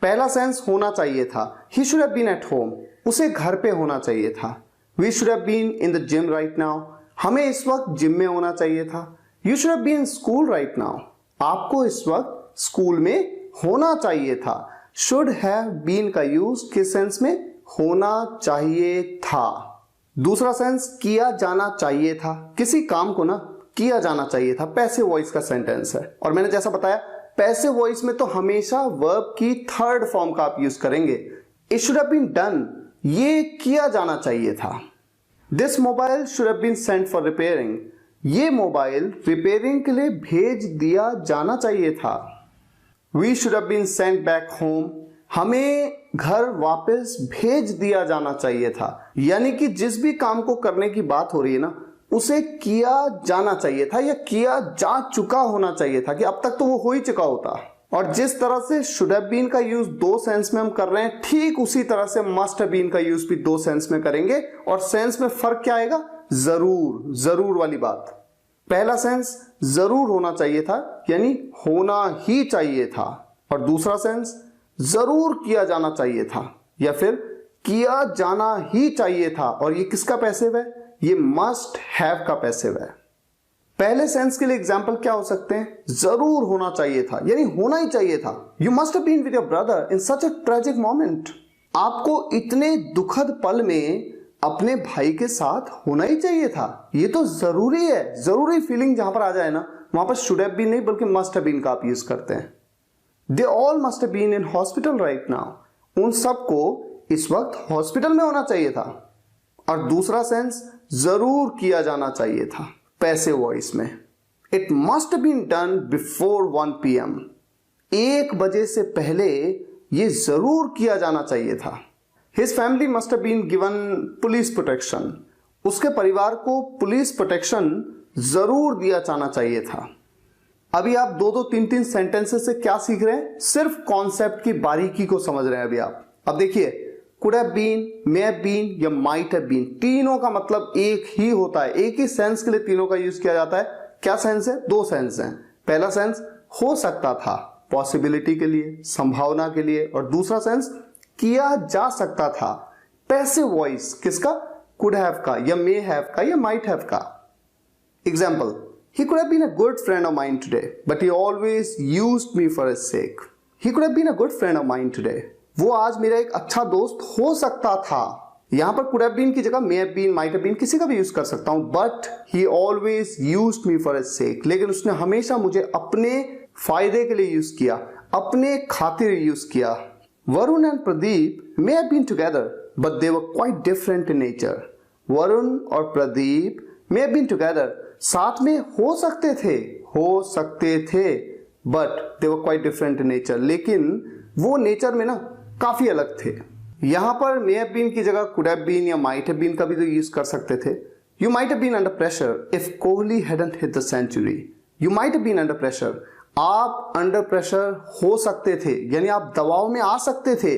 पहला सेंस होना चाहिए था। He should have been at home, उसे घर पे होना चाहिए था। We should have been in the gym right now, हमें इस वक्त जिम में होना चाहिए था। You should have been in school right now, आपको इस वक्त स्कूल में होना चाहिए था। शुड हैव बीन का यूज किस सेंस में? होना चाहिए था। दूसरा सेंस किया जाना चाहिए था, किसी काम को ना किया जाना चाहिए था, पैसिव वॉइस का सेंटेंस है। और मैंने जैसा बताया पैसिव वॉइस में तो हमेशा वर्ब की थर्ड फॉर्म का आप यूज करेंगे। It should have been done, ये किया जाना चाहिए था। This mobile should have been sent for repairing, ये मोबाइल रिपेयरिंग के लिए भेज दिया जाना चाहिए था। We should have been sent back home, हमें घर वापस भेज दिया जाना चाहिए था। यानी कि जिस भी काम को करने की बात हो रही है ना, उसे किया जाना चाहिए था या किया जा चुका होना चाहिए था, कि अब तक तो वो हो ही चुका होता। और जिस तरह से शुड हैव बीन का यूज दो सेंस में हम कर रहे हैं, ठीक उसी तरह से मस्ट हैव बीन का यूज भी दो सेंस में करेंगे। और सेंस में फर्क क्या आएगा? जरूर, जरूर वाली बात। पहला सेंस जरूर होना चाहिए था, यानी होना ही चाहिए था। और दूसरा सेंस जरूर किया जाना चाहिए था या फिर किया जाना ही चाहिए था। और ये किसका पैसिव है? ये मस्ट हैव का पैसिव है। पहले सेंस के लिए एग्जाम्पल क्या हो सकते हैं? जरूर होना चाहिए था, यानी होना ही चाहिए था। You must have been with your brother in such a tragic moment, आपको इतने दुखद पल में अपने भाई के साथ होना ही चाहिए था। ये तो जरूरी है। जरूरी फीलिंग जहां पर आ जाए ना, वहां पर शुड हैव बीन नहीं बल्कि मस्ट हैव बीन का आप यूज करते हैं। They all must have been in hospital right now, उन सबको इस वक्त हॉस्पिटल में होना चाहिए था। और दूसरा सेंस जरूर किया जाना चाहिए था, पैसिव वॉइस में। It must have been done before 1 PM, 1 बजे से पहले ये जरूर किया जाना चाहिए था। His family must have been given police protection, उसके परिवार को पुलिस प्रोटेक्शन जरूर दिया जाना चाहिए था। अभी आप 2-2, 3-3 सेंटेंसेस से क्या सीख रहे हैं? सिर्फ कॉन्सेप्ट की बारीकी को समझ रहे हैं अभी आप। अब देखिए, could have been, may have been या माइट हैव बीन, तीनों का मतलब एक ही होता है। एक ही सेंस के लिए तीनों का यूज किया जाता है। क्या सेंस है? 2 सेंस हैं। पहला सेंस हो सकता था, पॉसिबिलिटी के लिए, संभावना के लिए। और दूसरा सेंस किया जा सकता था, पैसिव वॉइस किसका? कुड हैव का या मे हैव का या माइट हैव का। Example, he could have been a good friend of mine today but he always used me for his sake. He could have been a good friend of mine today, वो आज मेरा एक अच्छा दोस्त हो सकता था। यहां पर could have been की जगह may have been, might have been किसी का भी यूज कर सकता हूं। but he always used me for his sake, लेकिन उसने हमेशा मुझे अपने फायदे के लिए यूज किया, अपने खातिर यूज किया। Varun and Pradeep may have been together but they were quite different in nature. Varun और Pradeep may have been together, साथ में हो सकते थे, but they were quite different in nature, लेकिन वो नेचर में ना काफी अलग थे। यहां पर may have been की जगह could have been या might have been का भी तो यूज कर सकते थे। You might have been under pressure if Kohli hadn't hit the century. You might have been under pressure, आप अंडर प्रेशर हो सकते थे, यानी आप दबाव में आ सकते थे।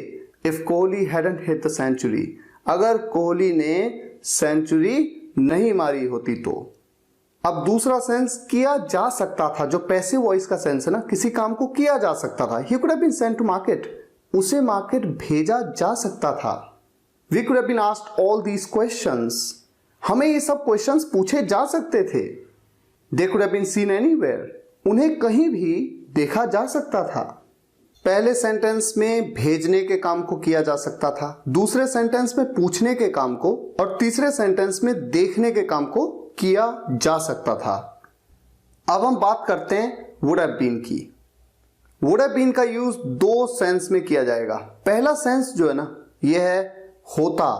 If Kohli hadn't hit the century, अगर कोहली ने सेंचुरी नहीं मारी होती तो। अब दूसरा सेंस किया जा सकता था, जो पैसिव वॉइस का सेंस है ना, किसी काम को किया जा सकता था। He could have been sent to market, उसे मार्केट भेजा जा सकता था। We could have been asked all these questions, हमें ये सब क्वेश्चंस पूछे जा सकते थे। They could have been seen anywhere, उन्हें कहीं भी देखा जा सकता था। पहले सेंटेंस में भेजने के काम को किया जा सकता था, दूसरे सेंटेंस में पूछने के काम को, और तीसरे सेंटेंस में देखने के काम को किया जा सकता था। अब हम बात करते हैं वुड हैव बीन की। वुड हैव बीन का यूज 2 सेंस में किया जाएगा। पहला सेंस जो है ना, यह है होता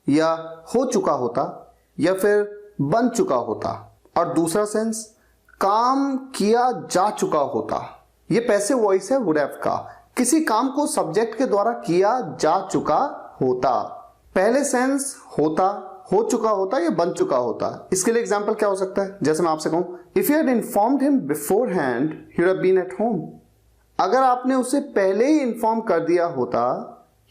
या हो चुका होता या फिर बन चुका होता। और दूसरा सेंस काम किया जा चुका होता। यह पैसिव वॉइस है वुड हैव का, किसी काम को सब्जेक्ट के द्वारा किया जा चुका होता। पहले सेंस होता, हो चुका होता या बन चुका होता। इसके लिए एग्जांपल क्या हो सकता है? जैसे मैं आपसे कहूं, if you had informed him beforehand he would have been at home, अगर आपने उसे पहले ही इन्फॉर्म कर दिया होता,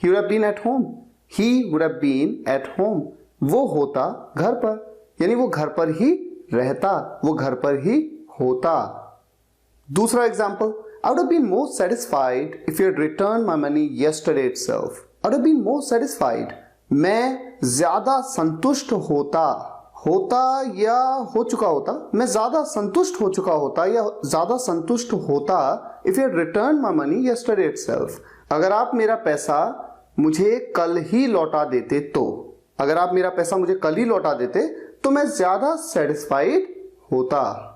he would have been at home, he would have been at home, वो होता घर पर, यानी वो घर पर ही रहता, वो घर पर ही होता। दूसरा example, I would have been more satisfied if you had returned my money yesterday itself. I would have been more satisfied, मैं ज्यादा संतुष्ट होता या हो चुका होता, मैं ज्यादा संतुष्ट हो चुका होता या ज्यादा संतुष्ट होता if you had returned my money yesterday itself, अगर आप मेरा पैसा मुझे कल ही लौटा देते तो। अगर आप मेरा पैसा मुझे कल ही लौटा देते तो मैं ज्यादा सेटिस्फाइड होता।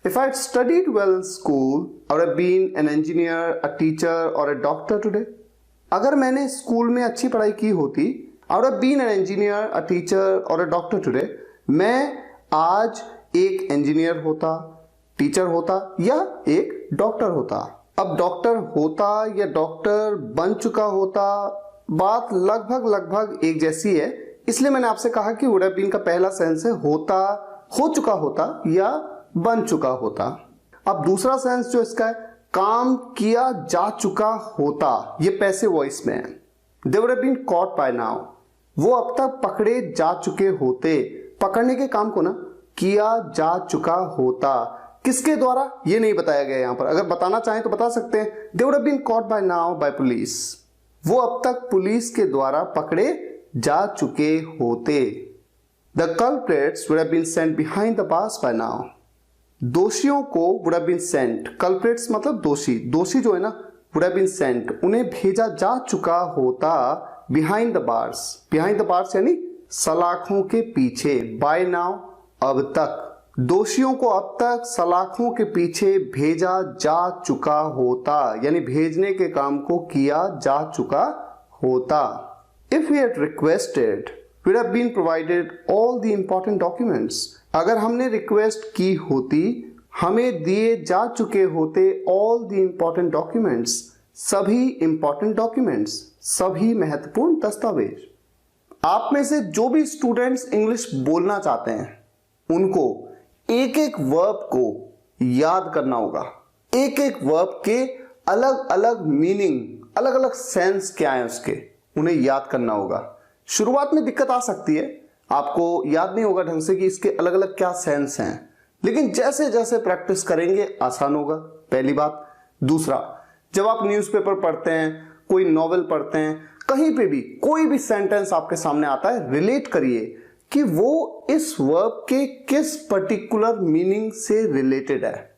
If I had studied well in school, I would have been an engineer, a teacher or a doctor today. अगर मैंने स्कूल में अच्छी पढ़ाई की होती, I would have been an engineer, a teacher or a doctor today. मैं आज एक इंजीनियर होता, टीचर होता या एक डॉक्टर होता। अब डॉक्टर होता या डॉक्टर बन चुका होता, बात लगभग एक जैसी है, इसलिए मैंने आपसे कहा कि वुड हैव बीन का पहला सेंस है होता, हो चुका होता या बन चुका होता। अब दूसरा सेंस जो इसका है, काम किया जा चुका होता, ये पैसिव वॉइस में है। They would have been caught by now, वो अब तक पकड़े जा चुके होते। पकड़ने के काम को ना किया जा चुका होता, किसके द्वारा ये नहीं बताया गया यहां पर। अगर बताना चाहें तो बता सकते हैं, they would have been caught by now by police, वो अब तक पुलिस के द्वारा पकड़े जा चुके होते। The culprits would have been sent behind the bars by now, दोषियों को would have been sent, culprits मतलब दोषी, दोषी जो है ना वुड हैव बीन सेंट, उन्हें भेजा जा चुका होता behind the bars, behind the bars यानी सलाखों के पीछे, बाय नाउ अब तक, दोषियों को अब तक सलाखों के पीछे भेजा जा चुका होता, यानी भेजने के काम को किया जा चुका होता। If we had requested we have been provided all the important documents, अगर हमने रिक्वेस्ट की होती हमें दिए जा चुके होते ऑल द इंपॉर्टेंट डॉक्यूमेंट्स, सभी इंपॉर्टेंट डॉक्यूमेंट्स, सभी महत्वपूर्ण दस्तावेज। आप में से जो भी स्टूडेंट्स इंग्लिश बोलना चाहते हैं उनको एक एक वर्ब को याद करना होगा, एक एक वर्ब के अलग अलग मीनिंग, अलग अलग सेंस क्या है उसके, उन्हें याद करना होगा। शुरुआत में दिक्कत आ सकती है, आपको याद नहीं होगा ढंग से कि इसके अलग अलग क्या सेंस हैं, लेकिन जैसे जैसे प्रैक्टिस करेंगे आसान होगा, पहली बात। दूसरा, जब आप न्यूज़पेपर पढ़ते हैं, कोई नॉवेल पढ़ते हैं, कहीं पे भी कोई भी सेंटेंस आपके सामने आता है, रिलेट करिए कि वो इस वर्ब के किस पर्टिकुलर मीनिंग से रिलेटेड है।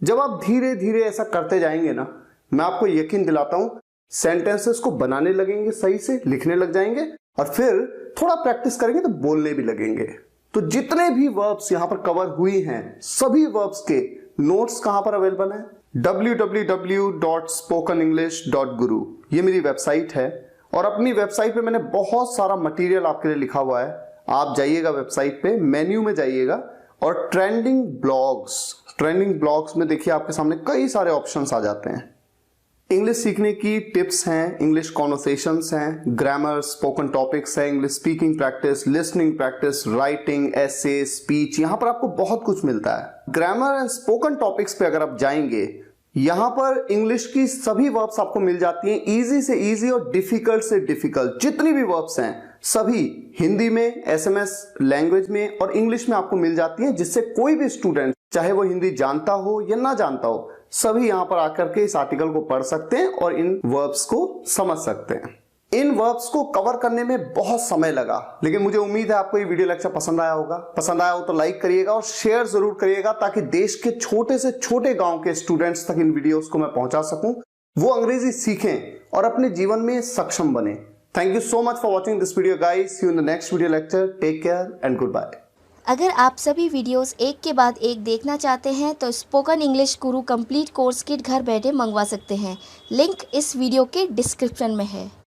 जब आप धीरे धीरे ऐसा करते जाएंगे ना, मैं आपको यकीन दिलाता हूं सेंटेंसेस को बनाने लगेंगे, सही से लिखने लग जाएंगे, और फिर थोड़ा प्रैक्टिस करेंगे तो बोलने भी लगेंगे। तो जितने भी वर्ब्स यहां पर कवर हुई हैं, सभी वर्ब्स के नोट्स कहां पर अवेलेबल हैं? www.spokenenglish.guru, ये मेरी वेबसाइट है, और अपनी वेबसाइट पे मैंने बहुत सारा मटेरियल आपके लिए लिखा हुआ है। आप जाइएगा वेबसाइट पे, मेन्यू में जाइएगा और ट्रेंडिंग ब्लॉग्स में देखिए आपके सामने कई सारे ऑप्शंस आ जाते हैं। इंग्लिश सीखने की टिप्स हैं, इंग्लिश कॉन्वर्सेशंस हैं, ग्रामर, स्पोकन टॉपिक्स है, English speaking practice, listening practice, writing, essay, speech, यहां पर आपको बहुत कुछ मिलता है। ग्रामर एंड स्पोकन टॉपिक्स पे अगर आप जाएंगे, यहां पर इंग्लिश की सभी वर्ब्स आपको मिल जाती हैं, इजी से इजी और डिफिकल्ट से डिफिकल्ट, जितनी भी वर्ब्स हैं सभी हिंदी में, एसएमएस लैंग्वेज में और इंग्लिश में आपको मिल जाती हैं, जिससे कोई भी स्टूडेंट चाहे वो हिंदी जानता हो या ना जानता हो, सभी यहां पर आकर के इस आर्टिकल को पढ़ सकते हैं और इन वर्ब्स को समझ सकते हैं। इन वर्ब्स को कवर करने में बहुत समय लगा, लेकिन मुझे उम्मीद है आपको ये वीडियो लेक्चर पसंद आया होगा। पसंद आया हो तो लाइक करिएगा और शेयर जरूर करिएगा, ताकि देश के छोटे से छोटे गांव के स्टूडेंट्स तक इन वीडियोस को मैं पहुंचा सकूं, वो अंग्रेजी सीखें और अपने जीवन में सक्षम बने। Thank you so much for watching this video guys. See you in the next video lecture. Take care and goodbye. अगर आप सभी वीडियोस एक के बाद एक देखना चाहते हैं तो स्पोकन इंग्लिश गुरु कंप्लीट कोर्स किट घर बैठे मंगवा सकते हैं। लिंक इस वीडियो के डिस्क्रिप्शन में है।